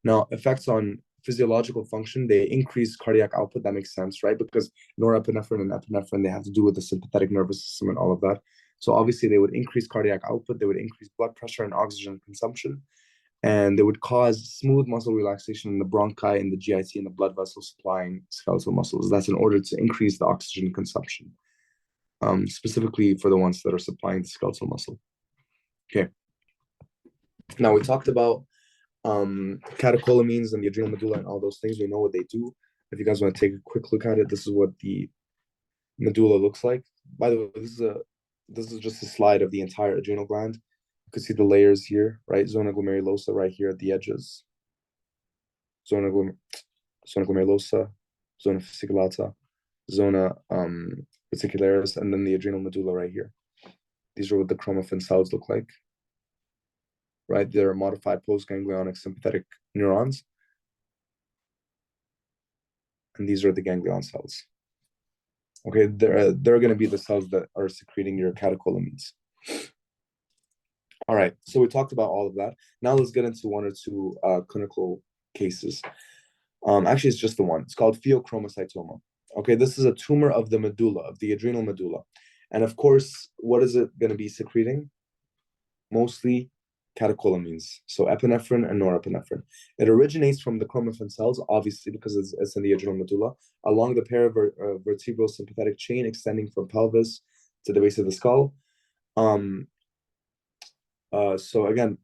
Now, effects on physiological function, they increase cardiac output. That makes sense, right? Because norepinephrine and epinephrine, they have to do with the sympathetic nervous system and all of that. So obviously they would increase cardiac output, they would increase blood pressure and oxygen consumption, and they would cause smooth muscle relaxation in the bronchi and the GIT and the blood vessels supplying skeletal muscles. That's in order to increase the oxygen consumption, specifically for the ones that are supplying the skeletal muscle. Okay. Now we talked about catecholamines and the adrenal medulla and all those things. We know what they do. If you guys want to take a quick look at it, this is what the medulla looks like. By the way, this is just a slide of the entire adrenal gland. You can see the layers here, right? Zona glomerulosa right here at the edges. Zona glomerulosa, zona fasciculata, zona reticularis, and then the adrenal medulla right here. These are what the chromaffin cells look like. Right, they're modified postganglionic sympathetic neurons, and these are the ganglion cells. Okay, they're going to be the cells that are secreting your catecholamines. All right, so we talked about all of that. Now let's get into one or two clinical cases. Actually, it's just the one. It's called pheochromocytoma. Okay, this is a tumor of the medulla, of the adrenal medulla. And of course, what is it going to be secreting? Mostly catecholamines, so epinephrine and norepinephrine. It originates from the chromaffin cells, obviously, because it's in the adrenal medulla, along the paravertebral sympathetic chain extending from pelvis to the base of the skull. So again,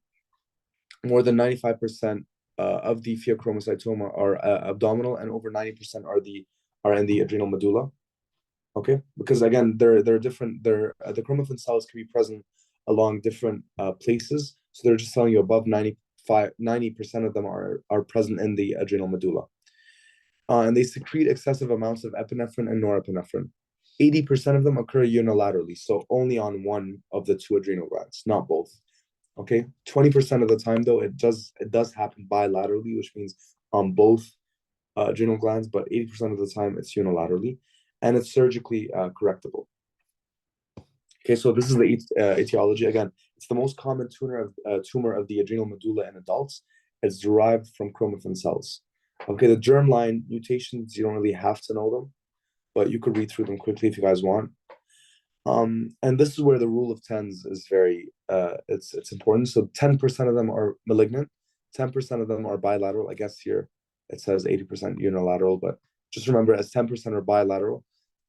more than 95% of the pheochromocytoma are abdominal, and over 90% are in the adrenal medulla. Okay, because again, they're different. The chromaffin cells can be present along different places. So they're just telling you above 90% of them are present in the adrenal medulla. And they secrete excessive amounts of epinephrine and norepinephrine. 80% of them occur unilaterally, so only on one of the two adrenal glands, not both. Okay, 20% of the time though, it does happen bilaterally, which means on both adrenal glands, but 80% of the time it's unilaterally, and it's surgically correctable. Okay, so this is the etiology. Again, it's the most common tumor of the adrenal medulla in adults. It's derived from chromaffin cells. Okay, the germline mutations, you don't really have to know them, but you could read through them quickly if you guys want. And this is where the rule of tens is very it's important. So 10% of them are malignant, 10% of them are bilateral. I guess here it says 80% unilateral, but just remember, as 10% are bilateral,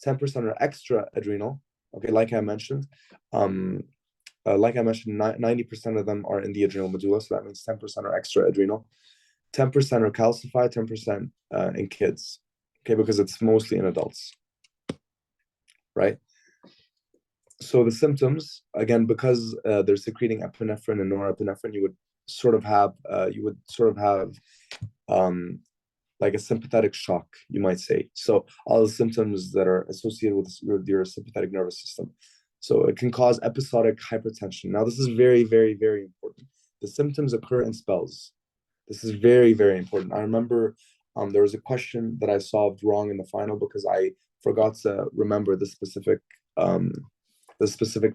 10% are extra adrenal. Okay, like I mentioned, 90% of them are in the adrenal medulla, so that means 10% are extra adrenal. 10% are calcified, 10% in kids. Okay, because it's mostly in adults, right? So the symptoms, again, because they're secreting epinephrine and norepinephrine, you would sort of have like a sympathetic shock, you might say. So all the symptoms that are associated with your sympathetic nervous system. So it can cause episodic hypertension. Now, this is very, very, very important. The symptoms occur in spells. This is very, very important. I remember there was a question that I solved wrong in the final because I forgot to remember the specific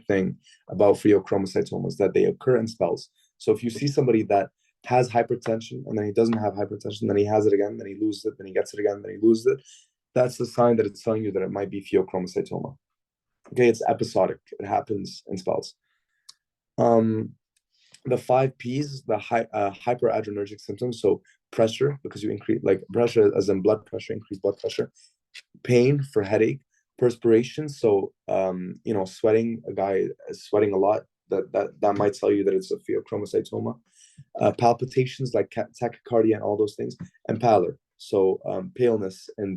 thing about pheochromocytomas, that they occur in spells. So if you see somebody that has hypertension and then he doesn't have hypertension, then he has it again, then he loses it, then he gets it again, then he loses it, that's the sign that it's telling you that it might be pheochromocytoma. Okay, it's episodic. It happens in spells. The 5 P's, the hyperadrenergic symptoms, so pressure, because you increase, like pressure as in blood pressure, increased blood pressure, pain for headache, perspiration, so sweating, a guy is sweating a lot, that might tell you that it's a pheochromocytoma. Palpitations like tachycardia and all those things, and pallor, so paleness in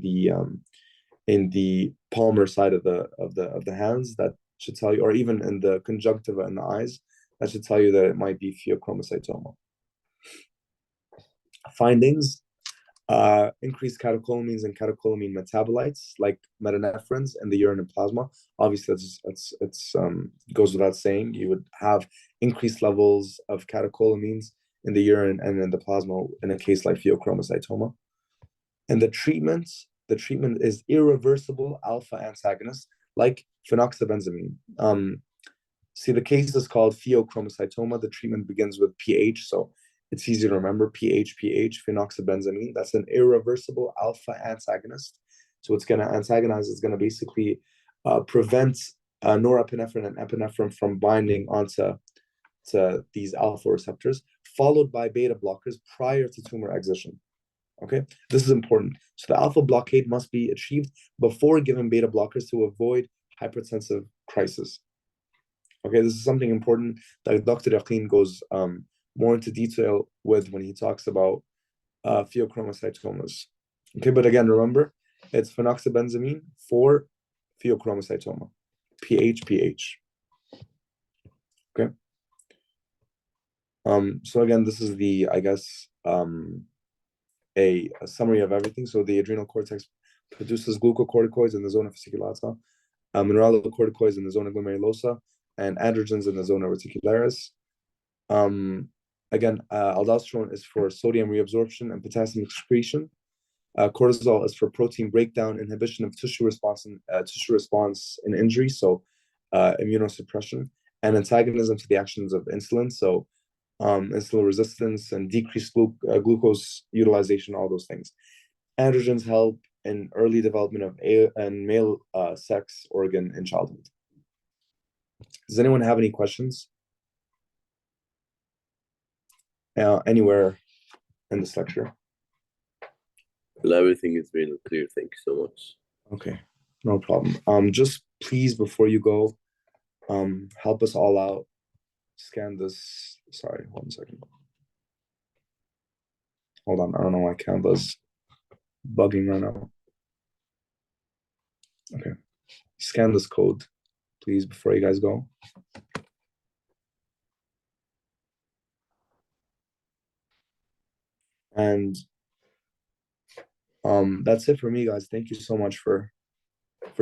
the palmar side of the hands, that should tell you, or even in the conjunctiva in the eyes, that should tell you that it might be pheochromocytoma. Findings: increased catecholamines and catecholamine metabolites like metanephrines in the urine and plasma. Obviously, it's goes without saying. You would have increased levels of catecholamines in the urine and in the plasma in a case like pheochromocytoma. And the treatment is irreversible alpha antagonist like phenoxybenzamine. See, the case is called pheochromocytoma. The treatment begins with pH, so it's easy to remember. pH, phenoxybenzamine. That's an irreversible alpha antagonist. So it's going to antagonize, it's going to basically prevent norepinephrine and epinephrine from binding onto these alpha receptors, followed by beta blockers prior to tumor excision. Okay, this is important. So the alpha blockade must be achieved before giving beta blockers to avoid hypertensive crisis. Okay, this is something important that Dr. Yaqeen goes more into detail with when he talks about pheochromocytomas. Okay, but again, remember, it's phenoxybenzamine for pheochromocytoma. pH. Okay. So again, this is the, I guess, a summary of everything. So the adrenal cortex produces glucocorticoids in the zona fasciculata, mineralocorticoids in the zona glomerulosa, and androgens in the zona reticularis. Again, aldosterone is for sodium reabsorption and potassium excretion. Cortisol is for protein breakdown, inhibition of tissue response in injury, so immunosuppression. and antagonism to the actions of insulin. So insulin resistance and decreased glucose utilization, all those things. Androgens help in early development of male sex organ in childhood. Does anyone have any questions? Anywhere in this lecture? Well, everything is really clear. Thank you so much. Okay, no problem. Just please, before you go, help us all out. Scan this. Sorry, 1 second. Hold on, I don't know why Canva's bugging right now. Okay, scan this code, please, before you guys go. And that's it for me, guys. Thank you so much for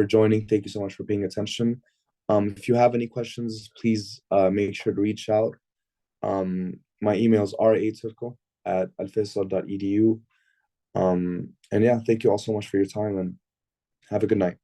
joining. Thank you so much for paying attention. If you have any questions, please make sure to reach out. My email is raturko@alfaisal.edu. And yeah, thank you all so much for your time, and have a good night.